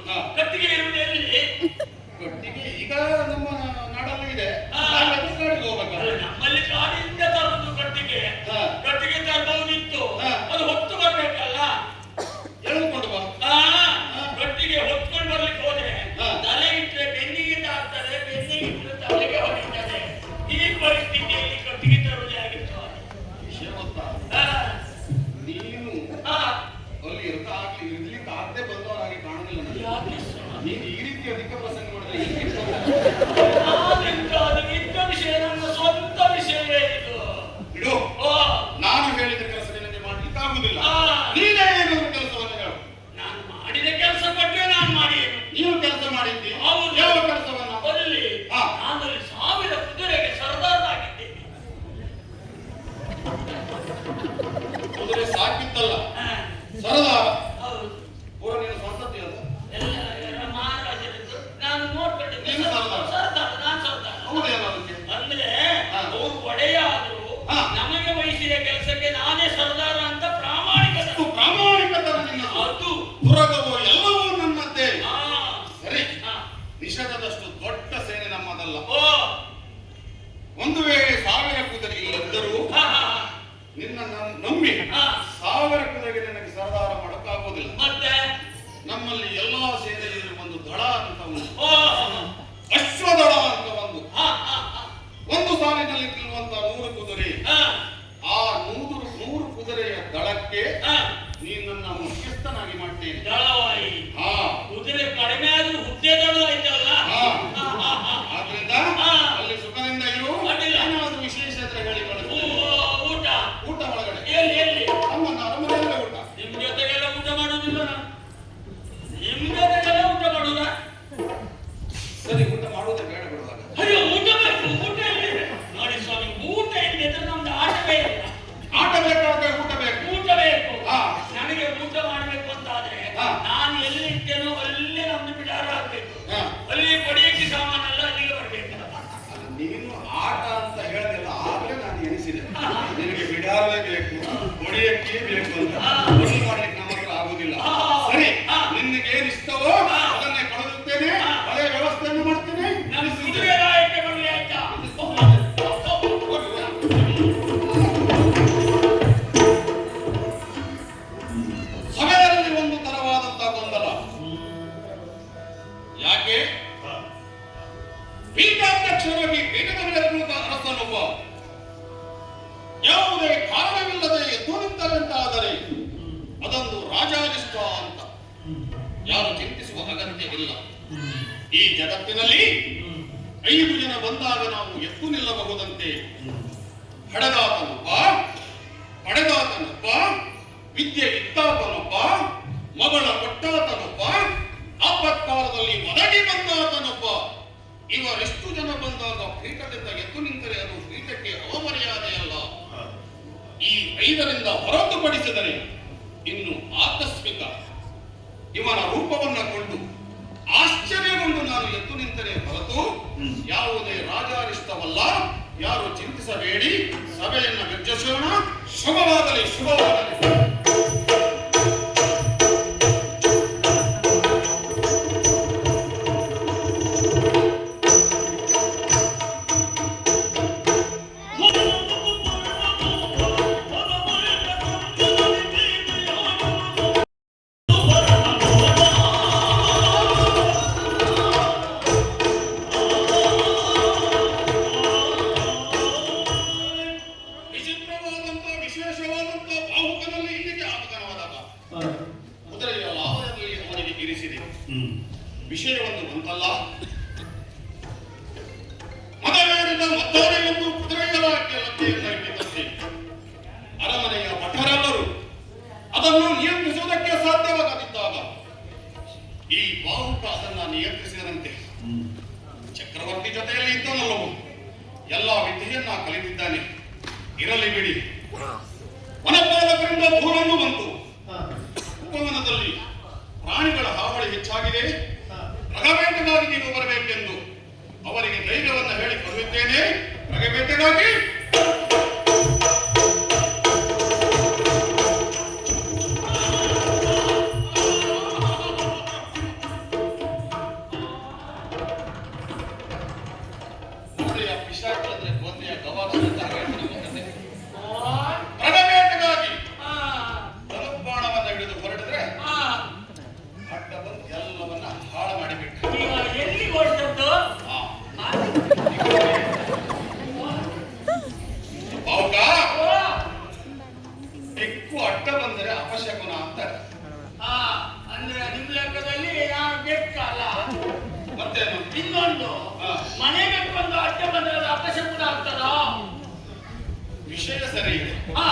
ಸಾಕಿತ್ತಲ್ಲ ಹಾ, ಸರದಾರ ಹೌದು. ಪೂರ ನೀನು ಸಂತತಿ ಅದ ಎಲ್ಲ ಮಹಾರಾಜರದ್ದು ನಾನು ನೋಡ್ಕೊಂಡಿದ್ದೆ. ನೀನು ಸರ್ದಾರ? ಸರ್ದಾರ, ನಾನು ಸರ್ದಾರ. ಹೌದೇನೋ ಅದಕ್ಕೆ ಅಂದ್ರೆ ಹಾ. ಅವ್ರು ಒಡೆಯ ಆದ್ರು ಹಾ. ನಮಗೆ ವಹಿಸಿದ ಕೆಲಸಕ್ಕೆ ನಾನೇ ಸರ್ದಾರ ಅಂತ ಪ್ರಾಮಾಣಿಕತೆ. ಅಷ್ಟು ಪ್ರಾಮಾಣಿಕತನ ನಿನ್ನದು. ಅದು ದುರಗವೋ ಎಲ್ಲವೂ ನನ್ನದ್ದೇ. ಹಾ. ಸರಿ, ಹಾ. ನಿಷಧದಷ್ಟು ದೊಡ್ಡ ಸೇನೆ ನಮ್ಮದಲ್ಲ. ಓ. ಒಂದು ವೇಳೆ 1000 ಕುದುರೆ ಇಲ್ಲದಿದ್ದರೂ ಹಾ, ಹಾ, ನಿನ್ನ ನಂಬಿ ಹಾ. 1000 ಕುದುರೆಗೆ ನನಗೆ ಸರದಾರ ಮಾಡೋಕ್ಕಾಗೋದಿಲ್ಲ. ಮತ್ತೆ ನಮ್ಮಲ್ಲಿ ಎಲ್ಲಾ ಸೇನೆಯಲ್ಲಿ ಒಂದು ದಳ ಅಂತ ಒಂದು, ಓ. ಅಶ್ವದಳ ಅಂತ ಒಂದು, ಹಾ, ಹಾ, ಹಾ. ಒಂದು ಸಾಲಿನಲ್ಲಿ ನಿಲ್ಲುವಂತಹ 100 ಕುದುರೆ. ಹಾ, ಆ 100 ಕುದುರೆಯ ದಳಕ್ಕೆ ಹಾ. ನೀನು ನನ್ನ ಮುಖ್ಯಸ್ಥನಾಗಿ ಮಾಡ್ತೇನೆ. ದಳವಾಯಿ. ಹಾ ಕುದುರೆ ಕಡಿಮೆ ಆದ್ರೂ ಹುದ್ದೆಗಳು ಆಯ್ತಲ್ಲ. ಹಾ. ಹಾ, ಹಾ, ಹಾ. ಆದ್ರಿಂದ ಹಾ. ಅಲ್ಲಿ ಸುಖದಿಂದ ಇರು. ಅಡ್ಡಿಲ್ಲ. ಏನಾದ್ರೂ ವಿಶೇಷ ಇದ್ರೆ ಹೇಳಿ ಕಳಿಸ್ತೇನೆ. ಊಟ ಊಟ ಒಳಗಡೆ ಎಲ್ಲಿ ಎಲ್ಲಿ ಅಮ್ಮನ ಅರಮನೆಯಲ್ಲೇ ಊಟ. ನಿಮ್ ಜೊತೆಗೆಲ್ಲ ಊಟ ಮಾಡೋದಿಲ್ಲ ನಾನು. ನಿಮ್ ಜೊತೆಗೆಲ್ಲ ಊಟ ಮಾಡೋದ? ಸರಿ, ಊಟ ಮಾಡುವುದೇ ಬೇಡ ಬಿಡುವಾಗ. ಅಯ್ಯೋ, ಊಟ ಬೇಕು, ಊಟ ಎಲ್ಲಿ? ನೋಡಿ ಸ್ವಾಮಿ, ಊಟ ಇಲ್ಲದಿದ್ರೆ ನಮ್ದು ಆಟವೇ ಇಲ್ಲ. ಆಟ ಬೇಕಾದ್ರೆ ಊಟ ಬೇಕು. ಊಟ ಬೇಕು. ಹಾ. ನನಗೆ ಊಟ ಮಾಡ್ಬೇಕು ಅಂತಾದ್ರೆ ಹಾ. ನಾನು ಎಲ್ಲಿ ಇರ್ತೇನೋ ಅಲ್ಲೇ ನಮ್ದು ಬಿಡಾರ ಆಗ್ಬೇಕು. ಹಾ. ಅಲ್ಲಿ ಪಡಿಯಕ್ಕೆ ಸಾಮಾನೆಲ್ಲ ಅಲ್ಲಿಗೆ ಬರ್ಬೇಕು. ಅದು ನೀನು ಆಟ ಅಂತ ಹೇಳದಿಲ್ಲ, ಆಗ್ಲೇ ನಾನು ಎನಿಸಿದೆ. ನಿನಗೆ ಬಿಡಾರವೇ ಬೇಕು, ಹೊಡೆಯಕ್ಕೆ ಬೇಕು ಅಂತ. ಒಂದು ಮಾಡ್ಲಿಕ್ಕೆ ನಮ್ಮ ಹತ್ರ ಆಗುದಿಲ್ಲ. ಸರಿ, ನಿನಗೆ ಏನ್ ಇಷ್ಟವೋ ಅದನ್ನೇ ಕಳುಹಿಸುತ್ತೇನೆ. ಅದೇ ವ್ಯವಸ್ಥೆಯನ್ನು ಮಾಡ್ತೇನೆ. ನನ್ನ ಕುದುರೆ ರಾಯಕ್ಕೆ ಬರಲಿ, ಆಯ್ತಾ? ಸಭೆಯಲ್ಲಿ ಒಂದು ತರವಾದಂತಹ ಗೊಂದಲ. ಯಾಕೆ? ಪೀಠಾಧ್ಯಕ್ಷರಾಗಿ ಪೀಠದ ಮೇಲೆ ಕುಳಿತ ಅರಸನೊಬ್ಬ ಯಾವುದೇ ಕಾರಣವಿಲ್ಲದೆ ಎದ್ದು ನಿಂತಂತಾದರೆ ಅದೊಂದು ರಾಜಾರಿಷ್ಟ ಅಂತ ಯಾರು ಚಿಂತಿಸುವ ಅಗತ್ಯ ಇಲ್ಲ. ಈ ಜಗತ್ತಿನಲ್ಲಿ 5 ಜನ ಬಂದಾಗ ನಾವು ಎದ್ದು ನಿಲ್ಲಬಹುದಂತೆ ಹಡೆದಾತನೊಬ್ಬ, ಪಡೆದಾತನೊಬ್ಬ, ವಿದ್ಯೆ ಇತ್ತಾತನೊಬ್ಬ, ಮಗಳ ಕೊಟ್ಟಾತನೊಬ್ಬ, ಆಪತ್ಕಾಲದಲ್ಲಿ ಒದಗಿ ಬಂದಾತನೊಬ್ಬ. ಇವರೆಷ್ಟು ಜನ ಬಂದಾಗ ಪೀಠದಿಂದ ಎದ್ದು ನಿಂತರೆ ಅದು ಪೀಠಕ್ಕೆ ಅವಮರ್ಯಾದೆಯಲ್ಲ. ಈ 5ರಿಂದ ಹೊರತುಪಡಿಸಿದರೆ ಇನ್ನು ಆಕಸ್ಮಿಕ ಇವನ ರೂಪವನ್ನ ಕೊಂಡು ಆಶ್ಚರ್ಯಗೊಂಡು ನಾನು ಎದ್ದು ನಿಂತರೆ ಹೊರತು ಯಾವುದೇ ರಾಜಾರಿಷ್ಟವಲ್ಲ. ಯಾರು ಚಿಂತಿಸಬೇಡಿ. ಸಭೆಯನ್ನ ವಿರ್ಜಿಸೋಣ. ಶುಭವಾಗಲಿ, ಶುಭವಾಗಲಿ. ವಿಚಿತ್ರವಾದಂತ ವಿಶೇಷವಾದಂತ ಬಾಹುಕನಲ್ಲಿ ಇಲ್ಲಿಗೆ ಆಗಮನವಾದಾಗ ಕುದುರೆಯ ಲಾಭದಲ್ಲಿ ಅವನಿಗೆ ಇರಿಸಿದೆ. ವಿಷಯವನ್ನು ಬಂತಲ್ಲ, ಮದವೇರಿದ ಮದ್ದಾನೆಯನ್ನು ಕುದುರೆಯ ಲಕ್ಕೆಯನ್ನ ಇಟ್ಟಿದ್ದಂತೆ ಅರಮನೆಯ ಭಟರೆಲ್ಲರೂ ಅದನ್ನು ನಿಯಂತ್ರಿಸುವುದಕ್ಕೆ ಸಾಧ್ಯವಾಗದಿದ್ದಾಗ ಈ ಬಾಹುಕ ಅದನ್ನ ನಿಯಂತ್ರಿಸಿದಂತೆ. ಚಕ್ರವರ್ತಿ ಜೊತೆಯಲ್ಲಿ ಇದ್ದನಲ್ಲವೋ, ಎಲ್ಲ ವಿದ್ಯೆಯನ್ನ ಕಲಿತಿದ್ದಾನೆ. ಇರಲಿ ಬಿಡಿ. ವನಪಾಲಕರಿಂದ ದೂರನ್ನು ಬಂತು. ಉಪವನದಲ್ಲಿ ಪ್ರಾಣಿಗಳ ಹಾವಳಿ ಹೆಚ್ಚಾಗಿದೆ. ರಗಬೇಟೆಗಾಗಿ ನೀವು ಬರಬೇಕೆಂದು ಅವರಿಗೆ ಧೈರ್ಯವನ್ನು ಹೇಳಿ ಕಳುಹಿದ್ದೇನೆ. ರಗಬೇಟೆಗಾಗಿ ಪಿಶಾಚಿದ್ರೆ ಗೋಂದೆಯ ಗವಾಕ್ಷ ಅಂತ ಹೇಳ್ತೀನಿ. ರಗಬೇಟೆಗಾಗಿ ಧನುರ್ಬಾಣವನ್ನ ಹಿಡಿದು ಹೊರಟಿದ್ರೆ ಅಡ್ಡ ಬಂದು ಎಲ್ಲವನ್ನ ಹಾಳು ಮಾಡಿಬಿಟ್ಟು ಎಲ್ಲಿ ಹೊರಟದ್ದು? ಬಾವುಕ ಬೆಕ್ಕು ಅಡ್ಡ ಬಂದರೆ ಅಪಶಕುನ ಅಂತಾರೆ. ಅಂದ್ರೆ ನಿಮ್ ಲೆಕ್ಕದಲ್ಲಿ ನಾನು ಬೆಕ್ಕಲ್ಲ. ಮತ್ತೇನು? ಇನ್ನೊಂದು, ಮನೆ ಬೆಕ್ಕೊಂದು ಅಡ್ಡ ಬಂದ್ರೆ ಅದು ಅಪಶಕುನ ಆಗ್ತದ? ವಿಷಯ ಸರಿ ಇದೆ. ಹಾ,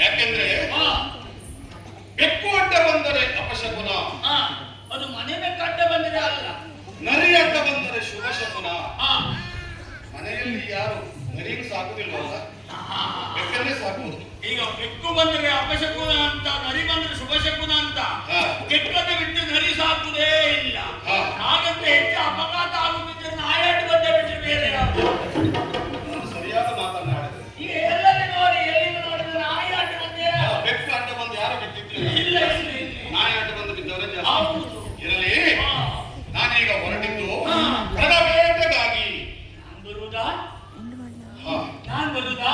ಯಾಕೆಂದ್ರೆ ಹಾ, ಬೆಕ್ಕು ಅಡ್ಡ ಬಂದರೆ ಅಪಶಕುನ, ಹಾ. ಅದು ಮನೆ ಬೆಕ್ಕ ಅಡ್ಡ ಬಂದ್ರೆ ಅಲ್ಲ. ನರಿ ಅಡ್ಡ ಬಂದರೆ ಶುಭ ಶಕುನ. ಹಾ, ಮನೆಯಲ್ಲಿ ಯಾರು ನರಿಗೂ ಸಾಕುದಿಲ್ವಲ್ಲ, ಬೆಕ್ಕನ್ನೇ ಸಾಕುವುದು. ಈಗ ಬೆಕ್ಕು ಬಂದ್ರೆ ಅಪಶಕುನ ಅಂತ, ನರಿ ಬಂದ್ರೆ ಶುಭಶಕುನ ಅಂತ. ಹಾ. ಬೆಕ್ಕನ್ನು ಬಿಟ್ಟು ನರಿ ಸಾಕುದೇ ಇಲ್ಲ. ಹಾ. ಹಾಗಂತ ಹೆಚ್ಚು ಅಪಘಾತ ಆಗುತ್ತಿದ್ರೆ ನಾಯಾಟ ಬಂದ ಬಿಟ್ಟರೆ ಬೇರೆ ಯಾವುದು? ನಾನು ಸರಿಯಾದ ಮಾತನ್ನಾಡಿದೆ. ಈಗ ಎಲ್ಲರೂ ನೋಡಿ, ಎಲ್ಲಿಂದ ನೋಡಿದ್ರೆ ನಾಯಾಟ ಬಂದೇ. ಬೆಕ್ಕು ಅಡ್ಡ ಬಂದು ಯಾರು ಬಿಟ್ಟಿದ್ರು? ಇಲ್ಲ ಇಲ್ಲ ಇಲ್ಲ. ನಾಯಿ ಅಡ್ಡ ಬಂದು ಬಿದ್ದವರೇ ಜಾಸ್ತಿ. ಹೌದು. ಇರಲಿ, ಹಾ. ನಾನೀಗ ಹೊರಟಿದ್ದು ಹಾ. ಪ್ರಗಬೇಟೆಗಾಗಿ. ನಾನ್ ಬರುವುದಾ? ಹಾ. ನಾನ್ ಬರುವುದಾ?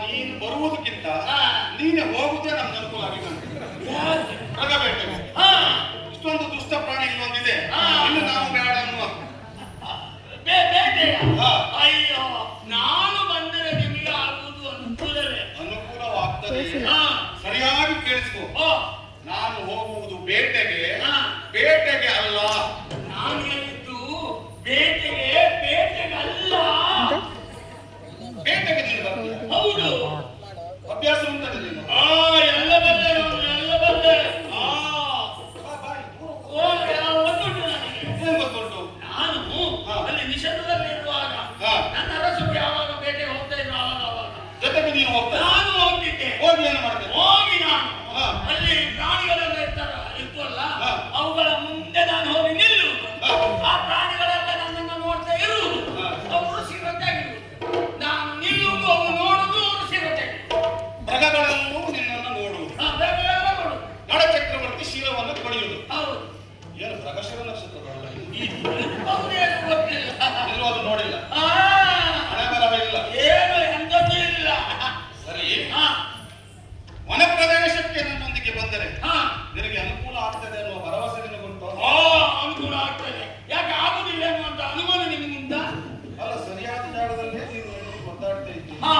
ನೀನು ಬರುವುದಕ್ಕಿಂತ ಹಾ. ನೀನೆ ಹೋಗುದೇ ನಮ್ಗೆ ಅನುಕೂಲ ಆಗಿ ಕಾಣ್ತದೆ. ಯಾಕೆ? ಪ್ರಗಬೇಟೆಗೆ ಹಾ. ಇಷ್ಟೊಂದು ದುಷ್ಟ ಪ್ರಾಣಿ ಇನ್ನೊಂದಿದೆ. ಹಾ. ಇನ್ನು ನಾವು ಬೇಡ ಅನ್ನುವ. ಬೇಟೆಯ? ಹಾ. ಅಯ್ಯೋ, ನಾನು ಬಂದರೆ ನಿಮಗೆ ಆಗುವುದು ಅನುಕೂಲವೇ. ಅನುಕೂಲವಾಗ್ತದೆ. ಹಾ. ಸರಿಯಾಗಿ ಕೇಳಿಸ್ಕೊ. ಓ, ನಾನು ಹೋಗುವುದು ಬೇಟೆಗೆ, ಹಾ. ಬೇಟೆಗೆ ಅಲ್ಲ. ನಾನು ಹೇಳಿದ್ದು ಬೇಟೆಗೆ, ಬೇಟೆಗಲ್ಲ. ಬೇಟೆಗೆ ನೀನು ಬರ್ತೀಯ? ಹೌದು. ಅಭ್ಯಾಸ ಉಂಟದೆ ನೀನು? ಎಲ್ಲ ಬಂದೆ ನಾನು, ಎಲ್ಲ ಬಂದೆ. ಬಾ, ಬಾಯ್. ಓ, ಎಲ್ಲ ಗೊತ್ತುಂಟು ನನಗೆ. ಏನ್ ಗೊತ್ತುಂಟು? ನಾನು ಹಾ. ಅಲ್ಲಿ ನಿಷೇಧದಲ್ಲಿರುವಾಗ ಹಾ. ನನ್ನ ಅರಸರು ಯಾವಾಗ ಬೇಟೆಗೆ ಹೋಗ್ತಾ ಇದ್ರು ಆವಾಗ ಜೊತೆಗೆ ನೀನು ಹೋಗ್ತಾ ನಾನು ಹೋಗ್ತಿದ್ದೆ. ಹೋಗಿ ಏನು ಮಾಡ್ತೇನೆ? ಹೋಗಿ ನಾನು ಹಾ. ಅಲ್ಲಿ ಪ್ರಾಣಿಗಳೆಲ್ಲ ಇರ್ತಲ್ಲ, ಹಾ. ಅವುಗಳ ಮುಂದೆ ನಾನು ಹೋಗಿ ನಿಲ್ಲುವುದು. ಹಾ. ಆ ಪ್ರಾಣಿಗಳೆಲ್ಲ ನನ್ನನ್ನು ನೋಡ್ತಾ ಇರುವುದು. ಹಾ. ಅವರು ಸಿರತೆಗಿರುವುದು. ನಾನು ನಿಲ್ಲುವುದು, ಅವರು ನೋಡುವುದು, ಅವರು ಸಿರತೆಗಿರುವುದು. ಮೃಗಗಳೆಲ್ಲವೂ ನಿನ್ನನ್ನು ನೋಡುವುದು. ಬೇರೆಲ್ಲ ನೋಡುದು. ನಳಚಕ್ರವರ್ತಿ ಶೀಲವನ್ನು ಪಡೆಯುವುದು. ಹೌದು. ಏನು ಪ್ರಗಶಿರ ನಕ್ಷತ್ರದಲ್ಲ ಅವ್ರೇನು ಗೊತ್ತಿಲ್ಲ. ಎಲ್ಲೂ ಅದು ನೋಡಿಲ್ಲ. ಆ, ಹಣೆ ಬರಹ ಇಲ್ಲ. ಏನು ಎಂಥದ್ದು ಇಲ್ಲ. ಸರಿ, ಹಾ. ವನ ಪ್ರದೇಶಕ್ಕೆ ನನ್ನೊಂದಿಗೆ ಬಂದರೆ ಹಾ. ನಿನಗೆ ಅನುಕೂಲ ಆಗ್ತದೆ ಅನ್ನುವ ಭರವಸೆ ನಿನಗುಂಟು? ಅನುಕೂಲ ಆಗ್ತದೆ. ಯಾಕೆ ಆಗುದಿಲ್ಲ ಅನ್ನುವಂತ ಅನುಮಾನ ನಿಮಗುಂಟಾ? ಅಲ್ಲ, ಸರಿಯಾದ ಜಾಗದಲ್ಲೇ ನೀನು ಒದ್ದಾಡ್ತಾ ಇದ್ದೀನಿ. ಹಾ.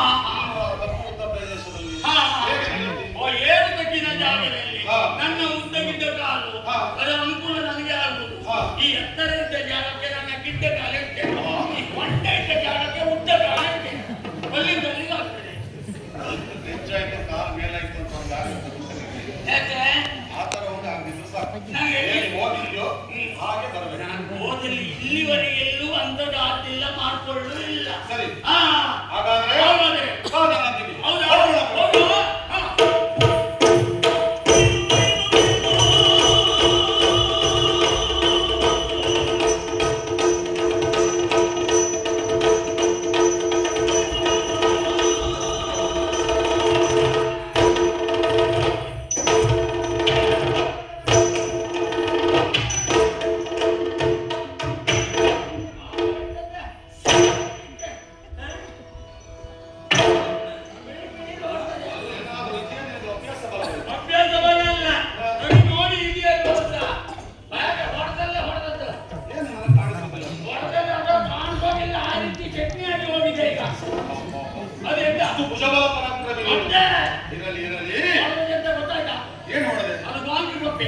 ಕಪ್ಪು ಉದ್ದ ಪ್ರದೇಶದಲ್ಲಿ ಹಾ. ಹೇಗೆ ನಿಲ್ತಿ? ಏಳು ತಗ್ಗಿನ ಜಾಗದಲ್ಲಿ ಹಾ. ನನ್ನ ಉದ್ದಗಿದ್ದ ಕಾಲು, ಹಾ. ಅದರ ಅನುಕೂಲ ನನಗೆ ಆಗುವುದು. ಹಾ. ಈ ಎತ್ತರ ಇದ್ದ ಜಾಗಕ್ಕೆ ನನ್ನ ಗಿಡ್ಡ ಕಾಲಕ್ಕೆ, ಈ ಹೊಂಟ ಇದ್ದ ಜಾಗಕ್ಕೆ ಉದ್ದ ಕಾಲಕ್ಕೆ, ಅಲ್ಲಿಂದ ಅಲ್ಲಿಗೆ ಆಗ್ತದೆ. ಹೆಚ್ಚಾಯ್ತು, ಕಾಲು ಮೇಲಾಯ್ತು ಅಂತ ಒಂದು ಆಗುತ್ತೆ. ಯಾಕೆ? ಆ ತರ ಒಂದು ಆಗಿದ್ರು ಸಾಕು. ನನಗೆ ಏನು ಓದಿದ್ಯೋ ಹಾಗೆ ಬರಬೇಕು. ನಾನು ಓದಲ್ಲಿ ಇಲ್ಲಿವರೆಗೆ ಎಲ್ಲೂ ಅಂಥದ್ದು ಆದಿಲ್ಲ, ಮಾಡ್ಕೊಳ್ಳೂ ಇಲ್ಲ. ಸರಿ, ಹಾ. ಹಾಗಾದ್ರೆ ಹೌದು. ಬಾ ನನ್ನೊಂದಿಗೆ. ಹೌದಾ? ಹೋಗೋಣ. ಹೌದು. ಹಾ. ಏನಾದ್ರೂ ಇದೆಯಾ ನಿನಗೆ ಅಭ್ಯಾಸ ಬರಬೇಕು. ಅಭ್ಯಾಸ ಬರಲ್ಲ. ನನಗೆ ನೋಡಿ ಇದೆಯಲ್ಲ ಅಂತ. ಬೇರೆ ಹೊಡೆದಲ್ಲೇ ಹೊಡೆದದ್ದು. ಏನು ನನಗೆ ಕಾಣಿಸೋದಿಲ್ಲ. ಹೊಡೆದಲ್ಲೇ ಅದು ಕಾಣಿಸೋದಿಲ್ಲ. ಆ ರೀತಿ ಚಟ್ನಿ ಆಗಿ ಹೋಗಿದೆ ಈಗ. ಅದೆಂತ? ಭುಜಬಲ ಪರಾಕ್ರಮಿ ನೀನು. ಮತ್ತೆ ಇರಲಿ ಇರಲಿ. ಹೊಡೆದದ್ದು ಎಂತ ಗೊತ್ತಾಯ್ತಾ? ಏನು ಹೊಡೆದೆ? ಅದು ಬಾಂಬಿ ಕೊಪ್ಪೆ.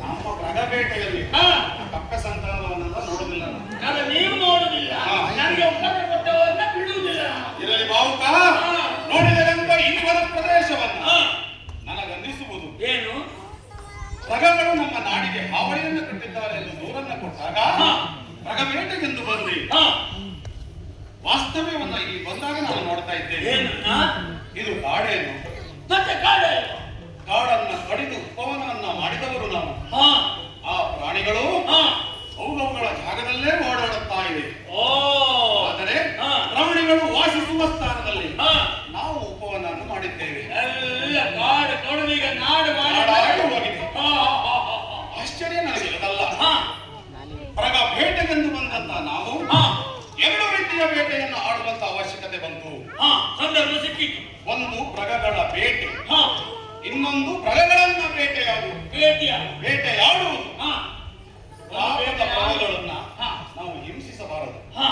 ನಮ್ಮ ಪ್ರಗಬೇಟೆಯಲ್ಲಿ ಹಾ. ಕಪ್ಪೆ ಸಂತಾನವನ್ನೆಲ್ಲ ನೋಡುದಿಲ್ಲ ನಾನು. ಅಲ್ಲ, ನೀವು ನೋಡುದಿಲ್ಲ. ಹಾ. ನನಗೆ ಒಪ್ಪಂದ ಕೊಟ್ಟವನ್ನ ಬಿಡುವುದಿಲ್ಲ. ಇರಲಿ ಬಾವುಕ, ಹಾ. ನೋಡಿದರೆಂಬ ಈ ವನ ಪ್ರದೇಶವನ್ನು ಹಾ. ನನಗನ್ನಿಸುವುದು ಏನು? ಪ್ರಗಗಳು ನಮ್ಮ ನಾಡಿಗೆ ಹಾವಳಿಯನ್ನು ಕಟ್ಟಿದ್ದಾರೆ ಎಂದು ದೂರನ್ನ ಕೊಟ್ಟಾಗ ಹಾ. ಪ್ರಗಬೇಟೆಗೆಂದು ಬಂದ್ರಿ. ಹಾ. ವಾಸ್ತವ್ಯವನ್ನ ಇಲ್ಲಿ ಬಂದಾಗ ನಾನು ನೋಡ್ತಾ ಇದ್ದೇನೆ. ಏನನ್ನ? ಇದು ಕಾಡೇನು? ಮತ್ತೆ ಕಾಡೆ. ಕಾಡನ್ನ ಕಡಿದು ಉಪವನವನ್ನ ಮಾಡಿದವರು ನಾವು. ಹಾ. ಆ ಪ್ರಾಣಿಗಳು ಹಾ. ಅವುಗಳ ಜಾಗದಲ್ಲೇ ಓಡಾಡುತ್ತಾ ಇವೆ. ಓ. ಆದರೆ ಹಾ. ಪ್ರಾಣಿಗಳು ವಾಸಿಸುವ ಸ್ಥಾನದಲ್ಲಿ ಹಾ. ನಾವು ಉಪವನವನ್ನು ಮಾಡಿದ್ದೇವೆ. ಎಲ್ಲ ಕಾಡು ಕಡಿದು ಈಗ ನಾಡು ನಾಡಾಗಿ ಮಾಡಿ. ಹೋಗಿದೆ. ಹಾ. ಆಶ್ಚರ್ಯ ನನಗೆ ಅದಲ್ಲ. ಹಾ. ಪ್ರಗ ಬೇಟೆಗೆಂದು ಬಂದಂತ ನಾವು ಹಾ. ಎರಡು ರೀತಿಯ ಬೇಟೆಯನ್ನು ಆಡುವಂತ ಅವಶ್ಯಕತೆ ಬಂತು. ಹಾ. ಸಂದರ್ಭ ಸಿಕ್ಕಿತು. ಒಂದು ಪ್ರಗಗಳ ಬೇಟೆ, ಹಾ. ಇನ್ನೊಂದು ಪ್ರಗಗಳನ್ನ ಬೇಟೆಯಾಡುವುದು. ಬೇಟೆಯಾಡುವುದು. ಹಾ. ಪಾಪದ ಪ್ರಗಗಳನ್ನ ಹಾ. ನಾವು ಹಿಂಸಿಸಬಾರದು. ಹಾ.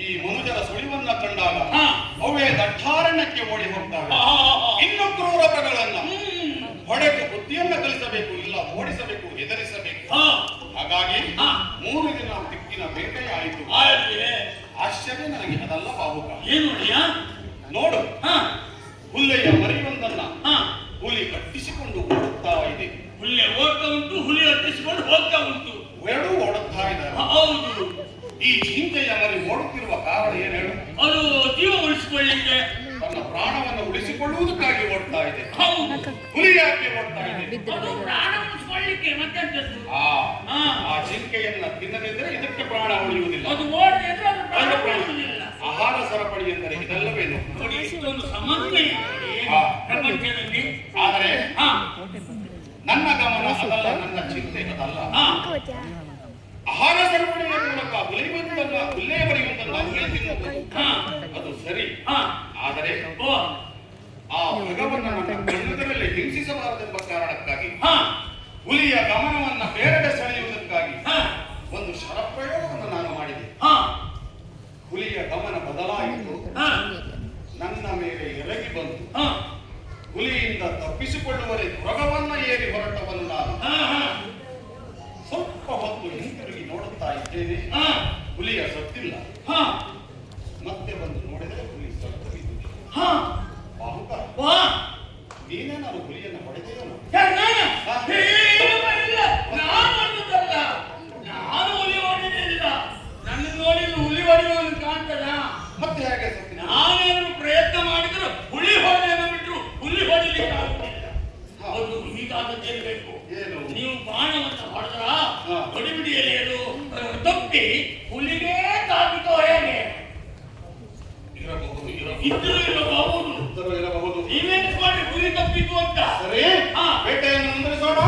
ಈ ಮನುಜರ ಸುಳಿವನ್ನ ಕಂಡಾಗ ಹಾ. ಅವೇ ದಟ್ಟಾರಣ್ಯಕ್ಕೆ ಓಡಿ ಹೋಗ್ತವೆ. ಹಾ. ಇನ್ನು ಕ್ರೂರ ಪ್ರಗಳನ್ನ ಹ್ಮ್. ಹೊಡೆದು ಬುದ್ಧಿಯನ್ನ ಕಲಿಸಬೇಕು, ಇಲ್ಲ ಓಡಿಸಬೇಕು, ಹೆದರಿಸಬೇಕು. ಹಾ. ಹಾಗಾಗಿ ಹಾ. 3 ದಿನ ದಿಕ್ಕಿನ ಬೇಟೆಯಾಯಿತು. ಆಯ್ತು. ಆಶ್ಚರ್ಯ ನನಗೆ ಅದಲ್ಲ ಬಾಹುಕ. ಏನು ನೋಡಿಯಾ? ನೋಡು, ಹಾ. ಹುಲ್ಲೆಯ ಮರಿಯೊಂದನ್ನ ಹಾ. ಹುಲಿ ಕಟ್ಟಿಸಿಕೊಂಡು ಓಡುತ್ತಾ ಇದೆ. ಹುಲಿ ಓಡ್ತಾ ಉಂಟು, ಹುಲಿ ಹತ್ತಿಸಿಕೊಂಡು ಹೋಗ್ತಾ ಉಂಟು. ಎರಡೂ ಓಡುತ್ತಾ ಇದ್ದಾರೆ. ಹೌದು. ಈ ಜಿಂಕೆಯ ಮರಿ ಓಡುತ್ತಿರುವ ಕಾರಣ ಏನು ಹೇಳು? ಅದು ಜೀವ ಉಳಿಸಿಕೊಳ್ಳಿಕ್ಕೆ. ತನ್ನ ಪ್ರಾಣವನ್ನು ಉಳಿಸಿಕೊಳ್ಳುವುದಕ್ಕಾಗಿ ಓಡ್ತಾ ಇದೆ. ಹೌದು. ಹುಲಿ ಯಾಕೆ ಓಡ್ತಾ ಇದೆ? ಅದು ಪ್ರಾಣ ಉಳಿಸ್ಕೊಳ್ಳಿಕ್ಕೆ ಮತ್ತೆಂತದ್ದು? ಆ ಜಿಂಕೆಯನ್ನ ತಿನ್ನದಿದ್ರೆ ಇದಕ್ಕೆ ಪ್ರಾಣ ಉಳಿಯುವುದಿಲ್ಲ. ಅದು ಓಡದೆ ಇದ್ರೆ ಅದು ಪ್ರಾಣ ಉಳಿಯುವುದಿಲ್ಲ. ಆಹಾರ ಸರಪಳಿ ಎಂದರೆ ಇದೆಲ್ಲವೇನು? ನೋಡಿ, ಇಷ್ಟೊಂದು ಸಮನ್ವಯ ಇದೆ ಹಾ. ಪ್ರಪಂಚದಲ್ಲಿ. ಆದರೆ ಹಾ, ನನ್ನ ಗಮನ ಅದಲ್ಲ, ನನ್ನ ಚಿಂತೆ ಅದಲ್ಲ. ಹಾ, ಆಹಾರ ಸರಪಳಿಯ ಮೂಲಕ ಹುಲ್ಲೇವರಿಗೊಂದನ್ನು ಹುಲಿ ತಿನ್ನುವುದು ಹಾ, ಅದು ಸರಿ. ಹಾ. ಆದರೆ ಓ, ಆ ಭಗವನ್ನನನ್ನು ಕಣ್ಣುಗಳಲ್ಲಿ ಹಿಂಸಿಸಬಾರದೆಂಬ ಕಾರಣಕ್ಕಾಗಿ ಹಾ, ಹುಲಿಯ ಗಮನವನ್ನ ಬೇರೆಡೆ ಸೆಳೆಯುವುದಕ್ಕಾಗಿ ಹಾ, ಒಂದು ಶರಪ್ರಯೋಗವನ್ನು ನಾನು ಮಾಡಿದೆ. ಹಾ, ಹುಲಿಯ ಗಮನ ಬದಲಾಯಿತು, ಹಾ, ನನ್ನ ಮೇಲೆ ಎರಗಿ ಬಂತು. ಹಾ, ಹುಲಿಯಿಂದ ತಪ್ಪಿಸಿಕೊಳ್ಳುವರೆ ಮೃಗವನ್ನ ಏರಿ ಹೊರಟವನು ನಾನು. ಹಾ, ಹಾ, ಸ್ವಲ್ಪ ಹೊತ್ತು ಹಿಂತಿರುಗಿ ನೋಡುತ್ತಾ ಇದ್ದೇನೆ, ಹಾ, ಹುಲಿಯ ಸತ್ತಿಲ್ಲ. ಹಾ, ಮತ್ತೆ ಬಂದು ನೋಡಿದರೆ ಹುಲಿ ಸತ್ತು ಬಿದ್ದಿದೆ. ಹಾ. ಬಾಹುಕ, ವಾ, ನೀನೇ ನಾನು ಹುಲಿಯನ್ನು ಹೊಡೆದೇನು? ಯಾರು ನಾನು? ಏನು ಮಾಡಿಲ್ಲ. ನಾನು ಹೊಡೆದದ್ದಲ್ಲ. ನಾನು ಹುಲಿ ಹೊಡೆದಿಲ್ಲ. ನನ್ನ ನೋಡಿ ಹುಲಿ ಹೊಡೆಯುವನು ಕಾಣ್ತದ? ಮತ್ತೆ ಹೇಗೆ ಸತ್ತಿನ? ನಾನೇನು ಪ್ರಯತ್ನ ಮಾಡಿದ್ರು ಹುಲಿ ಹೊಡೆಯನ್ನು ಬಿಟ್ರು ಹುಲಿ ಹೊಡಿಲಿಕ್ಕೆ ಆಗುತ್ತಿಲ್ಲ. ಅದು ಹೀಗಾದದ್ದೇಬೇಕು. ಏನು? ನೀವು ಬಾಣವನ್ನು ಹೊಡೆದ್ರ ಹಾ. ಹೊಡಿಬಿಡಿಯಲ್ಲಿ ಅದು ತಪ್ಪಿ ಹುಲಿಗೆ ತಾಕಿತೋ ಹೇಗೆ? ಇರಬಹುದು, ಇದ್ರೂ ಇರಬಹುದು. ಇರಬಹುದು. ನೀವೇನಿಸ್ಕೊಂಡ್ರೆ ಹುಲಿ ತಪ್ಪಿತು ಅಂತ. ಸರಿ, ಹಾ. ಬೇಟೆಯನ್ನು ಮುಂದುವರಿಸೋಣ.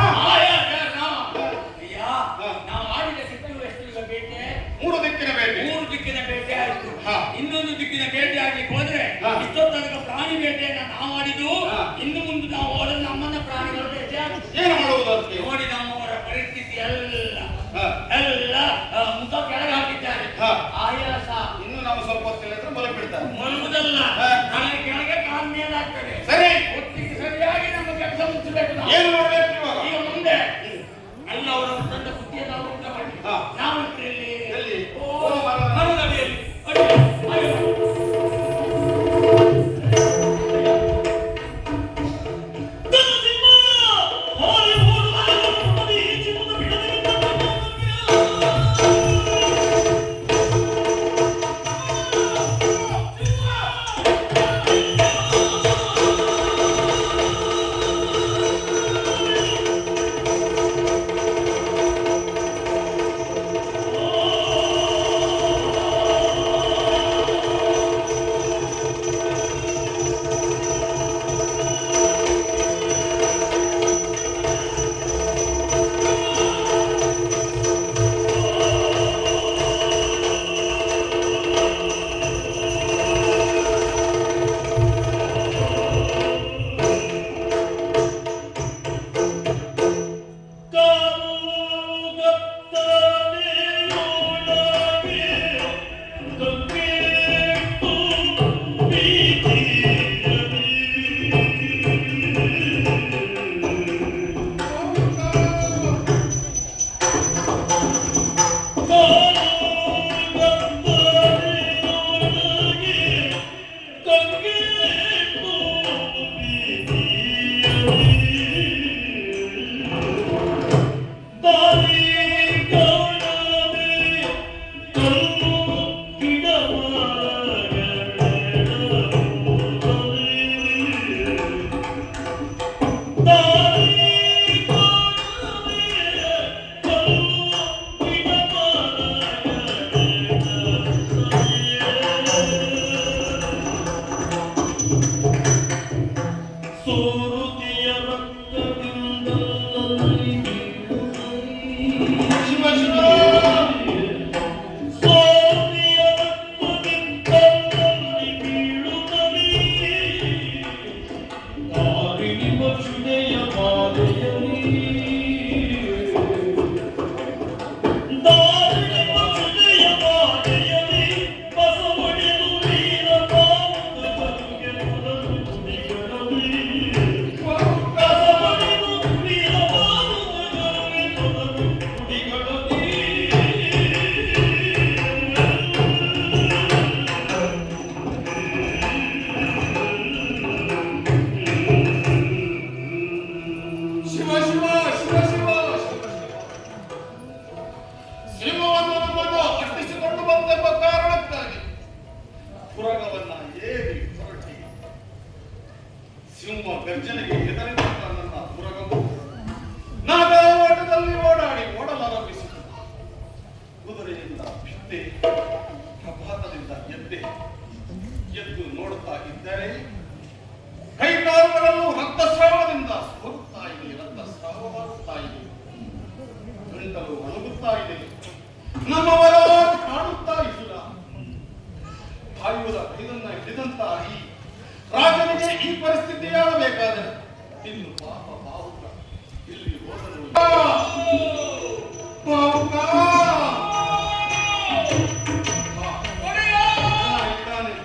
ನಾವು ಆಡಿದ ಸಿಕ್ಕಿರುವ ಎಷ್ಟು ಈಗ ಬೇಟೆ? 3 ದಿಕ್ಕಿನ ಬೇಟೆ. 3 ದಿಕ್ಕಿನ ಬೇಟೆ ಆಯ್ತು. ಹಾ. ಇನ್ನೊಂದು ದಿಕ್ಕಿನ ಬೇಟೆ ಆಗ್ಲಿಕ್ಕೆ ಹೋದ್ರೆ ಹಾ. ಇಷ್ಟೊತ್ತನಕ ಪ್ರಾಣಿ ಬೇಟೆಯನ್ನ ನಾವು ಮಾಡಿದ್ದು. ಹಾ. ಇನ್ನು ಮುಂದೆ ನಾವು ಹೋದ್ರೆ ನಮ್ಮನ್ನ ಪ್ರಾಣಿಗಳ ಬೇಟೆ ಆಗುತ್ತೆ. ಏನು ಮಾಡುವುದು ಅದಕ್ಕೆ? ನೋಡಿ ನಮ್ಮವರ ಪರಿಸ್ಥಿತಿ ಎಲ್ಲ ಹಾ. ಎಲ್ಲ ಮುಖ ಕೆಳಗೆ ಹಾಕಿದ್ದಾರೆ. ಹಾ. ಆಯಾಸ. ಇನ್ನು ನಾವು ಸ್ವಲ್ಪ ಹೊತ್ತಿಲ್ಲದ್ರೆ ಮಲಗಿ ಬಿಡ್ತಾರೆ. ಮಲಗುದಲ್ಲ, ಹಾ. ತಲೆ ಕೆಳಗೆ ಕಾಲ ಮೇಲಾಗ್ತದೆ. ಸರಿ, ಹೊತ್ತಿಗೆ ಸರಿಯಾಗಿ ನಮ್ಮ ಕೆಲಸ ಮುಗಿಸಬೇಕು ನಾವು. ಏನು ಮಾಡಬೇಕು ಇವಾಗ? ಈಗ ಮುಂದೆ ಅಲ್ಲ ಅವರ ತಂದ ಬುದ್ಧಿಯನ್ನು ಅವರು ಊಟ ಮಾಡಿ ಹಾ. ನಾವು ಇದ್ರಲ್ಲಿ ಎಲ್ಲಿ? ಓ, ಮರದ- ಮರದಡಿಯಲ್ಲಿ. ಅಯ್ಯೋ. ಗರ್ಜನೆಗೆ ಹೆದರಿದಂತ ನನ್ನ ಮುರಗವು ನಾಗಾವಾಟದಲ್ಲಿ ಓಡಲಾರಂಭಿಸಿತು. ಕುದುರೆಯಿಂದ ಬಿದ್ದೆ, ಪ್ರಭಾತದಿಂದ ಎದ್ದು ನೋಡುತ್ತಾ ಇದ್ದರೆ ಕೈಕಾಲುಗಳಲ್ಲೂ ರಕ್ತಸ್ರಾವದಿಂದ ಸೋರುತ್ತಾ ಇದೆ, ರಕ್ತಸ್ರಾವವಾಗುತ್ತಾ ಇದೆ, ಗಂಟಲು ಒಣಗುತ್ತಾ ಇದೆ. ನಮ್ಮವರ ಕಾಣುತ್ತಾ ಇಲ್ಲ. ಕಾಯುವುದ ಇದನ್ನ ಹಿಡಿದಂತ ಈ ರಾಜನಿಗೆ ಈ ಪರಿಸ್ಥಿತಿಯಾಗಬೇಕಾದರೆ ಇನ್ನು ಪಾಪ ಬಾವುಕ ಇಲ್ಲಿ ಹೋದನು. ಬಾವುಕ ಇದ್ದಾನೆ,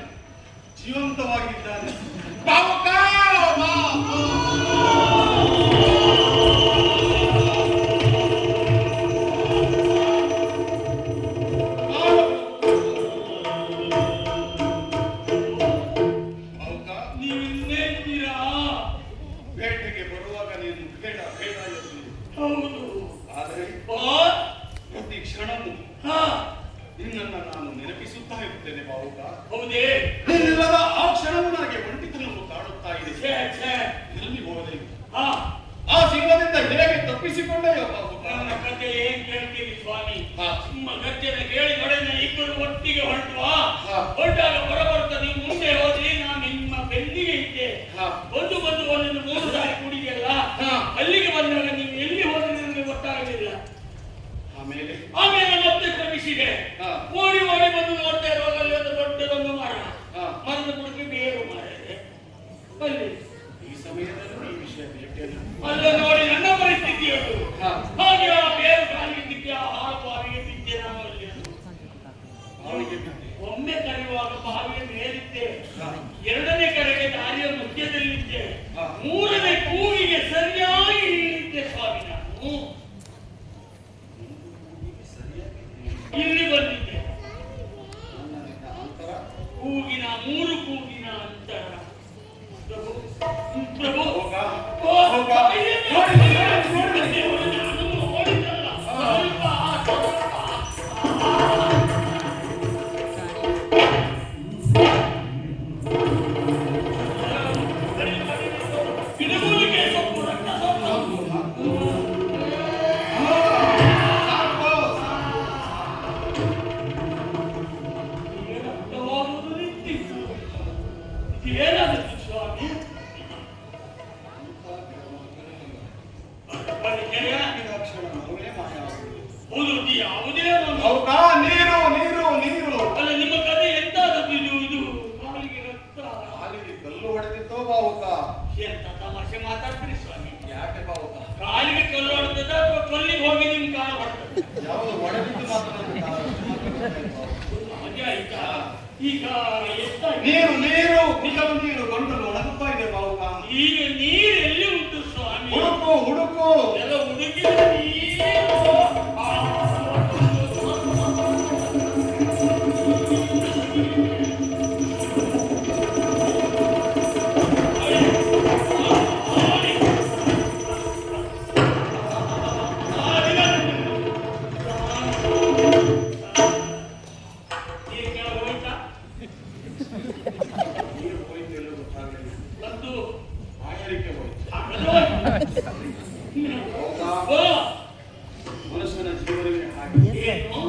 ಜೀವಂತವಾಗಿದ್ದಾನೆ. ಬಾವುಕ ಬೇಟೆಗೆ ಬರುವಾಗ ನೀನು ಬೇಡ ಬೇಡ ಎಂದು ಹೌದು. ಆದರೆ ಆ? ಪ್ರತಿ ಕ್ಷಣವೂ ನಿನ್ನನ್ನು ನಾನು ನೆನಪಿಸುತ್ತಾ ಇರುತ್ತೇನೆ ಬಾವುಕ. ಹೌದೇ? ನಿನ್ನಿಲ್ಲದ ಆ ಕ್ಷಣವು ನನಗೆ ಒಂಟಿತನವನ್ನು ಕಾಡುತ್ತಾ ಇದೆ. ಛೇ, ಛೇ. ಎಲ್ಲಿ ಹೋದೆ? ಆ, ಆ ಸಿಂಹದಿಂದ ಹೇಗೆ ತಪ್ಪಿಸಿಕೊಂಡೆಯೋ ಬಾವುಕ? ನನ್ನ ಕಥೆ ಏನ್ ಕೇಳ್ತೀರಿ ಸ್ವಾಮಿ? ಹಾ. ನಿಮ್ಮ ಗರ್ಜನೆ ಕೇಳಿ ಹೊಡೆದ ಇಬ್ಬರು ಒಟ್ಟಿಗೆ ಹೊರಟುವಾ? ಹಾ. ಹೊರಟಾಗ ಬರಬರ್ತ ನೀವು ಮುಂದೆ ಹೋದ್ರಿ, ನಾನು ನಿಮ್ಮ ಬೆನ್ನಿಗೆ ಇದ್ದೆ. ಹಾ. ಬಂದು ಒಂದೊಂದು 3 ದಾರಿ ಕುಡಿದೆಯಲ್ಲ, ಹಾ. ಅಲ್ಲಿಗೆ ಬಂದಾಗ ನೀವು ಎಲ್ಲಿ ಹೋದ್ರೆ ನನಗೆ ಗೊತ್ತಾಗಲಿಲ್ಲ. ಆಮೇಲೆ ಮತ್ತೆ ಕ್ರಮಿಸಿದೆ. ಹಾ. ಓಡಿ ಬಂದು ನೋಡ್ತಾ ಇರುವಾಗ ಅಲ್ಲಿ ಒಂದು ದೊಡ್ಡದೊಂದು ಮರ, ಮರದ ಬುಡಕ್ಕೆ ಬೇರು ಮರ ಇದೆ. ಅಲ್ಲಿ ಈ ಸಮಯದಲ್ಲಿ ಈ ವಿಷಯ ಬೇಕೇನು? ಅಲ್ಲ ನೋಡಿ ನನ್ನ ಪರಿಸ್ಥಿತಿ ಅದು. ಹಾ. ಹಾಗೆ ಆ ಬೇರು ಕಾಲಿಗೆ ಬಿದ್ದೆ, ಆ ಹಾಳು ಬಾವಿಗೆ ಬಿದ್ದೆ. ನಾವು ಅಲ್ಲಿ ಬಾವಿಗೆ ಬಿದ್ದೆ. ಒಮ್ಮೆ ಕರೆಯುವಾಗ ಬಾವಿಯ ಮೇಲಿದ್ದೆ, ಹಾ. ಎರಡನೇ ಕರೆಗೆ ದಾರಿಯ ಮಧ್ಯದಲ್ಲಿದ್ದೆ, ಹಾ. ಮೂರನೇ ಕೂಗಿಗೆ ಸರಿಯಾಗಿ ಇಳಿದ್ದೆ ಸ್ವಾಮಿ. ನಾನು ಇಲ್ಲಿ ಬಂದಿದ್ದೆ. ನನ್ನಿಂದ ಅಂತರ ಕೂಗಿನ 3 ಕೂಗಿನ ಅಂತರ. ಪ್ರಭು ಪ್ರಭು ಹೋಗ ಓ, ಹೋಗ. ನಾನು ಓಡಿದ್ದಲ್ಲ. ಸ್ವಲ್ಪ ಗಿಡಮೂಲಿಕೆ ಸೊಪ್ಪು, ರಕ್ತ ಸೊಪ್ಪು. ರಕ್ತವಾಗುವುದು ನಿಂತಿತ್ತು. ಏನಾಗುತ್ತೆ ಸ್ವಾಮಿ? ಹೌದು, ಯಾವುದೇ ಒಂದು ನೀರು ನೀರು ನೀರು ಅಲ್ಲ, ನಿಮ್ಮ ಕಥೆ ಎಂತಾದದ್ದು ಇದು? ಇದು ಕಾಲಿಗೆ ರಕ್ತ. ಕಾಲಿಗೆ ಕಲ್ಲು ಹೊಡೆದಿತ್ತೋ ಬಾವುಕ? ಎಂತ ತಮಾಷೆ ಮಾತಾಡ್ತೀರಿ ಸ್ವಾಮಿ? ಯಾಕೆ ಬಾವುಕ? ಕಾಲಿಗೆ ಕಲ್ಲು ಹೊಡೆದ ಅಥವಾ ಕೊಲ್ಲಿಗೆ ಹೋಗಿ ನಿಮ್ ಕಾಲ ಹೊಡೆದ? ಯಾವುದು ಹೊಡೆದಿದ್ದು ಮಾತ್ರ ಹಾಗೆ ಆಯ್ತಾ? ಈಗ ಎಷ್ಟಾಯ್ತು? ನೀರು ನೀರು ನಿಜವ ನೀರು ಗಂಟಲು ಒಣಗುತ್ತಾ ಇದೆ ಬಾವುಕ. ಈಗ ನೀರು ಎಲ್ಲಿ ಉಂಟು ಸ್ವಾಮಿ? ಹುಡುಕು ಹುಡುಕು. ಎಲ್ಲ ಹುಡುಕಿದ್ರೆ ನೀರು. ನೀರು ಹೋಯ್ತು ಎಲ್ಲೂ ಗೊತ್ತಾಗಲಿಲ್ಲ. ಬಂದು ಆಯರಿಕೆ ಹೋಯ್ತು. ಓ, ಮನುಷ್ಯನ ಜೀವನವೇ ಹಾಗೆ. ಏನು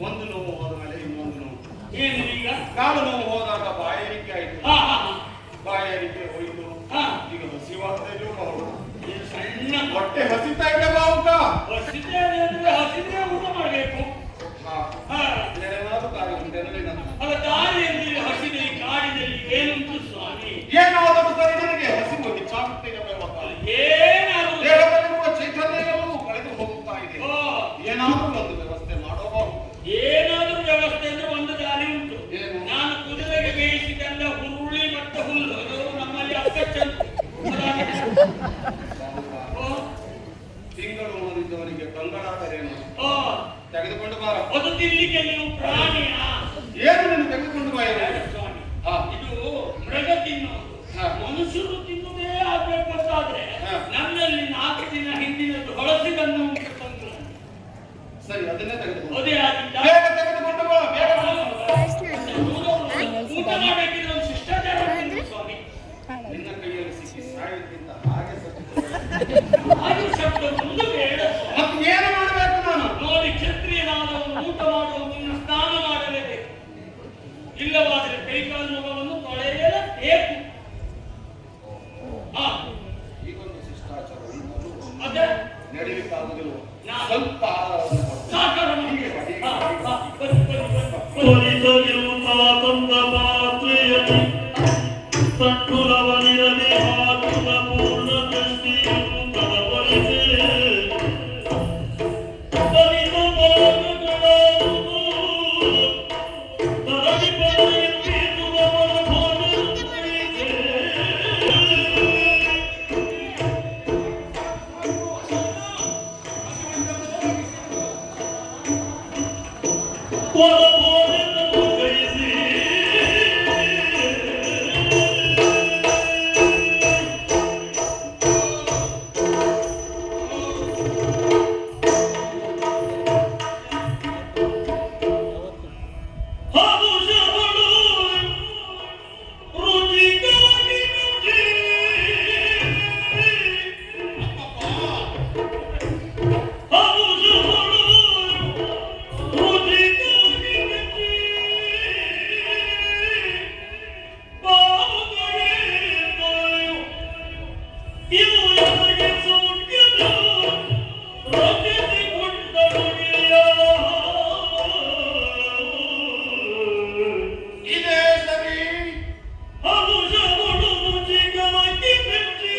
ಒಂದು ನೋವು ಹೋದ ಮೇಲೆ ಇನ್ನೊಂದು ನೋವು. ಏನು ಈಗ? ಕಾಲು ನೋವು ಹೋದಾಗ ಬಾಯಾರಿಕೆ ಆಯ್ತು. ಹಾ ಹಾ ಹಾ. ಬಾಯಾರಿಕೆ ಹೋಯ್ತು. ಹಾ. ಈಗ ಹಸಿವಾಗ್ತಾ ಇದೆಯೋ ಬಾವುಕ? ಇದು ಸಣ್ಣ ಹೊಟ್ಟೆ ಹಸಿತಾ ಇದೆ ಬಾವುಕ. ಹಸಿದ್ರೆ ಅಂದ್ರೆ ಹಸಿದ್ರೆ ಊಟ ಮಾಡ್ಬೇಕು. ಹಾ. ಹಾ. ಏನಾದ್ರು ಕಾರ್ಯ ಉಂಟೇನೋ ಇಲ್ಲ. ಅಲ್ಲ, ದಾರಿಯಲ್ಲಿ ಹಸಿದೆ, ಕಾಡಿನಲ್ಲಿ ಏನುಂಟು ಸ್ವಾಮಿ? ಏನಾದರೂ ಸರಿ ನನಗೆ ಹಸಿವು ಹೆಚ್ಚಾಗುತ್ತಾ ಇದೆ ಬಾವುಕ. ಏನಾದ್ರು ದೇಹದಲ್ಲಿರುವ ಚೈತನ್ಯಗಳು ಕಳೆದು ಹೋಗುತ್ತಾ ಇದೆ. ಓ, ಏನಾದರೂ ಒಂದು ವ್ಯವಸ್ಥೆ ಮಾಡಬಹುದು. ಏನಾದ್ರೂ ವ್ಯವಸ್ಥೆ ಅಂದ್ರೆ ಒಂದು ದಾರಿ ಉಂಟು. ಏನು? ನಾನು ಕುದುರೆಗೆ ಬೇಯಿಸಿದಂತ ಹುರುಳಿ ಮತ್ತು ಹುಲ್ಲು, ಅದು ನಮ್ಮಲ್ಲಿ ಅಕ್ಕಚ್ಚಂದು. ಓ, ತಿಂಗಳು ಉಳಿದವನಿಗೆ ಕಂಗಳಾದರೇನು? ಓ, ತೆಗೆದುಕೊಂಡು ಬಾರ. ಅದು ತಿನ್ಲಿಕ್ಕೆ ನೀವು ಪ್ರಾಣಿಯ? ಏನು ನೀನು ತೆಗೆದುಕೊಂಡು ಬಾ ಏನು? ಸ್ವಾಮಿ, ಹಾ. ಇದು ಮೃಗ ತಿನ್ನುವುದು. ಹಾ. ಮನುಷ್ಯರು ತಿನ್ನುವುದೇ ಆಗ್ಬೇಕು ಅಂತಾದ್ರೆ ಹಾ. ನನ್ನಲ್ಲಿ 4 ದಿನ ಹಿಂದಿನದ್ದು ಬಳಸಿದನ್ನು ಉಂಟು ತಂದು. ಸರಿ, ಅದನ್ನೇ ತೆಗೆದುಕೊಂಡು ಅದೇ ಆಗಿದ್ದ. ಬೇಗ ತೆಗೆದುಕೊಂಡು ಬಾ, ಬೇಗ ಬಾ. ಊಟ ಮಾಡಬೇಕಿದ್ರೆ ಒಂದು ಶಿಷ್ಟಾಚಾರ ಉಂಟು ಸ್ವಾಮಿ. ನಿನ್ನ ಕೈಯಲ್ಲಿ ಸಿಕ್ಕಿ ಸಾಯುವುದಕ್ಕಿಂತ ವಾಯು ಶಬ್ದ ಒಂದು ಬೇಡ ಸ್ವಾಮಿ. ಮತ್ತೆ ಏನು ಮಾಡಬೇಕು ನಾನು? ನೋಡಿ, ಕ್ಷತ್ರಿಯನಾದವನು ಊಟ ಮಾಡುವ ಮುನ್ನ ಸ್ನಾನ ಮಾಡಲೇಬೇಕು. ಇಲ್ಲವಾದರೆ ಕೈಕಾಲು ಮುಖವನ್ನು ತೊಳೆಯಲೇಬೇಕು. ಈಗೊಂದು ಶಿಷ್ಟಾಚಾರ ಉಂಟು. ಅದೇ ನಡೆಯಲಿಕ್ಕಾಗುವುದಿಲ್ಲ. ನಾನು- ಸ್ವಲ್ಪ ಆಹಾರವನ್ನು ಕೊಡು. ಸಾಕಾರ ನಮಗೆ. ಬನ್ನಿ ತಂದ ಪಾತ್ರೆಯಲ್ಲಿ ತಟ್ಟುರವನಿರಲಿ ಹಾಕುವ ಪೂರ್ಣ ದೃಷ್ಟಿಯನ್ನು ಕಳವಳಿಸಿ ಬಲಿತ ಭಾಗಗಳಾವುದು ತರಲಿ ಬರೆಯುತ್ತಿರುವವರ ಭಾಗಗಳಿಗೆ ಒಳಬೋದೆಂದು ಕೈಸಿ ಹರುಷಗಳು ರುಚಿಗಾಗಿ ರುಚಿ ಹರುಷಗಳು ರುಚಿಗಾಗಿ ರುಚಿ ಬಾವುಗಳೇ ತೊಳೆಯು ಇದು ಎನಗೆ ಸೌಖ್ಯದ ರಚಿಸಿಕೊಂಡೊಡೆಯ ಇದೇ ಸರಿ. ಹರುಷಗಳು ರುಚಿಗಾಗಿ ಮೆಚ್ಚಿ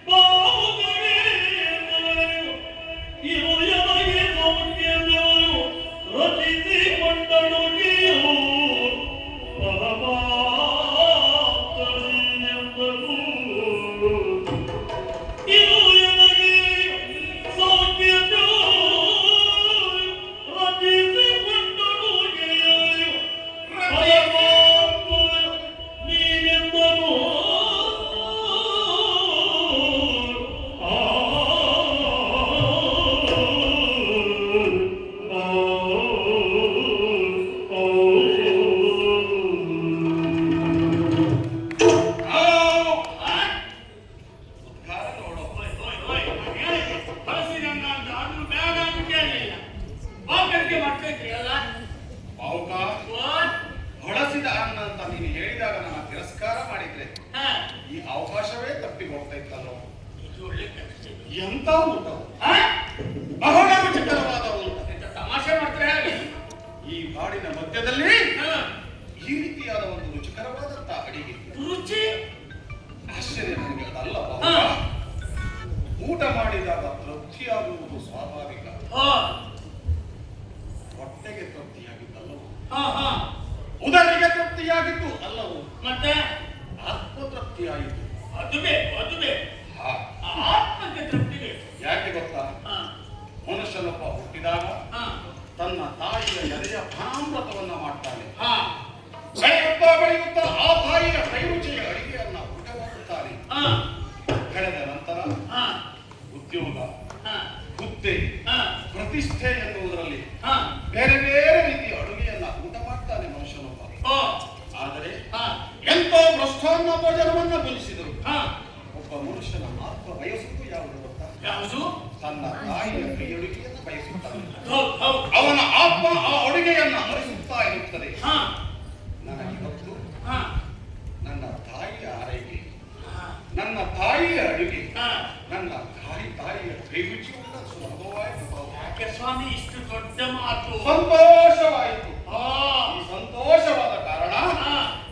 ಬಾವುಗಳೇ ತೊಳೆಯು ಇದು ಎನಗೆ ಸೌಖ್ಯದೆವರು ರಚಿಸಿಕೊಂಡೊಡೆಯು ಪರಮಾತ್ಮನೆಂಬನು ಇದು ಎನಗೆ ಸೌಖ್ಯದೆವರು ರಚಿಸಿಕೊಂಡೊಡೆಯು ಪರಮಾತ್ಮ ನೀನೆಂಬನು ಉದ್ಧಾರ ನೋಡು. ಬಾವುಕ, ಹೊಳಸಿದ ಅನ್ನ ಅಂತ ನೀನು ಹೇಳಿದಾಗ ನಾನು ತಿರಸ್ಕಾರ ಮಾಡಿದ್ರೆ ಈ ಅವಕಾಶವೇ ತಪ್ಪಿ ಹೋಗ್ತಾ ಇತ್ತಲ್ಲೋ. ಎಂತ ಊಟ, ಬಹಳ ರುಚಿಕರವಾದ ಊಟ. ತಮಾಷೆ ಮಾಡ್ತಾರೆ ಹಾಗೆ. ಈ ಕಾಡಿನ ಮಧ್ಯದಲ್ಲಿ ಈ ರೀತಿಯಾದ ಒಂದು ರುಚಿಕರವಾದಂತಹ ಅಡಿಗೆ. ರುಚಿ ಆಶ್ಚರ್ಯ ನನಗೆ ಅದಲ್ಲ ಬಾವುಕ. ಊಟ ಮಾಡಿದಾಗ ತೃಪ್ತಿಯಾಗುವುದು ಸ್ವಾಭಾವಿಕ. ಹೊಟ್ಟೆಗೆ ತೃಪ್ತಿಯಾಗಿದ್ದಲ್ಲವು, ಉದರಿಗೆ ತೃಪ್ತಿಯಾಗಿತ್ತು ಅಲ್ಲವು, ಮತ್ತೆ ಆತ್ಮತೃಪ್ತಿಯಾಯಿತು. ಅದು ಬೇಕು, ಅದು ಬೇಕು. ಹಾ, ಆತ್ಮಕ್ಕೆ ತೃಪ್ತಿ ಬೇಕು. ಯಾಕೆ ಗೊತ್ತಾ? ಮನುಷ್ಯನೊಬ್ಬ ಹುಟ್ಟಿದಾಗ ತನ್ನ ತಾಯಿಯ ಎದೆಯ ಫಲಾಮೃತವನ್ನ ಮಾಡ್ತಾನೆ. ಬೆಳೆಯುತ್ತಾ ಆ ತಾಯಿಯ ಕೈರುಚಿಯ ಅಡಿಗೆಯನ್ನ ಊಟ ಮಾಡುತ್ತಾನೆ. ಬೆಳೆದ ನಂತರ ಉದ್ಯೋಗ, ಹುದ್ದೆ, ಪ್ರತಿಷ್ಠೆ ಎನ್ನುವುದರಲ್ಲಿ ಬೇರೆ ಬೇರೆ ರೀತಿಯ ಅಡುಗೆಯನ್ನ ಊಟ ಮಾಡ್ತಾನೆ ಮನುಷ್ಯನೊಬ್ಬ. ಆದರೆ ಎಂತೋ ಭ್ರಷ್ಟಾನ್ನ ಭೋಜನವನ್ನ ಬಲಿಸಿದರು. ಒಬ್ಬ ಮನುಷ್ಯನ ಆತ್ಮ ಬಯಸುವುದು ಯಾವುದು ಗೊತ್ತಾ? ಯಾವುದು? ತನ್ನ ತಾಯಿಯ ಕೈ ಅಡುಗೆಯನ್ನು ಬಯಸುತ್ತಾನೆ. ಹೌದು, ಹೌದು. ಅವನ ಆತ್ಮ ಆ ಅಡುಗೆಯನ್ನ ಹರಿಸುತ್ತಾ ಇರುತ್ತದೆ. ನನಗಿವತ್ತು ನನ್ನ ತಾಯಿಯ ಆರೈಕೆ, ನನ್ನ ತಾಯಿಯ ಅಡುಗೆ, ನನ್ನ ತಾಯಿಯ ಕೈ ರುಚಿಯುಳ್ಳ ಸುಲಭವಾಯಿತು. ಯಾಕೆ ಸ್ವಾಮಿ ಇಷ್ಟು ದೊಡ್ಡ ಮಾತು? ಸಂತೋಷವಾಯಿತು. ಈ ಸಂತೋಷವಾದ ಕಾರಣ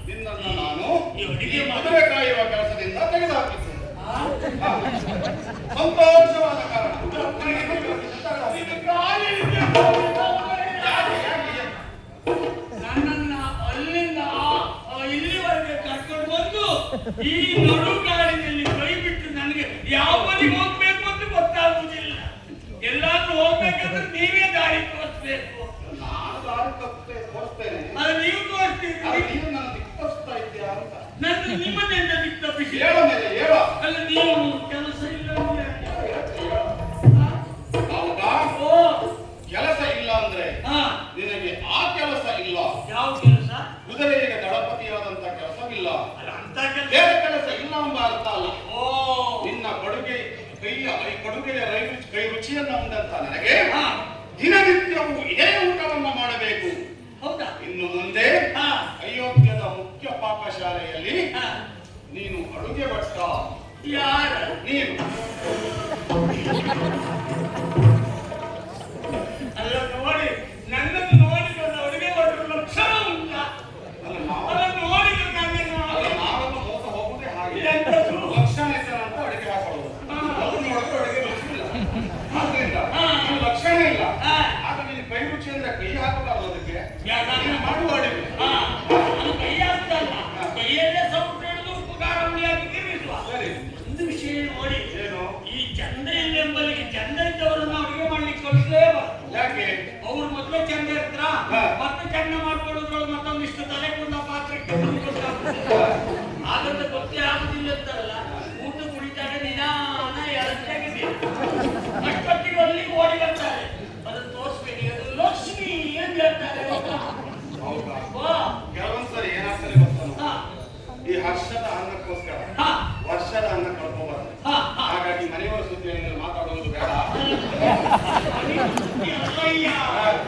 ನಿನ್ನನ್ನು ನಾನು ಈ ಅಡುಗೆ ಮದುವೆ ಕಾಯುವ ಕೆಲಸದಿಂದ ತೆಗೆದುಹಾಕಿದ್ದೇನೆ. ಸಂತೋಷವಾದ ಕಾರಣ ನನ್ನನ್ನ ಅಲ್ಲಿಂದ ಇಲ್ಲಿವರೆಗೆ ಕರ್ಕೊಂಡು ಬಂದು ಈ ನಡುಕಾಡಿನಲ್ಲಿ ಕೈ ಬಿಟ್ಟು ನನಗೆ ಯಾವ ಬದಿಗೆ ಹೋಗ್ಬೇಕು ಅಂತ ಗೊತ್ತಾಗುವುದಿಲ್ಲ. ಎಲ್ಲಾದ್ರೂ ಹೋಗ್ಬೇಕಂದ್ರೆ ನೀವೇ ದಾರಿ ತೋರಿಸ್ಬೇಕು. ನಾನು ದಾರಿ ತೋರಿಸ್ತೇನೆ. ಅದು ನೀವು ತೋರಿಸ್ತೀರಿ. ನೀನು ನನ್ನ ದಿಕ್ಕು ತೋರಿಸ್ತಾ ಇದ್ದೀಯಾ ಅಂತ. ನನ್ನ ನಿಮ್ಮನ್ನೆಂದ ಬಿಟ್ಟು ಹೇಳ ಮೇಲೆ ಹೇಳ. ಅಲ್ಲ, ನೀವು ಕೆಲಸ ಇಲ್ಲ ಅಂದ್ರೆ ಕೆಲಸ ಇಲ್ಲ ಅಂದ್ರೆ ನಿನಗೆ ಆ ಕೆಲಸ ಇಲ್ಲ. ಯಾವ ಕೆಲಸ? ಕುದುರೆಗೆ ದಳಪತಿಯಾದಂತ ಕೆಲಸವಿಲ್ಲ. ಅಲ್ಲ, ಅಂತ ಕೆಲಸ ಬೇರೆ ಕೆಲಸ ಇಲ್ಲ ಎಂಬ ಅರ್ಥ ಅಲ್ಲ. ಓ ರುಚಿಯನ್ನು ಉಂಡಂತ ನನಗೆ ಹಾ. ದಿನನಿತ್ಯವೂ ಇದೇ ಊಟವನ್ನು ಮಾಡಬೇಕು. ಹೌದಾ? ಇನ್ನು ಮುಂದೆ ಹಾ. ಅಯೋಧ್ಯದ ಮುಖ್ಯ ಪಾಕಶಾಲೆಯಲ್ಲಿ ಹಾ. ನೀನು ಅಡುಗೆ ಭಟ್ಟ. ಯಾರ? ನೀನು ಅಲ್ಲ ನೋಡಿ, ನನ್ನನ್ನು ನೋಡಿ ನನ್ನ ಅಡುಗೆ ಭಟ್ರು ಲಕ್ಷಣ ಉಂಟ. ಅಲ್ಲ ನಾವು ಅದನ್ನು ನೋಡಿದ್ರೆ ನನ್ನನ್ನು ಅಲ್ಲ ನಾವೆಲ್ಲ ಮೋಸ ಹೋಗುದೇ ಹಾಗೆ. ಎಂತದು? ಲಕ್ಷಣ ಇದ್ದಾರೆ ಅಂತ ಅಡುಗೆ ಹಾಕೊಳ್ಳೋದು. ಹಾ. ಅವ್ರು ನೋಡಿದ್ರೆ ಅಡುಗೆ ರುಚಿ ಇಲ್ಲ. ಆದ್ರಿಂದ ಹಾ. ನಿನ್ನ ಲಕ್ಷಣ ಇಲ್ಲ. ಹಾ. ಆಗ ನೀನು ಕೈ ರುಚಿ ಅಂದ್ರೆ ಕೈ ಹಾಕಬಾರದು ಅದಕ್ಕೆ. ಯಾಕಂದ್ರೆ ನೀನು ಮಾಡುವ ಅಡುಗೆ. ಹಾ. ಅದು ಕೈ ಹಾಕುದಲ್ಲ, ಕೈಯಲ್ಲೇ ಸೌಟು ಹಿಡಿದು ಉಪ್ಪು ಖಾರ ಹುಳಿಯಾಗಿ ತಿರುಗಿಸುವ. ಸರಿ. ಒಂದು ವಿಷಯ ನೋಡಿ, ಏನು? ಈ ಚಂದ ಎಂಬಲ್ಲಿಗೆ ಚಂದ ಇದ್ದವರನ್ನ ಅಡುಗೆ ಮಾಡ್ಲಿಕ್ಕೆ ಕಳಿಸಲೇಬಾರದು. ಯಾಕೆ? ಅವ್ರು ಮೊದಲೇ ಚಂದ ಇರ್ತಾರ, ಹಾ. ಮತ್ತೆ ಚಂದ ಮಾಡ್ಕೊಳ್ಳೋದ್ರೊಳಗೆ ಮತ್ತೊಂದಿಷ್ಟು ತಲೆ ಕುಂದ ಪಾತ್ರಕ್ಕೆ ಹಾಗಂತ ಗೊತ್ತೇ ಆಗುದಿಲ್ಲ ಅಂತಾರಲ್ಲ. ಊಟ ಕುಡಿದಾಗ ನಿಧಾನ ಎಳತ್ತಾಗಿದೆ, ಅಷ್ಟೊತ್ತಿಗೆ ಅಲ್ಲಿ ಓಡಿ ಬರ್ತಾರೆ. ಅದನ್ನು ತೋರಿಸ್ಬೇಡಿ, ಅದು ಲಕ್ಷ್ಮಿ ಅಂತ ಹೇಳ್ತಾರೆ. ಹೌದಾ? ವಾ. ಕೆಲವೊಂದ್ಸರಿ ಏನಾಗ್ತದೆ ಗೊತ್ತಾನು? ಹಾ. ಈ ಹರ್ಷದ ಅನ್ನಕ್ಕೋಸ್ಕರ ಹಾ. ವರ್ಷದ ಅನ್ನ ಕಳ್ಕೋಬಾರ್ದು. ಹಾ. ಹಾ. ಹಾಗಾಗಿ ಮನೆಯವರ ಸುದ್ದಿಯನ್ನು ಮಾತಾಡುವುದು ಬೇಡ. ಅಯ್ಯ,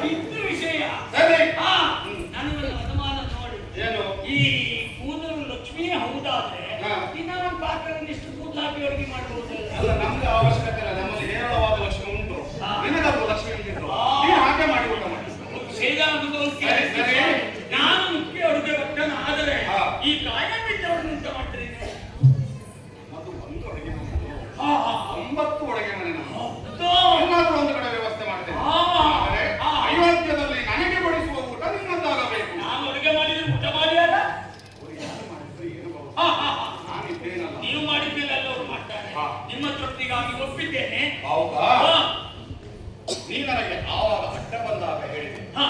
ಇದು ವಿಷಯ. ಸರಿ. ಹಾ. ನನಗೊಂದು ಅನುಮಾನ ನೋಡಿ, ಏನು? ಈ ಕೂದಲು ಲಕ್ಷ್ಮಿ ಹೌದಾದ್ರೆ ಹಾ. ಇನ್ನ ಒಂದು ಪಾತ್ರದಲ್ಲಿಷ್ಟು ಕೂದಲು ಹಾಕಿ ಅಡುಗೆ ಮಾಡಬಹುದಲ್ಲ? ಅಲ್ಲ, ನಮ್ಗೆ ಅವಶ್ಯಕತೆ ಇಲ್ಲ. ನಮ್ಮಲ್ಲಿ ಹೇರಳವಾದ ಲಕ್ಷ್ಮಿ ಉಂಟು. ಹಾ. ನಿನಗದು ಲಕ್ಷ್ಮಿ ಉಂಟು. ನೀನು ಹಾಗೆ ಮಾಡಿ ಊಟ ಮಾಡಿ. ಸೇದಾ ಅನುಭವಕ್ಕೆ ಸರಿ, ಸರಿ. ನಾನು ಮುಖ್ಯ ಅಡುಗೆ ಭಟ್ಟನ ಆದರೆ ಹಾ. ಈ ಕಾಯಂ ಇದ್ದವರನ್ನು ಉಂಟ ಮಾಡ್ತೀನಿ. ಅದು ಒಂದು ಅಡುಗೆ ಮನೆ. ಹಾ. ಹಾ. 9 ಅಡುಗೆ ಮನೆ ನಮ್ಮದು. ಹೌದು. ಏನಾದ್ರೂ ಒಂದು ಕಡೆ ವ್ಯವಸ್ಥೆ ಮಾಡ್ತೇನೆ. ಹಾ. ಆದರೆ ಹಾ. ಅಯೋಧ್ಯದಲ್ಲಿ ನನಗೆ ಬಡಿಸುವ ಊಟ ನಿನ್ನದಾಗಬೇಕು. ನಾನು ಅಡುಗೆ ಮಾಡಿದ್ರೆ ಊಟ ಮಾಡಿಯಾರ? ಅವ್ರು ಯಾರು ಮಾಡಿದ್ರೆ ಏನು ಬರುವುದು? ಹಾ. ಹಾ. ಹಾ. ನಾನಿದ್ದೇನಲ್ಲ. ನೀವು ಮಾಡಿದ್ಮೇಲೆ ಎಲ್ಲರೂ ಮಾಡ್ತಾರೆ. ಹಾ. ನಿಮ್ಮ ತೃಪ್ತಿಗಾಗಿ ಒಪ್ಪಿದ್ದೇನೆ. ಹೌದಾ? ಹಾ. ನೀ ನನಗೆ ಆವಾಗ ಅಡ್ಡ ಬಂದಾಗ ಹೇಳಿದೆ, ಹಾ.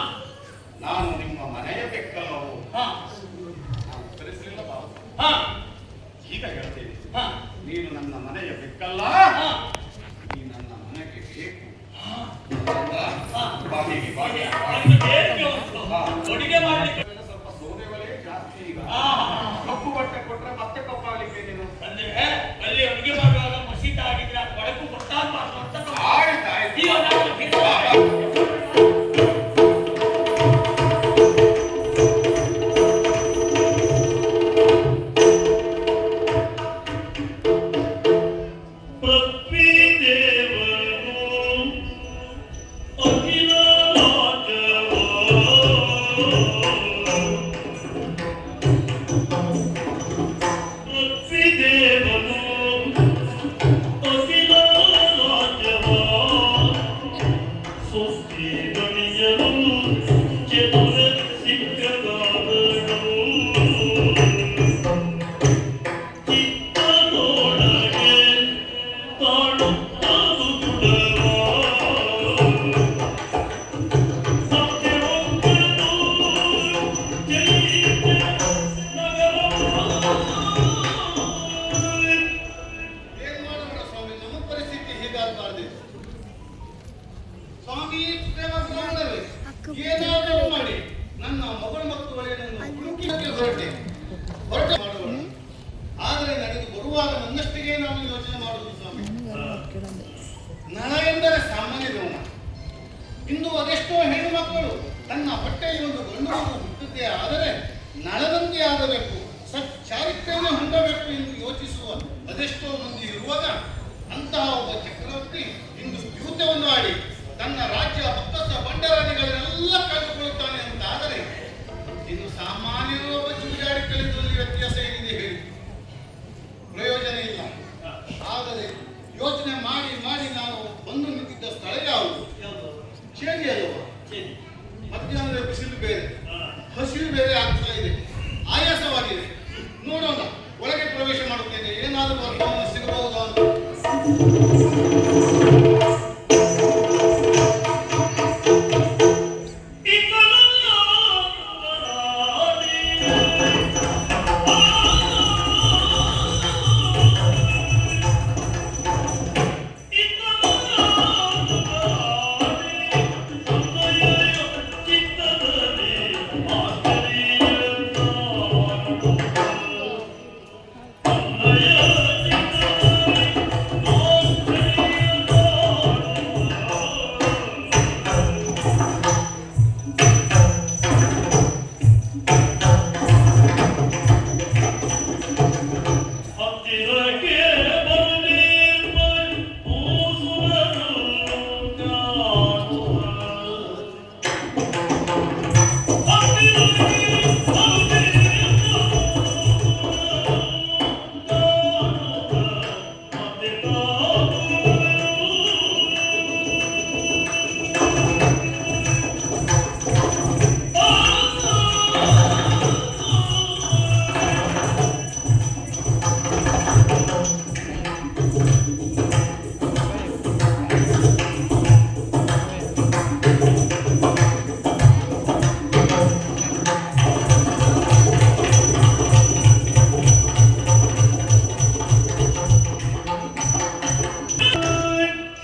ನಾನು ನಿಮ್ಮ ಮನೆಯ ಬೆಕ್ಕಲ್ಲವು. ಹಾ. ನಾನು ಉತ್ತರಿಸಲಿಲ್ಲ ಬಾಬು. ಹಾ. ಈಗ ಹೇಳ್ತೇನೆ, ಹಾ. ನೀನು ನನ್ನ ಮನೆಯ ಬೆಕ್ಕಲ್ಲ, ಹಾ. ನೀ ನನ್ನ ಮನೆಗೆ ಬೇಕು. ಹಾ. ಹೌದಾ? ಬಾ ಹೀಗೆ, ಬಾ ಹೀಗೆ, ಬಾ ಹೀಗೆ. ಒಂದು ಬೇಡಿಕೆ ಉಂಟು. ಹಾ. ಅಡುಗೆ ಮಾಡ್ಲಿಕ್ಕೆ ಸ್ವಲ್ಪ ಸೌದೆ ಒಲೆ ಜಾಸ್ತಿ ಈಗ. ಹಾ. ಕಪ್ಪು ಬಟ್ಟೆ ಕೊಟ್ರೆ ಮತ್ತೆ ಕಪ್ಪಾಗಲಿಕ್ಕೆ ನೀನು. ಅಂದ್ರೆ ಅಲ್ಲಿ ಅಡುಗೆ ಮಾಡುವಾಗ ಮಸೀತ ಆಗಿದ್ರೆ ಅದು ಒಳಗೂ ಗೊತ್ತಾಗಬಾರ್ದು ಅಂತ ನೋಡಿ. ಆಯ್ತಾಯ್ತು. ಈಗ ನಾವು ಬಾ, ಬಾ. ಏನ್ ಮಾಡೋಣ ಸ್ವಾಮಿ, ನಮ್ಮ ಪರಿಸ್ಥಿತಿ ಹೀಗಾಗಬಾರ್ದು. ಸ್ವಾಮಿ ಪ್ರೇಮವೇ ಏನಾದರೂ ಮಾಡಿ ನನ್ನ ಮಗಳು ಮತ್ತು ಒಲೆಯನ್ನು ಹುಡುಕಿಕ್ಕೆ ಹೊರಟೆ ಮಾಡೋಣ. ಆದರೆ ನನಗೆ ಬರುವಾಗ ನನ್ನಷ್ಟಿಗೆ ನಾನು ಯೋಚನೆ ಮಾಡುವುದು ಸ್ವಾಮಿ. ನಳ ಎಂದರೆ ಸಾಮಾನ್ಯ ಜೀವನ. ಇಂದು ಅದೆಷ್ಟೋ ಹೆಣ್ಣು ಮಕ್ಕಳು ತನ್ನ ಹೊಟ್ಟೆಯಲ್ಲಿ ಒಂದು ಗಂಡು ಮಗು ಹುಟ್ಟುತ್ತೆ ಆದರೆ ನಳದಂತೆ ಆಗಬೇಕು, ಸಚ್ಚಾರಿತ್ರ್ಯವನ್ನು ಹೊಂದಬೇಕು ಎಂದು ಯೋಚಿಸುವ ಅದೆಷ್ಟೋ ಮಂದಿ ಇರುವಾಗ ಅಂತಹ ಒಬ್ಬ ಚಕ್ರವರ್ತಿ ಇಂದು ದ್ಯೂತವನ್ನು ಆಡಿ ತನ್ನ ರಾಜ್ಯ ಭಕ್ತ ಬಂಡರಾದಿಗಳನ್ನೆಲ್ಲ ಕಳೆದುಕೊಳ್ಳುತ್ತಾನೆ ಅಂತ ಆದರೆ ಇನ್ನು ಸಾಮಾನ್ಯರು ಒಬ್ಬ ಜೂಜಾಡಿ ಕಲಿತಲ್ಲಿ ವ್ಯತ್ಯಾಸ ಏನಿದೆ ಹೇಳಿ? ಪ್ರಯೋಜನ ಇಲ್ಲ. ಆದರೆ ಯೋಚನೆ ಮಾಡಿ ಮಾಡಿ ನಾವು ಬಂದು ನಿಂತಿದ್ದ ಸ್ಥಳ ಯಾವುದು? ಚೇರಿ ಅಲ್ವಾ? ಮಧ್ಯಾಹ್ನದ ಬಿಸಿಲು ಬೇರೆ, ಹಸಿರು ಬೇರೆ ಆಗ್ತಾ ಇದೆ, ಆಯಾಸವಾಗಿದೆ. ನೋಡೋಣ, ಒಳಗೆ ಪ್ರವೇಶ ಮಾಡುತ್ತೇನೆ, ಏನಾದರೂ ಅರ್ಥವನ್ನು ಸಿಗಬಹುದಾ ಅಂತ. Oh, ಹೊರಗೆ ಬರಲಿಲ್ಲ ಭೂಸುರರು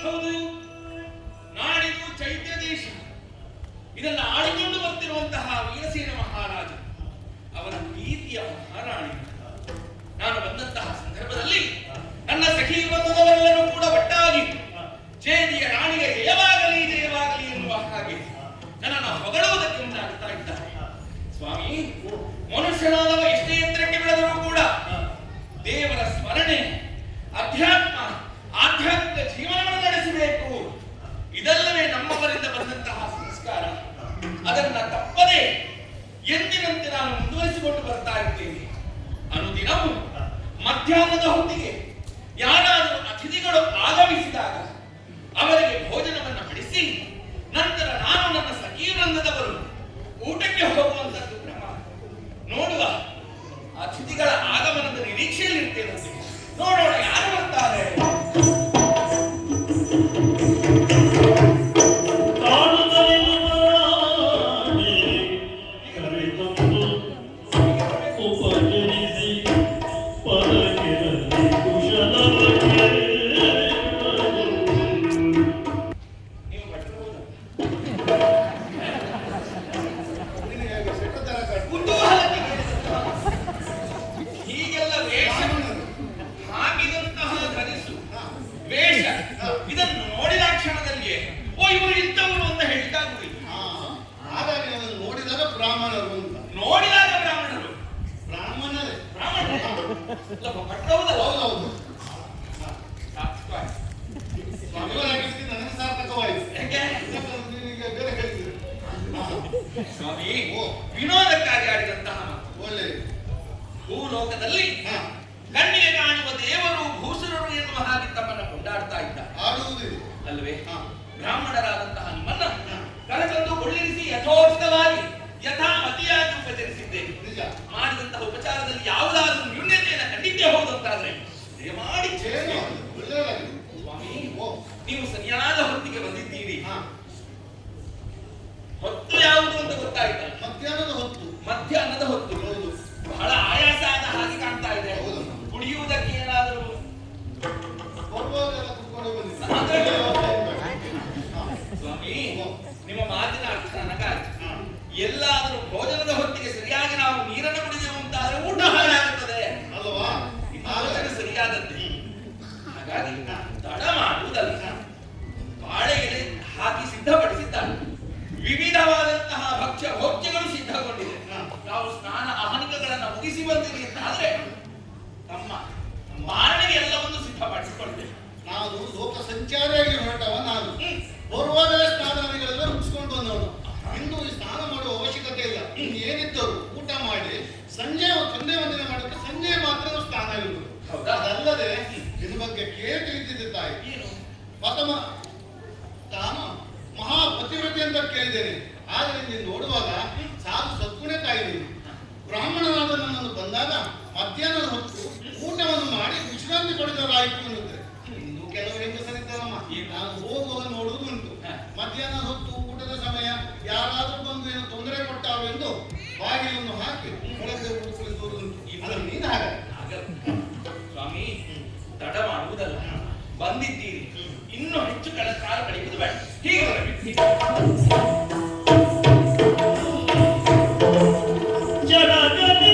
ಹೌದು, ನಾಡಿದು ಚೈತ್ಯ ದೇಶ. ಇದನ್ನು ಆಳಿಕೊಂಡು ಬರ್ತಿರುವಂತಹ ವೀರಸೇನ ಮಹಾರಾಜ, ಅವರ ಪ್ರೀತಿಯ ಮಹಾರಾಣಿ. ನಾನು ಬಂದಂತಹ ಸಂದರ್ಭದಲ್ಲಿ ನನ್ನ ಸಖಿ ಬಂಧುವರೆಲ್ಲರೂ ಕೂಡ ಒಟ್ಟಾಗಿ ಚೇದಿಯ ರಾಣಿಗೆ ಜಯವಾಗಲಿ ಜಯವಾಗಲಿ ಎನ್ನುವ ಹಾಗೆ ನನ್ನನ್ನು ಹೊಗಳುವುದಕ್ಕೆ ಮುಂದಾಗುತ್ತಾ ಇದ್ದಾರೆ. ಸ್ವಾಮಿ, ಮನುಷ್ಯನಾದವ ಎಷ್ಟೇ ಎತ್ತರಕ್ಕೆ ಬೆಳೆದರೂ ಕೂಡ ದೇವರ ಸ್ಮರಣೆ, ಅಧ್ಯಾತ್ಮ, ಆಧ್ಯಾತ್ಮಿಕ ಜೀವನವನ್ನು ನಡೆಸಬೇಕು. ಇದಲ್ಲವೇ ನಮ್ಮವರಿಂದ ಬಂದಂತಹ ಸಂಸ್ಕಾರ. ಅದನ್ನ ತಪ್ಪದೆ ಎಂದಿನಂತೆ ನಾನು ಮುಂದುವರಿಸಿಕೊಂಡು ಬರ್ತಾ ಇದ್ದೇನೆ. ಅನುದಿನವೂ ಮಧ್ಯಾಹ್ನದ ಹೊತ್ತಿಗೆ ಯಾರಾದರೂ ಅತಿಥಿಗಳು ಆಗಮಿಸಿದಾಗ ಅವರಿಗೆ ಭೋಜನವನ್ನು ಬಡಿಸಿ ನಂತರ ನಾನು ನನ್ನ ಸಖಿ ವೃಂದದವರು ಊಟಕ್ಕೆ ಹೋಗುವಂತದ್ದು ಕ್ರಮ. ನೋಡುವ, ಅತಿಥಿಗಳ ಆಗಮನದ ನಿರೀಕ್ಷೆಯಲ್ಲಿರ್ತೇನೆ. ನೋಡೋಣ ಯಾರು ಬರ್ತಾರೆ. ಉಪಚರಿಸಿ ಪರಗಿರಲಿ ಕುಶಲವಕ್ಕೆ ನೀವು ಬಟ್ಟಬಹುದು. ನಿನಗೆ ಹಾಗೆ ಸೆಟ್ಟತರ ಕಾಣ್ತದೆ. ಕುತೂಹಲಕ್ಕೆ ಕೇಳಿದಂತಹ ಹೀಗೆಲ್ಲ ವೇಷ ಹಾಕಿದಂತಹ ಧರಿಸು ವೇಷ ಇದನ್ನು ನೋಡಿದ ಕ್ಷಣದಲ್ಲಿಯೇ ಓ ಇವರು ಇಂಥವರು ಅಂತ ಹೇಳಿದ್ದಾಗುವುದಿಲ್ಲ. ಹಾಗಾಗಿ ಅವನು ನೋಡಿದಾಗ ಬ್ರಾಹ್ಮಣರು ಅಂತ. ನೋಡಿದಾಗ ಬ್ರಾಹ್ಮಣರು ಬ್ರಾಹ್ಮಣರೇ. ಭಟ್ರಹೌದಲ್ಲ? ಹೌದೌದು. ಸಾರ್ಥಕವಾಯ್ತು. ಇವರಾಗಿದ್ದು ನನಗೆ ಸಾರ್ಥಕವಾಯಿತು. ಯಾಕೆ? ನಿನಗೆ ಬೇರೆ ಹೇಳಿದ್ರು. ಸ್ವಾಮಿ, ವಿನೋದಕ್ಕಾಗಿ ಆಡಿದಂತಹ ಮಾತು. ಒಳ್ಳೆ ಭೂಲೋಕದಲ್ಲಿ ಕಣ್ಣಿಗೆ ಕಾಣುವ ದೇವರು ಭೂಸುರರು ಎನ್ನುವ ಹಾಗೆ ತಮ್ಮನ್ನು ಕೊಂಡಾಡ್ತಾ ಇದ್ದಾರೆ ಆಡುವುದಿದೆ ಅಲ್ವೇ? ಬ್ರಾಹ್ಮಣರಾದಂತಹ ನಿಮ್ಮನ್ನ ಕರೆತಂದು ಕೊಳ್ಳಿರಿಸಿ ಯಥೋಚಿತವಾಗಿ ಯಥಾಮತಿಯಾಗಿ ಉಪಚರಿಸಿದ್ದೇನೆ. ನಿಜ. ಮಾಡಿದಂತಹ ಉಪಚಾರದಲ್ಲಿ ಯಾವುದಾದ್ರೂ ನ್ಯೂನ್ಯತೆಯನ್ನು ಕಂಡಿದ್ದೇ ಹೋದಂತಾದ್ರೆ ದಯಮಾಡಿ ಏನು ಕ್ಷಮಿಸಿ. ಒಳ್ಳೆಯದಾಗಿದೆ. ಸ್ವಾಮಿ, ಓ ನೀವು ಸರಿಯಾದ ಹೊತ್ತಿಗೆ ಬಂದಿದ್ದೀರಿ. ಹಾ ಹೊತ್ತು ಯಾವುದು ಅಂತ ಗೊತ್ತಾಯ್ತಲ್ಲ? ಮಧ್ಯಾಹ್ನದ ಹೊತ್ತು. ಮಧ್ಯಾಹ್ನದ ಹೊತ್ತು. ಹೌದು. ಬಹಳ ಆಯಾಸ ಆದ ಹಾಗೆ ಕಾಣ್ತಾ ಇದೆ. ಹೌದು. ಕುಡಿಯುವುದಕ್ಕೆ ಏನಾದರೂ ಬರುವಾಗೆಲ್ಲ ಕುತ್ಕೊಂಡು ಬಂದಿದ್ದೆ. ಅದೇ. ಹಾ. ಸ್ವಾಮಿ, ಓ. ನಿಮ್ಮ ಮಾತಿನ ಅರ್ಥ ನನಗಾಯ್ತು. ಹಾ. ಎಲ್ಲಾದರೂ ಭೋಜನದ ಹೊತ್ತಿಗೆ ಸರಿಯಾಗಿ ನಾವು ನೀರನ್ನು ಕುಡಿದೆವು ಅಂತಾದ್ರೆ ಊಟ ಹಾಳಾಗುತ್ತದೆ. ಅಲ್ವಾ? ನಿಮ್ಮ ಆಲೋಚನೆ ಸರಿಯಾದದ್ದೇ. ಹಾಗಾಗಿ ತಡ ಮಾಡುವುದಲ್ಲ, ಬಾಳೆ ಎಲೆ ಹಾಕಿ ಸಿದ್ಧಪಡಿಸಿದ್ದಾರೆ. ವಿವಿಧವಾದಂತಹ ಭಕ್ಷ್ಯ ಭೋಜ್ಯಗಳು ಸಿದ್ಧಗೊಂಡಿದೆ. ನಾವು ಸ್ನಾನ ಆಹನಿಕಗಳನ್ನು ಮುಗಿಸಿ ಬಂದಿರಿ ಅಂತಾದ್ರೆ ತಮ್ಮ ಮಾರಣಿಗೆ ಎಲ್ಲವನ್ನು ಸಿದ್ಧಪಡಿಸಿಕೊಂಡಿದ್ದೇವೆ. ನಾನು ಲೋಕ ಸಂಚಾರಿಯಾಗಿ ಹೊರಟವ ನಾನು. ಬರುವಾಗಲೇ ಸ್ನಾನಾದಿಗಳೆಲ್ಲ ಮುಗಿಸ್ಕೊಂಡು ಬಂದವನು. ಇಂದು ಈ ಸ್ನಾನ ಮಾಡುವ ಅವಶ್ಯಕತೆ ಇಲ್ಲ. ಇನ್ನು ಏನಿದ್ದರು ಊಟ ಮಾಡಿ ಸಂಜೆ ವಂದನೆ ಮಾಡೋಕ್ಕೆ ಸಂಜೆ ಮಾತ್ರ ಸ್ನಾನ ಇರುವುದು. ಹೌದಾ? ಅದಲ್ಲದೆ ಇದ್ರ ಬಗ್ಗೆ ಕೇಳಿ ತಿಳಿದಿದ್ದೆ ತಾಯಿ. ಏನು? ಪ್ರಥಮ ತಾನು ಮಹಾಪತಿವ್ರತೆ ಅಂತ ಕೇಳಿದ್ದೇನೆ. ಆದರೆ ನೀನು ನೋಡುವಾಗ ಸಾಕು ಸದ್ಗುಣೆ ತಾಯಿ ನೀನು. ಬ್ರಾಹ್ಮಣನಾದ ನನ್ನನ್ನು ಬಂದಾಗ ಮಧ್ಯಾಹ್ನದ ಹೊತ್ತು ಊಟವನ್ನು ಮಾಡಿ ವಿಶ್ರಾಂತಿ ಪಡೆದವರಾಯಿತು ಅನ್ನುತ್ತೆ. ಇನ್ನು ಕೆಲವು ಹೆಂಗಸರಿದ್ದಾರಮ್ಮ, ನಾನು ಹೋಗುವಾಗ ನೋಡುವುದು ಉಂಟು. ಮಧ್ಯಾಹ್ನದ ಹೊತ್ತು ಊಟದ ಸಮಯ ಯಾರಾದರೂ ಬಂದು ಏನು ತೊಂದರೆ ಕೊಟ್ಟಾರು ಎಂದು ಬಾಗಿಲನ್ನು ಹಾಕಿ ಒಳಗೆ ಉಳಿಸುವುದುಂಟು. ಅದನ್ನು ನೀನು ಹಾಗೆ ಸ್ವಾಮಿ, ತಡ ಮಾಡುವುದಲ್ಲ, ಬಂದಿದ್ದೀರಿ, ಇನ್ನೂ ಹೆಚ್ಚು ಕಾಲ ಕಳೆಯುವುದು ಬೇಡ. ಹೀಗೆ ಬರಬೇಕು. ಜಗದಲ್ಲಿ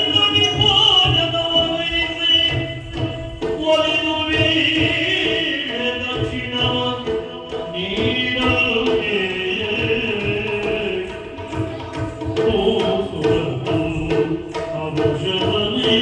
ಭೋಜನವಹಿಸಿ ಒಲಿದು ವೀರ ದಕ್ಷಿಣವ ನೀಡಲುಗೆ ಭೂಸುರರು ಅವಶದಲ್ಲಿ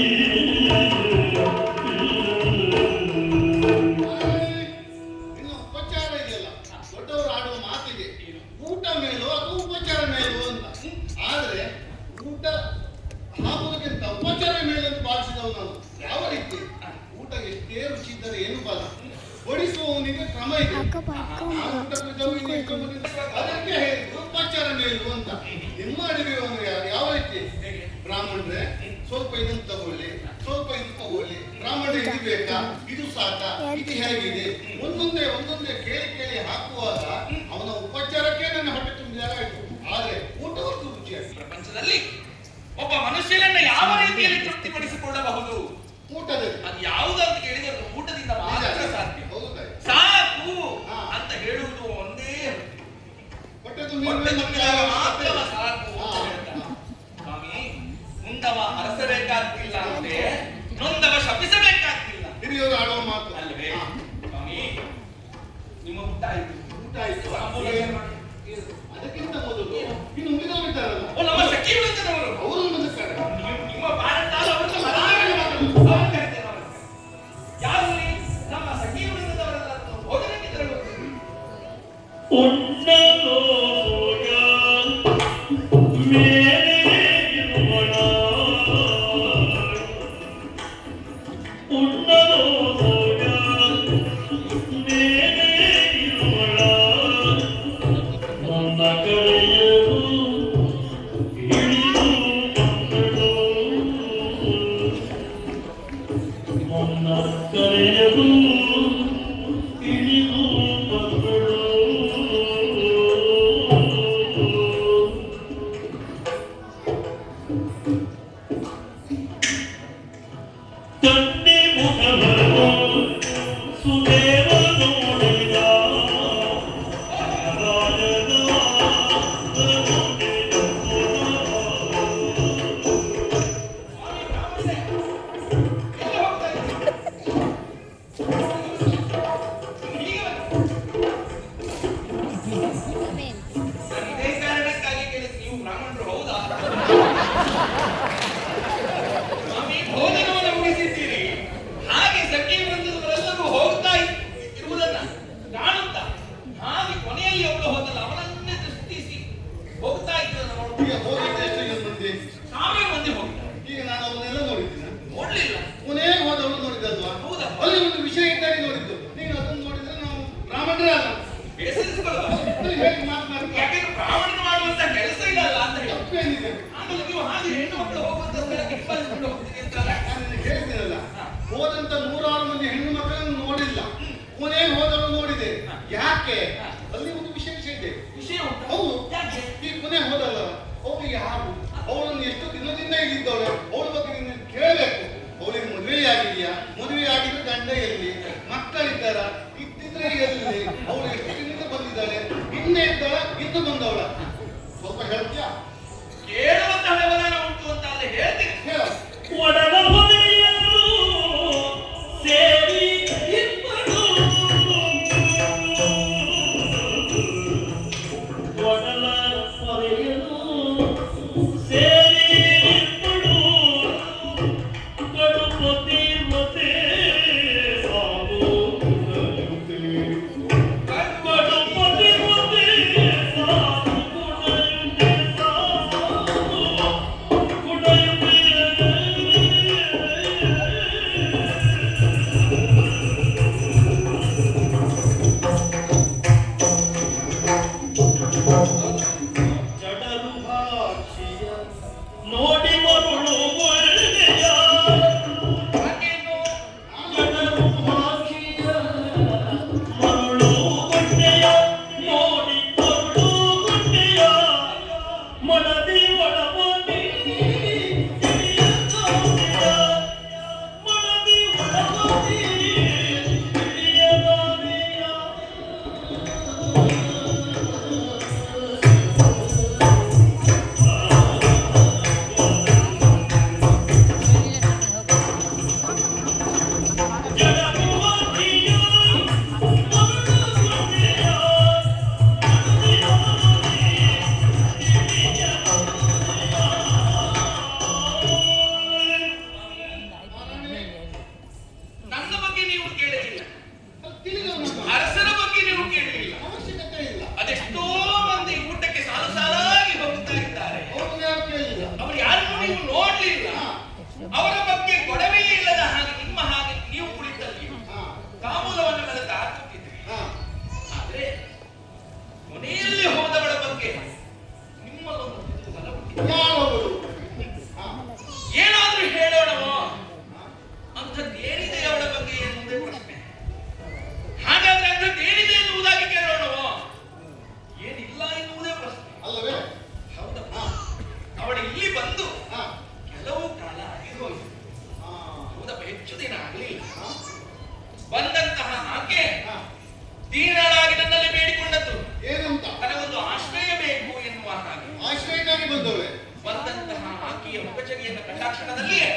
ಬಡಿಸಿದ್ದರೆ ಏನು ಫಲ? ಬಡಿಸುವವನಿಗೆ ಕ್ರಮ ಇದೆ. ಅದಕ್ಕೆ ಹೇಳಿದ್ರು ಉಪಚಾರ ಮೇಲು ಅಂತ. ನಿಮ್ಮ ಅಡುಗೆಯವನು ಯಾರು? ಯಾವ ರೀತಿ? ಬ್ರಾಹ್ಮಣರೇ ಸ್ವಲ್ಪ ಇದನ್ನು ತಗೊಳ್ಳಿ, ಸ್ವಲ್ಪ ಇದು ತಗೊಳ್ಳಿ, ಬ್ರಾಹ್ಮಣರೇ ಇದು ಬೇಕಾ, ಇದು ಸಾಕಾ, ಇದು ಹೇಗಿದೆ, ಒಂದೊಂದೇ ಒಂದೊಂದೇ ಕೇಳಿ ಕೇಳಿ ಹಾಕುವಾಗ ಅವನ ಉಪಚಾರಕ್ಕೆ ನನ್ನ ಹೊಟ್ಟೆ ತುಂಬಿದಾಗ ಆಯ್ತು. ಆದ್ರೆ ಊಟವಷ್ಟು ರುಚಿಯಾಗಿ ಪ್ರಪಂಚದಲ್ಲಿ ಒಬ್ಬ ಮನುಷ್ಯನನ್ನ ಯಾವ ರೀತಿಯಲ್ಲಿ ತೃಪ್ತಿಪಡಿಸಿಕೊಳ್ಳಬಹುದು? ಊಟದಲ್ಲಿ ಅದು ಯಾವುದು ಅಂತ ಕೇಳಿದ್ರೆ ಊಟದಿಂದ ಮಾತ್ರ ಸಾಧ್ಯ. ಹೌದಾ? ಸಾಕು ಅಂತ ಹೇಳುವುದು ಒಂದೇ, ಹೊಟ್ಟೆ ಹೊಟ್ಟೆ ತುಂಬಿದಾಗ ಮಾತ್ರ ತುಂಬ ಸಾಕು ಅಂತ ಹೇಳ್ತಾರೆ. ಸ್ವಾಮಿ, ಉಂಡವ ಅರಸಬೇಕಾಗ್ತಿಲ್ಲ ಅಂದ್ರೆ ನೊಂದವ ಶಪಿಸಬೇಕಾಗ್ತಿಲ್ಲ. ಹಿರಿಯವರು ಆಡುವ ಮಾತು ಅಲ್ವೇ? ಸ್ವಾಮಿ, ನಿಮ್ಮ ಊಟ ಆಯ್ತು. ಊಟ ಆಯ್ತು. ಸಂಪೂರ್ಣ ಮಾಡಿ. ಅದಕ್ಕಿಂತ ಮೊದಲು ಇನ್ನು ಉಳಿದವರಿದ್ದಾರಲ್ಲ, ಓ, ನಮ್ಮ ಸಖಿ ವೃಂದದವರು ಅವರು ಬಂದಿರ್ತಾರೆ. ನಿಮ್ಮ ಭಾರತ ಅವರನ್ನು ಬಲಾಢ್ಯ ಅವರು ಕರೀತಾರೆ ಅವರನ್ನು. ಯಾರು ನೀವು? ನಮ್ಮ ಸಖಿ ವೃಂದದವರೆಲ್ಲ ಭೋಜನಕ್ಕೆ ತರಬೇಕು. ಉಣ್ಣಲೋ ಮೇಲೆ ಇರುವಣ, ಉಣ್ಣಲೋ ಮೇಲೆ ಇರುವಳ, ನನ್ನ ಕಡೆಯರು ಇಳಿದು ಬಂದಳು, ನನ್ನ ಕಡೆಯರು ಇಳಿದು ಬಂದಳು. ಕಣ್ಣಿ ಮುಖವನ್ನು ಸುದೇವ ನೋಡಿದ, ರಾಜನ ಇದೇ ಕಾರಣಕ್ಕಾಗಿ ಕೇಳಿದ್ ನೀವು ಬ್ರಾಹ್ಮಣರು ಹೌದಾ? ಸ್ವಾಮಿ, ಭೋಜನವನ್ನು ಮುಗಿಸಿದ್ದೀರಿ. ಹಾಗೆ ಸಖಿ ವೃಂದದವರೆಲ್ಲರೂ ಹೋಗ್ತಾ ಇರುವುದನ್ನ ಕಾಣುತ್ತಾ ಹಾಗೆ ಕೊನೆಯಲ್ಲಿ ಒಬ್ಬಳು ಹೋದಲ್ಲ ಅವನನ್ನೇ ದೃಷ್ಟಿಸಿ ಹೋಗ್ತಾ ಇದ್ದದನ್ನು ನೋಡ್ತಾ ಈಗ ಹೋಗಿದ್ದೆ ಎಷ್ಟು ಜನ ಮಂದಿ? 1000 ಮಂದಿ ಹೋಗ್ತಾರೆ. ಈಗ ನಾನು ಅವನ್ನೆಲ್ಲ ನೋಡಿದ್ದೀನಿ. ನೋಡ್ಲಿಲ್ಲ. ಕೊನೆಗೆ ಹೋದವಳು ನೋಡಿದ್ದಲ್ವಾ? ಹೌದಾ? ಅಲ್ಲಿ ಒಂದು ವಿಷಯ ಇದ್ದಾಗ ನೋಡಿದ್ದು. ನೀನು ಅದನ್ನು ನೋಡಿದ್ರೆ ನಾವು ಬ್ರಾಹ್ಮಣರೇ ಅಲ್ಲ. ಬೇಸರಿಸಿಕೊಳ್ಳುವ. ಅಲ್ಲಿ ಹೇಗೆ ಮಾತನಾಡ್ತಾರೆ? ಯಾಕೆಂದ್ರೆ ಬ್ರಾಹ್ಮಣರು ಮಾಡುವಂತ ಕೆಲಸ ಇದಲ್ಲ ಅಂತ ಹೇಳಿ. ತಪ್ಪೇನಿದೆ? ಆಮೇಲೆ ನೀವು ಹಾಗೆ ಹೆಣ್ಣು ಮಕ್ಕಳು ಹೋಗುವಂತ ಸ್ಥಳಕ್ಕೆ ನಿಮ್ಮನ್ನು ಹೋಗ್ತೀನಿ ಅಂತಲ್ಲ. ನಾನು ನಿನಗೆ ಹೇಳಿದ್ದೀನಲ್ಲ, ಹೋದಂತ 106 ಮಂದಿ ಹೆಣ್ಣು ಮಕ್ಕಳನ್ನು ನೋಡಿಲ್ಲ, ಕೊನೆಗೆ ಹೋದವಳು ನೋಡಿದೆ. ಯಾಕೆ? ಅಲ್ಲಿ ಒಂದು ವಿಷಯ ಇದೆ. ವಿಷಯ ಉಂಟು. ಹೌದು. ಯಾಕೆ? ಈ ಕೊನೆ ಹೋದಲ್ಲ, ಅವಳು ಯಾರು? ಅವಳನ್ನು ಎಷ್ಟು ದಿನದಿಂದ ಇಲ್ಲಿದ್ದವಳು? ಅವಳ ಬಗ್ಗೆ ನೀನು ಕೇಳಬೇಕು. ಅವಳಿಗೆ ಮದುವೆ ಆಗಿದೆಯಾ? ಮದುವೆ ಆಗಿದ್ರೆ ಗಂಡ ಎಲ್ಲಿ? ಮಕ್ಕಳಿದ್ದಾರ? ಇದ್ದಿದ್ರೆ ಎಲ್ಲಿ? ಅವಳು ಎಷ್ಟು ದಿನದಿಂದ ಬಂದಿದ್ದಾಳೆ? ಇನ್ನೇ ಇದ್ದಾಳ? ಇದ್ದು ಬಂದವಳ? ಸ್ವಲ್ಪ ಹೇಳ್ತೀಯಾ? ಕೇಳುವಂತ ಹಣವದಾನ ಉಂಟು ಅಂತ ಅಲ್ಲ ಹೇಳ್ತೀನಿ. ಹೇಳ. ಒಡಲ ಹೊರೆಯಲು ಸೇರಿ ಇಬ್ಬರು, ಒಡಲ ಹೊರೆಯಲು ಸೇರಿ ಇಬ್ಬರು, ಗಣಪತಿ ಮತೆ ಸಾವು ಗುಣಯುತೆ, ಗಣಪತಿ ಮತೆ ಸಾವು ಗುಣಯುತೆ, ಸಾವು ಗುಣಯುತೆ. ಜಡಲು ಭಾಷೆಯ ನೋಡಿ ಮರುಳು ಒಳ್ಳೆಯ, ಹಾಗೇನು? ಜಡಲು ಭಾಷೆಯ ಮರುಳು ಗುಡ್ಡೆಯ ನೋಡಿ ಮರುಳು ಗುಡ್ಡೆಯ, ಮನದಿ ಒಳಮದಿ ತಿಳಿಯ ದಾರಿಯ, ಮನದಿ ಒಳಮದಿ ತಿಳಿಯ ದಾರಿಯ. ನನ್ನ ಬಗ್ಗೆ ನೀವು ಕೇಳಲಿಲ್ಲ. ತಿಳಿದವನು ಅರಸರ ಬಗ್ಗೆ ನೀವು ಕೇಳಲಿಲ್ಲ. ಅವಶ್ಯಕತೆ ಇಲ್ಲ. ಅದೆಷ್ಟೋ ಮಂದಿ ಊಟಕ್ಕೆ ಸಾಲು ಸಾಲಾಗಿ ಹೋಗ್ತಾ ಇದ್ದಾರೆ. ಅವ್ರನ್ನ ಯಾರು ಕೇಳಿಲ್ಲ. ಅವರು ಯಾರನ್ನೂ ನೀವು ನೋಡ್ಲಿಲ್ಲ. ಅವರ ಬಗ್ಗೆ ಗೊಡವೆ ಇಲ್ಲದ ಹಾಗೆ ನಿಮ್ಮ ಹಾಗೆ ನೀವು ಕುಳಿತಲ್ಲಿ ಹಾ. ದೀನಳಾಗಿ ನನ್ನಲ್ಲಿ ಬೇಡಿಕೊಂಡದ್ದು ಏನಂತ? ನನಗೊಂದು ಆಶ್ರಯ ಬೇಕು ಎನ್ನುವ ಹಾಗೆ. ಆಶ್ರಯಕ್ಕಾಗಿ ಬಂದವಳೆ. ಬಂದಂತಹ ಆಕೆಯ ಮುಖಚರಿಯನ್ನು ಕಂಡಾಕ್ಷಣದಲ್ಲಿಯೇ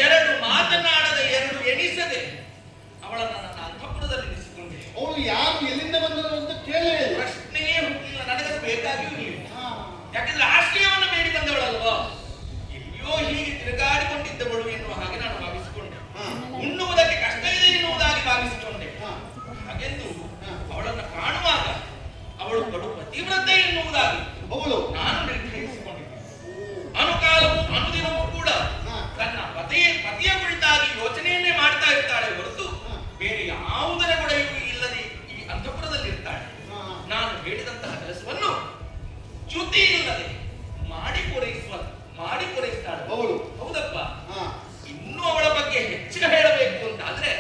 ಎರಡು ಮಾತನಾಡದ ಎರಡು ಎಣಿಸದೆ ಅವಳನ್ನು ನನ್ನ ಅಂತಃಪುರದಲ್ಲಿ ಇರಿಸಿಕೊಂಡೆ. ಅವಳು ಯಾರು ಎಲ್ಲಿಂದ ಬಂದವರು ಅಂತ ಕೇಳಲೇ ಇಲ್ಲ. ಪ್ರಶ್ನೆಯೇ ಹುಟ್ಟಿಲ್ಲ, ನನಗದು ಬೇಕಾಗಿಯೂ ಇರಲಿಲ್ಲ. ಯಾಕಂದ್ರೆ ಆಶ್ರಯವನ್ನು ಬೇಡಿ ಬಂದವಳಲ್ವಾ, ಎಲ್ಲಿಯೋ ಹೀಗೆ ತಿರುಗಾಡಿಕೊಂಡಿದ್ದವಳು ಎನ್ನುವ ಹಾಗೆ ನಾನು ಭಾವಿಸಿಕೊಂಡೆ. ಉಣ್ಣುವುದಕ್ಕೆ ಕಷ್ಟ ಇದೆ ಎನ್ನುವುದಾಗಿ ಭಾವಿಸಿಕೊಂಡೆ. ಹಾಗೆಂದು ಅವಳನ್ನು ಕಾಣುವಾಗ ಅವಳು ಕಡು ಪತಿವ್ರತೆ ಎನ್ನುವುದಾಗಿ ಅವಳು ನಾನು ನಿರ್ಣಯಿಸಿಕೊಂಡಿದ್ದೆ. ಅನುಕಾಲವೂ ಅನುದಿನವೂ ಕೂಡ ತನ್ನ ಪತಿಯ ಕುರಿತಾಗಿ ಯೋಚನೆಯನ್ನೇ ಮಾಡ್ತಾ ಇರ್ತಾಳೆ ಹೊರತು ಬೇರೆ ಯಾವುದರ ಗುಡೆಯೂ ಇಲ್ಲದೆ ಈ ಅಂತಃಪುರದಲ್ಲಿ ಇರ್ತಾಳೆ. ನಾನು ಹೇಳಿದಂತಹ ಕೆಲಸವನ್ನು ಚ್ಯುತಿ ಇಲ್ಲದೆ ಮಾಡಿ ಪೂರೈಸ್ತಾಳೆ ಅವಳು. ಹೌದಪ್ಪ. ಇನ್ನೂ ಅವಳ ಬಗ್ಗೆ ಹೆಚ್ಚಿನ ಹೇಳಬೇಕು ಅಂತಾದ್ರೆ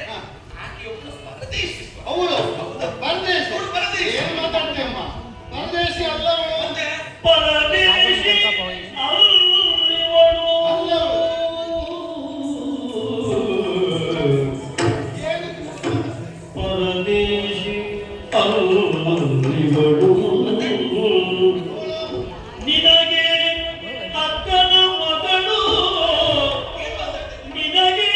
ಆಕೆಯೊಬ್ಬಳು ಪರದೇಶಿ. ಅವಳು ಹೌದಪ್ಪ. ಪರದೇಶಿ. ಅವಳು ಪರದೇಶಿ. ಏನು ಮಾತಾಡ್ತೀಯಮ್ಮ? ಪರದೇಶಿ ಅಲ್ಲ ಅವಳು. ಮತ್ತೆ ಪರದೇಶಿ ಅಲ್ಲಿವಳು. ಅಲ್ಲ ಏನು? ಪರದೇಶಿ ಅಲ್ಲಿವಳು. ನಿನಗೆ ಅಕ್ಕನ ಮಗಳು, ನಿನಗೆ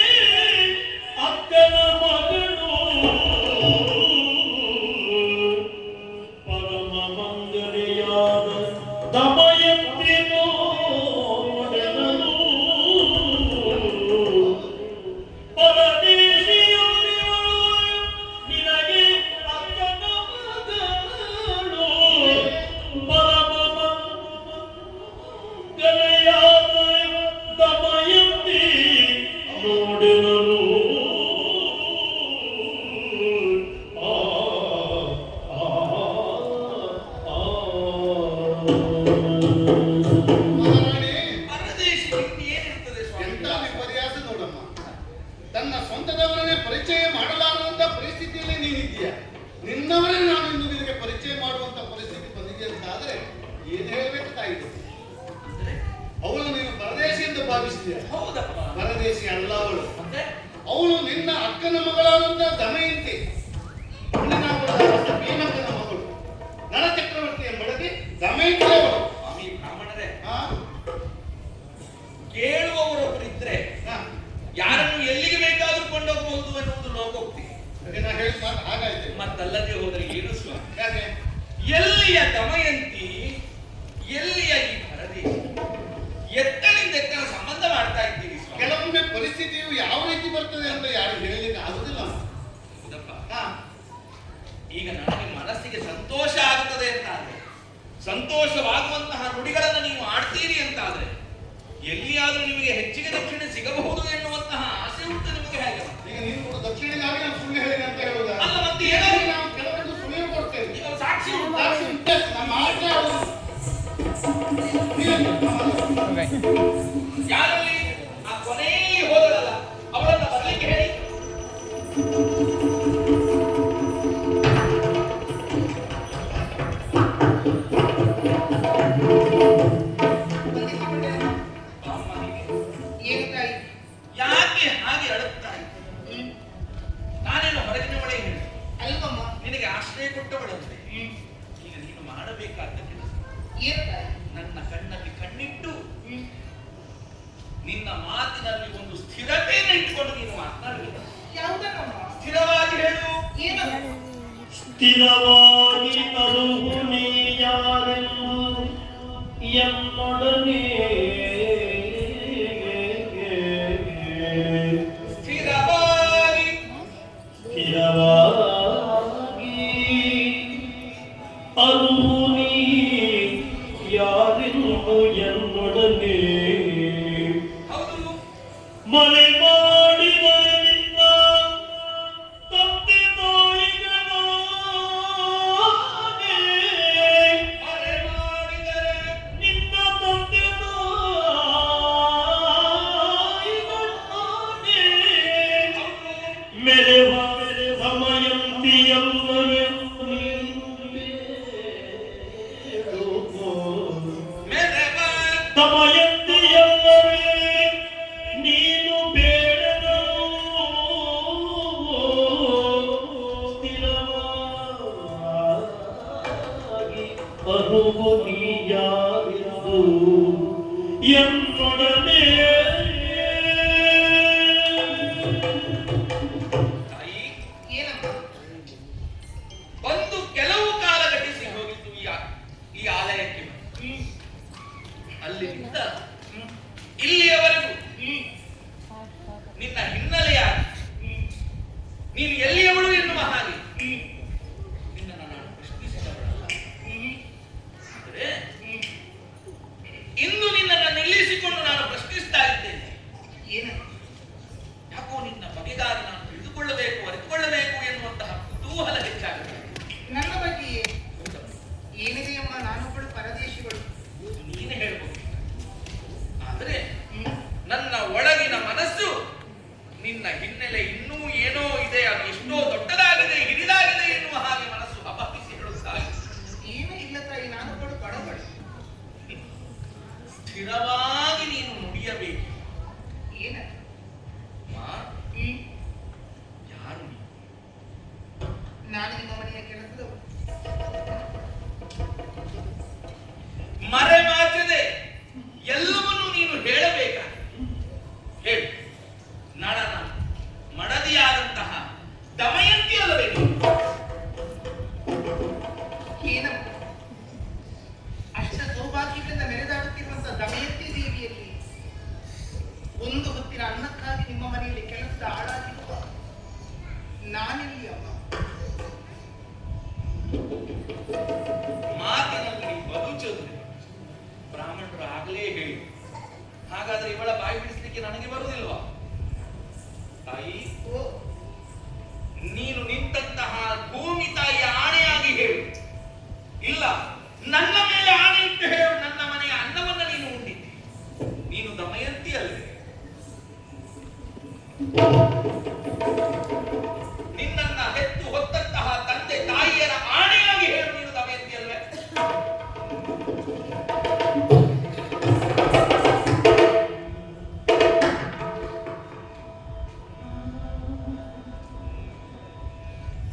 ಅಕ್ಕನ ಮಗಳು, ಪರಮ ಮಂಗಲೆಯಾದ ದಮಯಂತಿ ನೋಡೆನಲು. ಪರದೇಶಿಯಲ್ಲಿವಳು, ನಿನಗೆ ಅಕ್ಕನ ಮಗಳು, ಪರಮ ಮಂಗಲೆಯಾದ ದಮಯಂತಿ ನೋಡೆನಲು. ಆ ಆ ಆ ಮಹಾರಾಣಿ, ಪರದೇಶಿ ಏನಿರ್ತದೆ ಸ್ವಾಮಿ? ಎಂತ ವಿಪರ್ಯಾಸ ನೋಡಮ್ಮ. ತನ್ನ ಸ್ವಂತದವರನ್ನೇ ಪರಿಚಯ ಮಾಡಲಾರದಂತ ಪರಿಸ್ಥಿತಿಯಲ್ಲಿ ನೀನಿದ್ದೀಯ. ನಿನ್ನವರೇ ನಾನು ಇಂದು ನಿನಗೆ ಪರಿಚಯ ಮಾಡುವಂತ ಪರಿಸ್ಥಿತಿ ಬಂದಿದೆ ಅಂತ ಆದ್ರೆ ಏನು ಹೇಳ್ಬೇಕು ತಾಯಿ? ಅವಳು ನೀನು ಪರದೇಶಿ ಎಂದು ಭಾವಿಸ್ತೀಯ. ಹೌದಪ್ಪ. ಪರದೇಶಿ ಅಲ್ಲ ಅವಳು. ಮತ್ತೆ ಅವಳು ನಿನ್ನ ಅಕ್ಕನ ಮಗಳಾದಂತ ದಮಯಂತಿ, ಭೀಮಕ್ಕನ ಮಗಳು, ನಳಚಕ್ರವರ್ತಿಯ ಮಡದಿ ದಮಯಂತಿ ಅವಳು. ಸ್ವಾಮಿ ಬ್ರಾಹ್ಮಣರೇ, ಹಾ? ಕೇಳುವವರೊಬ್ಬರಿದ್ರೆ ಹಾ. ಯಾರನ್ನು ಎಲ್ಲಿಗೆ ಬೇಕಾದ್ರೂ ಕೊಂಡೋಗಬಹುದು ಎನ್ನುವುದು ಲೋಕೋಕ್ತಿ. ಅದೇ ನಾ ಹೇಳಿದ ಮಾತು ಹಾಗಾಯ್ತು. ಮತ್ತಲ್ಲದೆ ಹೋದರೆ ಏನು ಸ್ವಾಮಿ? ಯಾಕೆ? ಎಲ್ಲಿಯ ದಮಯಂತಿ, ಎಲ್ಲಿಯ ಈ ಪರದೇಶಿ, ಎತ್ತಲಿಂದ ಎತ್ತನ ಸಂಬಂಧ ಮಾಡ್ತಾ ಇದ್ದೀರಿ ಸ್ವಾಮಿ. ಕೆಲವೊಮ್ಮೆ ಪರಿಸ್ಥಿತಿಯು ಯಾವ ರೀತಿ ಬರ್ತದೆ ಅಂತ ಯಾರು ಹೇಳಲಿಕ್ಕೆ ಆಗುದಿಲ್ಲ. ಹೌದಪ್ಪ. ಹಾ. ಈಗ ನನಗೆ ಮನಸ್ಸಿಗೆ ಸಂತೋಷ ಆಗುತ್ತದೆ ಅಂತಾದ್ರೆ, ಸಂತೋಷವಾಗುವಂತಹ ನುಡಿಗಳನ್ನು ನೀವು ಆಡ್ತೀರಿ ಅಂತಾದ್ರೆ, ಎಲ್ಲಿಯಾದ್ರೂ ನಿಮಗೆ ಹೆಚ್ಚಿಗೆ ದಕ್ಷಿಣೆ ಸಿಗಬಹುದು ಎನ್ನುವಂತಹ ಆಸೆ ಉಂಟು ನಿಮಗೆ. ಹೇಗೆ ಈಗ ನೀನು ಕೂಡ ದಕ್ಷಿಣೆಗಾಗಿ ನಾನು ಸುಳ್ಳು ಹೇಳಿದೆ ಅಂತ ಹೇಳುವುದಾ? ಅಲ್ಲ, ಮತ್ತೆ ಏನೋ ನಾವು ಕೆಲವೊಂದು ಸುಳ್ಳು ಕೊಡ್ತೇವೆ. ಈಗ ಸಾಕ್ಷಿ ಉಂಟು. ಸಾಕ್ಷಿ ಉಂಟು. ನಮ್ಮ ಆಜ್ಞೆ ಅವಳು. ಯಾರಲ್ಲಿ ಆ ಕೊನೆಯಲ್ಲಿ ಹೋದಳಲ್ಲ ಅವಳನ್ನ ಬರ್ಲಿಕ್ಕೆ ಹೇಳಿ. ಯಾಕೆ ಹಾಗೆ ಅಳುತ್ತಾ ಇದ್ದೆ? ನಾನೇನು ಹೊರಗಿನವಳೇ ಹೇಳಿ ಅಲ್ವಮ್ಮ? ನಿನಗೆ ಆಶ್ರಯ ಕೊಟ್ಟವಳಂತೆ. ಈಗ ನೀನು ಮಾಡಬೇಕಾದ ಕೆಲಸ, ನನ್ನ ಕಣ್ಣಲ್ಲಿ ಕಣ್ಣಿಟ್ಟು ನಿನ್ನ ಮಾತಿನಲ್ಲಿ ಒಂದು ಸ್ಥಿರತೆಯನ್ನು ಇಟ್ಟುಕೊಂಡು ನೀನು ಮಾತನಾಡಬೇಕು. ಸ್ಥಿರವಾಗಿ ಹೇಳು. ಸ್ಥಿರವಾಗಿ ಅರುಹು ನೀ ಯಾರೆಂಬುದು ಎನ್ನೊಡನೆ. ಸ್ಥಿರವಾಗಿ ಸ್ಥಿರವಾಗಿ ಅರುಹು ನೀ ಯಾರೆಂಬು ಎನ್ನೊಡನೆ. ಹೌದು. ಮನೆ ಮಾಡಿದರೆ ನಿನ್ನ ತಂದೆ ತಾಯಿಗಳಾಗೆ, ಮರೆ ಮಾಡಿದರೆ ನಿನ್ನ ತಂದೆ ತಾಯಿಗಳಾಗೆ ಮೆರೆವ ದಮಯಂತಿಯಲ್ಲವೇ ಮೆರೆವ ದಮಯಂತಿಯಲ್ಲವೇ ನೀನು ಬೇಡನು. ಸ್ಥಿರವಾಗಿ ಅನುವು ನೀಯಾರಿದ್ದು ಎನ್ನೊಡನೆ ತಾಯಿ, ಒಂದು ಕೆಲವು ಕಾಲ ಗತಿಸಿ ಹೋಗಿತ್ತು ಈ ಆಲಯಕ್ಕೆ. ಅಲ್ಲಿಂದ ಇಲ್ಲಿಯವರೆಗೂ ನಿನ್ನ ಹಿನ್ನೆಲೆಯಾಗಿ ನೀನು ಎಲ್ಲಿಯವಳು ಎನ್ನುವ ಹಾಗೆ ನಿನ್ನನ್ನು ನಾನು ಪ್ರಶ್ನಿಸಿದವಳಲ್ಲ. ಆದರೆ ಇಂದು ನಿನ್ನನ್ನು ನಿಲ್ಲಿಸಿಕೊಂಡು ನಾನು ಪ್ರಶ್ನಿಸ್ತಾ ಇದ್ದೇನೆ. ಯಾಕೋ ನಿನ್ನ ಬಗೆಗಾಗಿ ನಾನು ತಿಳಿದುಕೊಳ್ಳಬೇಕು, ಅರಿತುಕೊಳ್ಳಬೇಕು ಎನ್ನುವಂತಹ ಕುತೂಹಲ ಹೆಚ್ಚಾಗುತ್ತೆ. ನನ್ನ ಬಗ್ಗೆ ಏನಿದೆಯಮ್ಮ, ನಾನೊಬ್ಬಳು ಪರದೇಶಿಗಳು. ನೀನು ಹೇಳ್ಬೋದು, ಆದರೆ ನನ್ನ ಒಳಗಿನ ಮನಸ್ಸು ನಿನ್ನ ಹಿನ್ನೆಲೆ ಇನ್ನೂ ಏನೋ ಇದೆ, ಅದು ಎಷ್ಟೋ ದೊಡ್ಡದಾಗಿದೆ, ಹಿರಿದಾಗಿದೆ ಎನ್ನುವ ಹಾಗೆ ಮನಸ್ಸು ಹಬ್ಬಿ ಹೇಳುತ್ತಾರೆ. ಏನೂ ಇಲ್ಲ ತಾಯಿ, ನಾನೊಬ್ಬಳು ಬಡವಳು. ಸ್ಥಿರವಾಗಿ ನೀನು ನುಡಿಯಬೇಕು. ಏನ ಯಾರು ನೀನು? ನಾನು ನಿಮ್ಮ ಮನೆಯ ಕೆಲಸದವಳು. ಮರೆಮಾಚದೆ ಎಲ್ಲವನ್ನೂ ನೀನು ಹೇಳಬೇಕಾ? ಹೇಳು. ನಳನ ಮಡದಿಯಾದಂತಹ ದಮಯಂತಿ ಅಲ್ಲವೇ ನೀನು? ಏನಮ್ಮ, ಅಷ್ಟ ಸೌಭಾಗ್ಯದಿಂದ ಮೆರೆದಾಡುತ್ತಿರುವಂತಹ ದಮಯಂತಿ ದೇವಿಯಲ್ಲಿ ಒಂದು ಹೊತ್ತಿನ ಅನ್ನಕ್ಕಾಗಿ ನಿಮ್ಮ ಮನೆಯಲ್ಲಿ ಕೆಲಸದ ಆಳಾಗಿರುವ ನಾನೆಲ್ಲಿ ಅಮ್ಮ? ಮಾತಿನಲ್ಲಿ ಬದುಚೋದು ಬ್ರಾಹ್ಮಣರು ಆಗಲೇ ಹೇಳಿ. ಹಾಗಾದ್ರೆ ಇವಳ ಬಾಯಿ ಬಿಡಿಸ್ಲಿಕ್ಕೆ ನನಗೆ ಬರುವುದಿಲ್ವಾ? ತಾಯಿ, ನೀನು ನಿಂತಹ ಭೂಮಿ ತಾಯಿಯ ಆಣೆಯಾಗಿ ಹೇಳು. ಇಲ್ಲ, ನನ್ನ ಮೇಲೆ ಆಣೆ ಇಟ್ಟು ಹೇಳು. ನನ್ನ ಮನೆಯ ಅನ್ನವನ್ನ ನೀನು ಉಂಡಿದ್ದಿ. ನೀನು ದಮಯಂತಿ ಅಲ್ಲವೇ? ನಿನ್ನನ್ನ ಹೆತ್ತು ಹೊತ್ತಂತಹ ತಂದೆ ತಾಯಿಯರ ಆಣೆಯಾಗಿ ಹೇಳು, ನೀನು ದಮಯಂತಿ ಅಲ್ವೇ?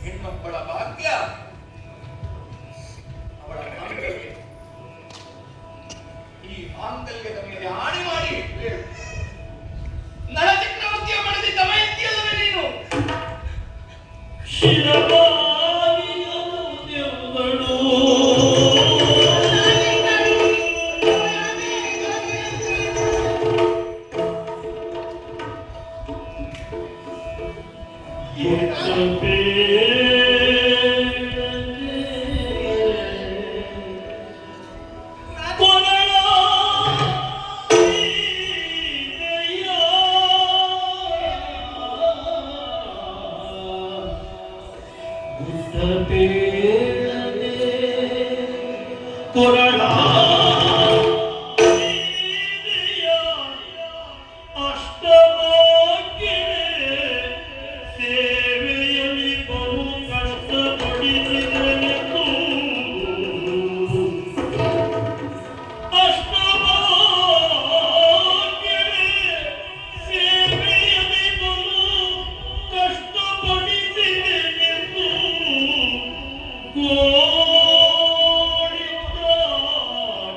ಹೆಣ್ಮಕ್ಕಳ ಭಾಗ್ಯ ಅವಳ ಮಾಂಗಲ್ಯ. ಈ ಮಾಂಗಲ್ಯದ ಮೇಲೆ ಆಣೆ ಮಾಡಿ ಹೇಳು, ನಳ ಚಕ್ರವರ್ತಿಯ ಮಡದಿ ದಮಯಂತಿ ಅಲ್ಲವೇ ನೀನು? ಶಿರವಾಣಿಯದೆವಳು ಸೇವೆಯಲ್ಲಿ ಬಹು ಕಷ್ಟಪಡಿಸಿದೆನೆಂದು ಸೇವೆಯಲ್ಲಿ ಬಹು ಕಷ್ಟಪಡಿಸಿದೆನೆಂದು ಗೋಳಿದ್ದಾಳೆ.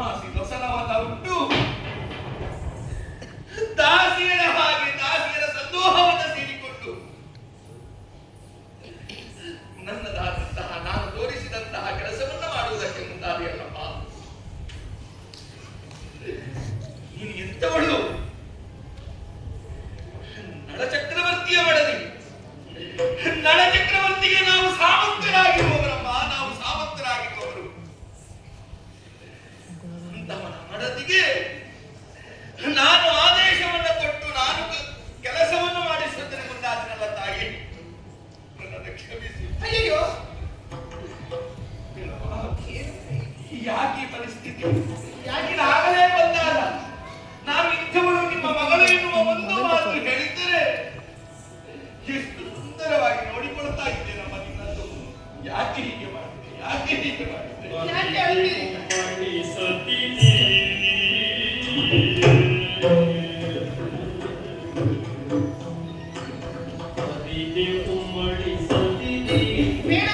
ಹಾಸಿ ದೊಸನವನ್ನ ಉಂಟು ದಾಸಿಯರ ಹಾಗೆ ದಾಸಿಯರ ಸಂದೋಹವನ್ನು ಸೇರಿಕೊಂಡು ನನ್ನದಾದಂತಹ ನಾನು ತೋರಿಸಿದಂತಹ ಕೆಲಸವನ್ನ ಮಾಡುವುದಕ್ಕೆ ಮುಂದಾದೆಯಲ್ಲಪ್ಪ. ನೀನು ಎಂತವಳು? ನಳಚಕ್ರವರ್ತಿಯ ಬಡದಿ. ನಳಚಕ್ರವರ್ತಿಗೆ ನಾವು ಸಾಮಂತರಾಗಿರುವವರಮ್ಮ, ನಾವು ಸಾಮಂತರಾಗಿರುವವರು. ಅಂತವನ ಮಡದಿಗೆ ನಾನು ಆದೇಶವನ್ನು ಕೊಟ್ಟು ನಾನು ಕೆಲಸವನ್ನು ಮಾಡಿಸುವುದನ್ನು ಮುಂದಾದನಲ್ಲ ತಾಯಿ, ನನ್ನನ್ನು ಕ್ಷಮಿಸಿ. ಅಯ್ಯಯ್ಯೋ ಯಾಕೆ ಪರಿಸ್ಥಿತಿ? ಯಾಕೆ ಆಗಲೇ ಬಂದಾಗ ನಾನು ಇಂಥವಳು ನಿಮ್ಮ ಮಗಳು ಎನ್ನುವ ಒಂದು ಮಾತು ಹೇಳಿದ್ದರೆ ಎಷ್ಟು ಸುಂದರವಾಗಿ ನೋಡಿಕೊಳ್ತಾ ಇದ್ದೆ ನಮ್ಮ ನಿನ್ನನ್ನು. ಯಾಕೆ ಹೀಗೆ ಮಾಡಿದೆ? ಯಾಕೆ ಹೀಗೆ ಮಾಡಿದೆ? ಯಾಕೆ ಅಳ್ತೀರಿ? ಸತಿದೆ ಉಮ್ಮಡಿ ಸತಿದೆ ಬೇಡ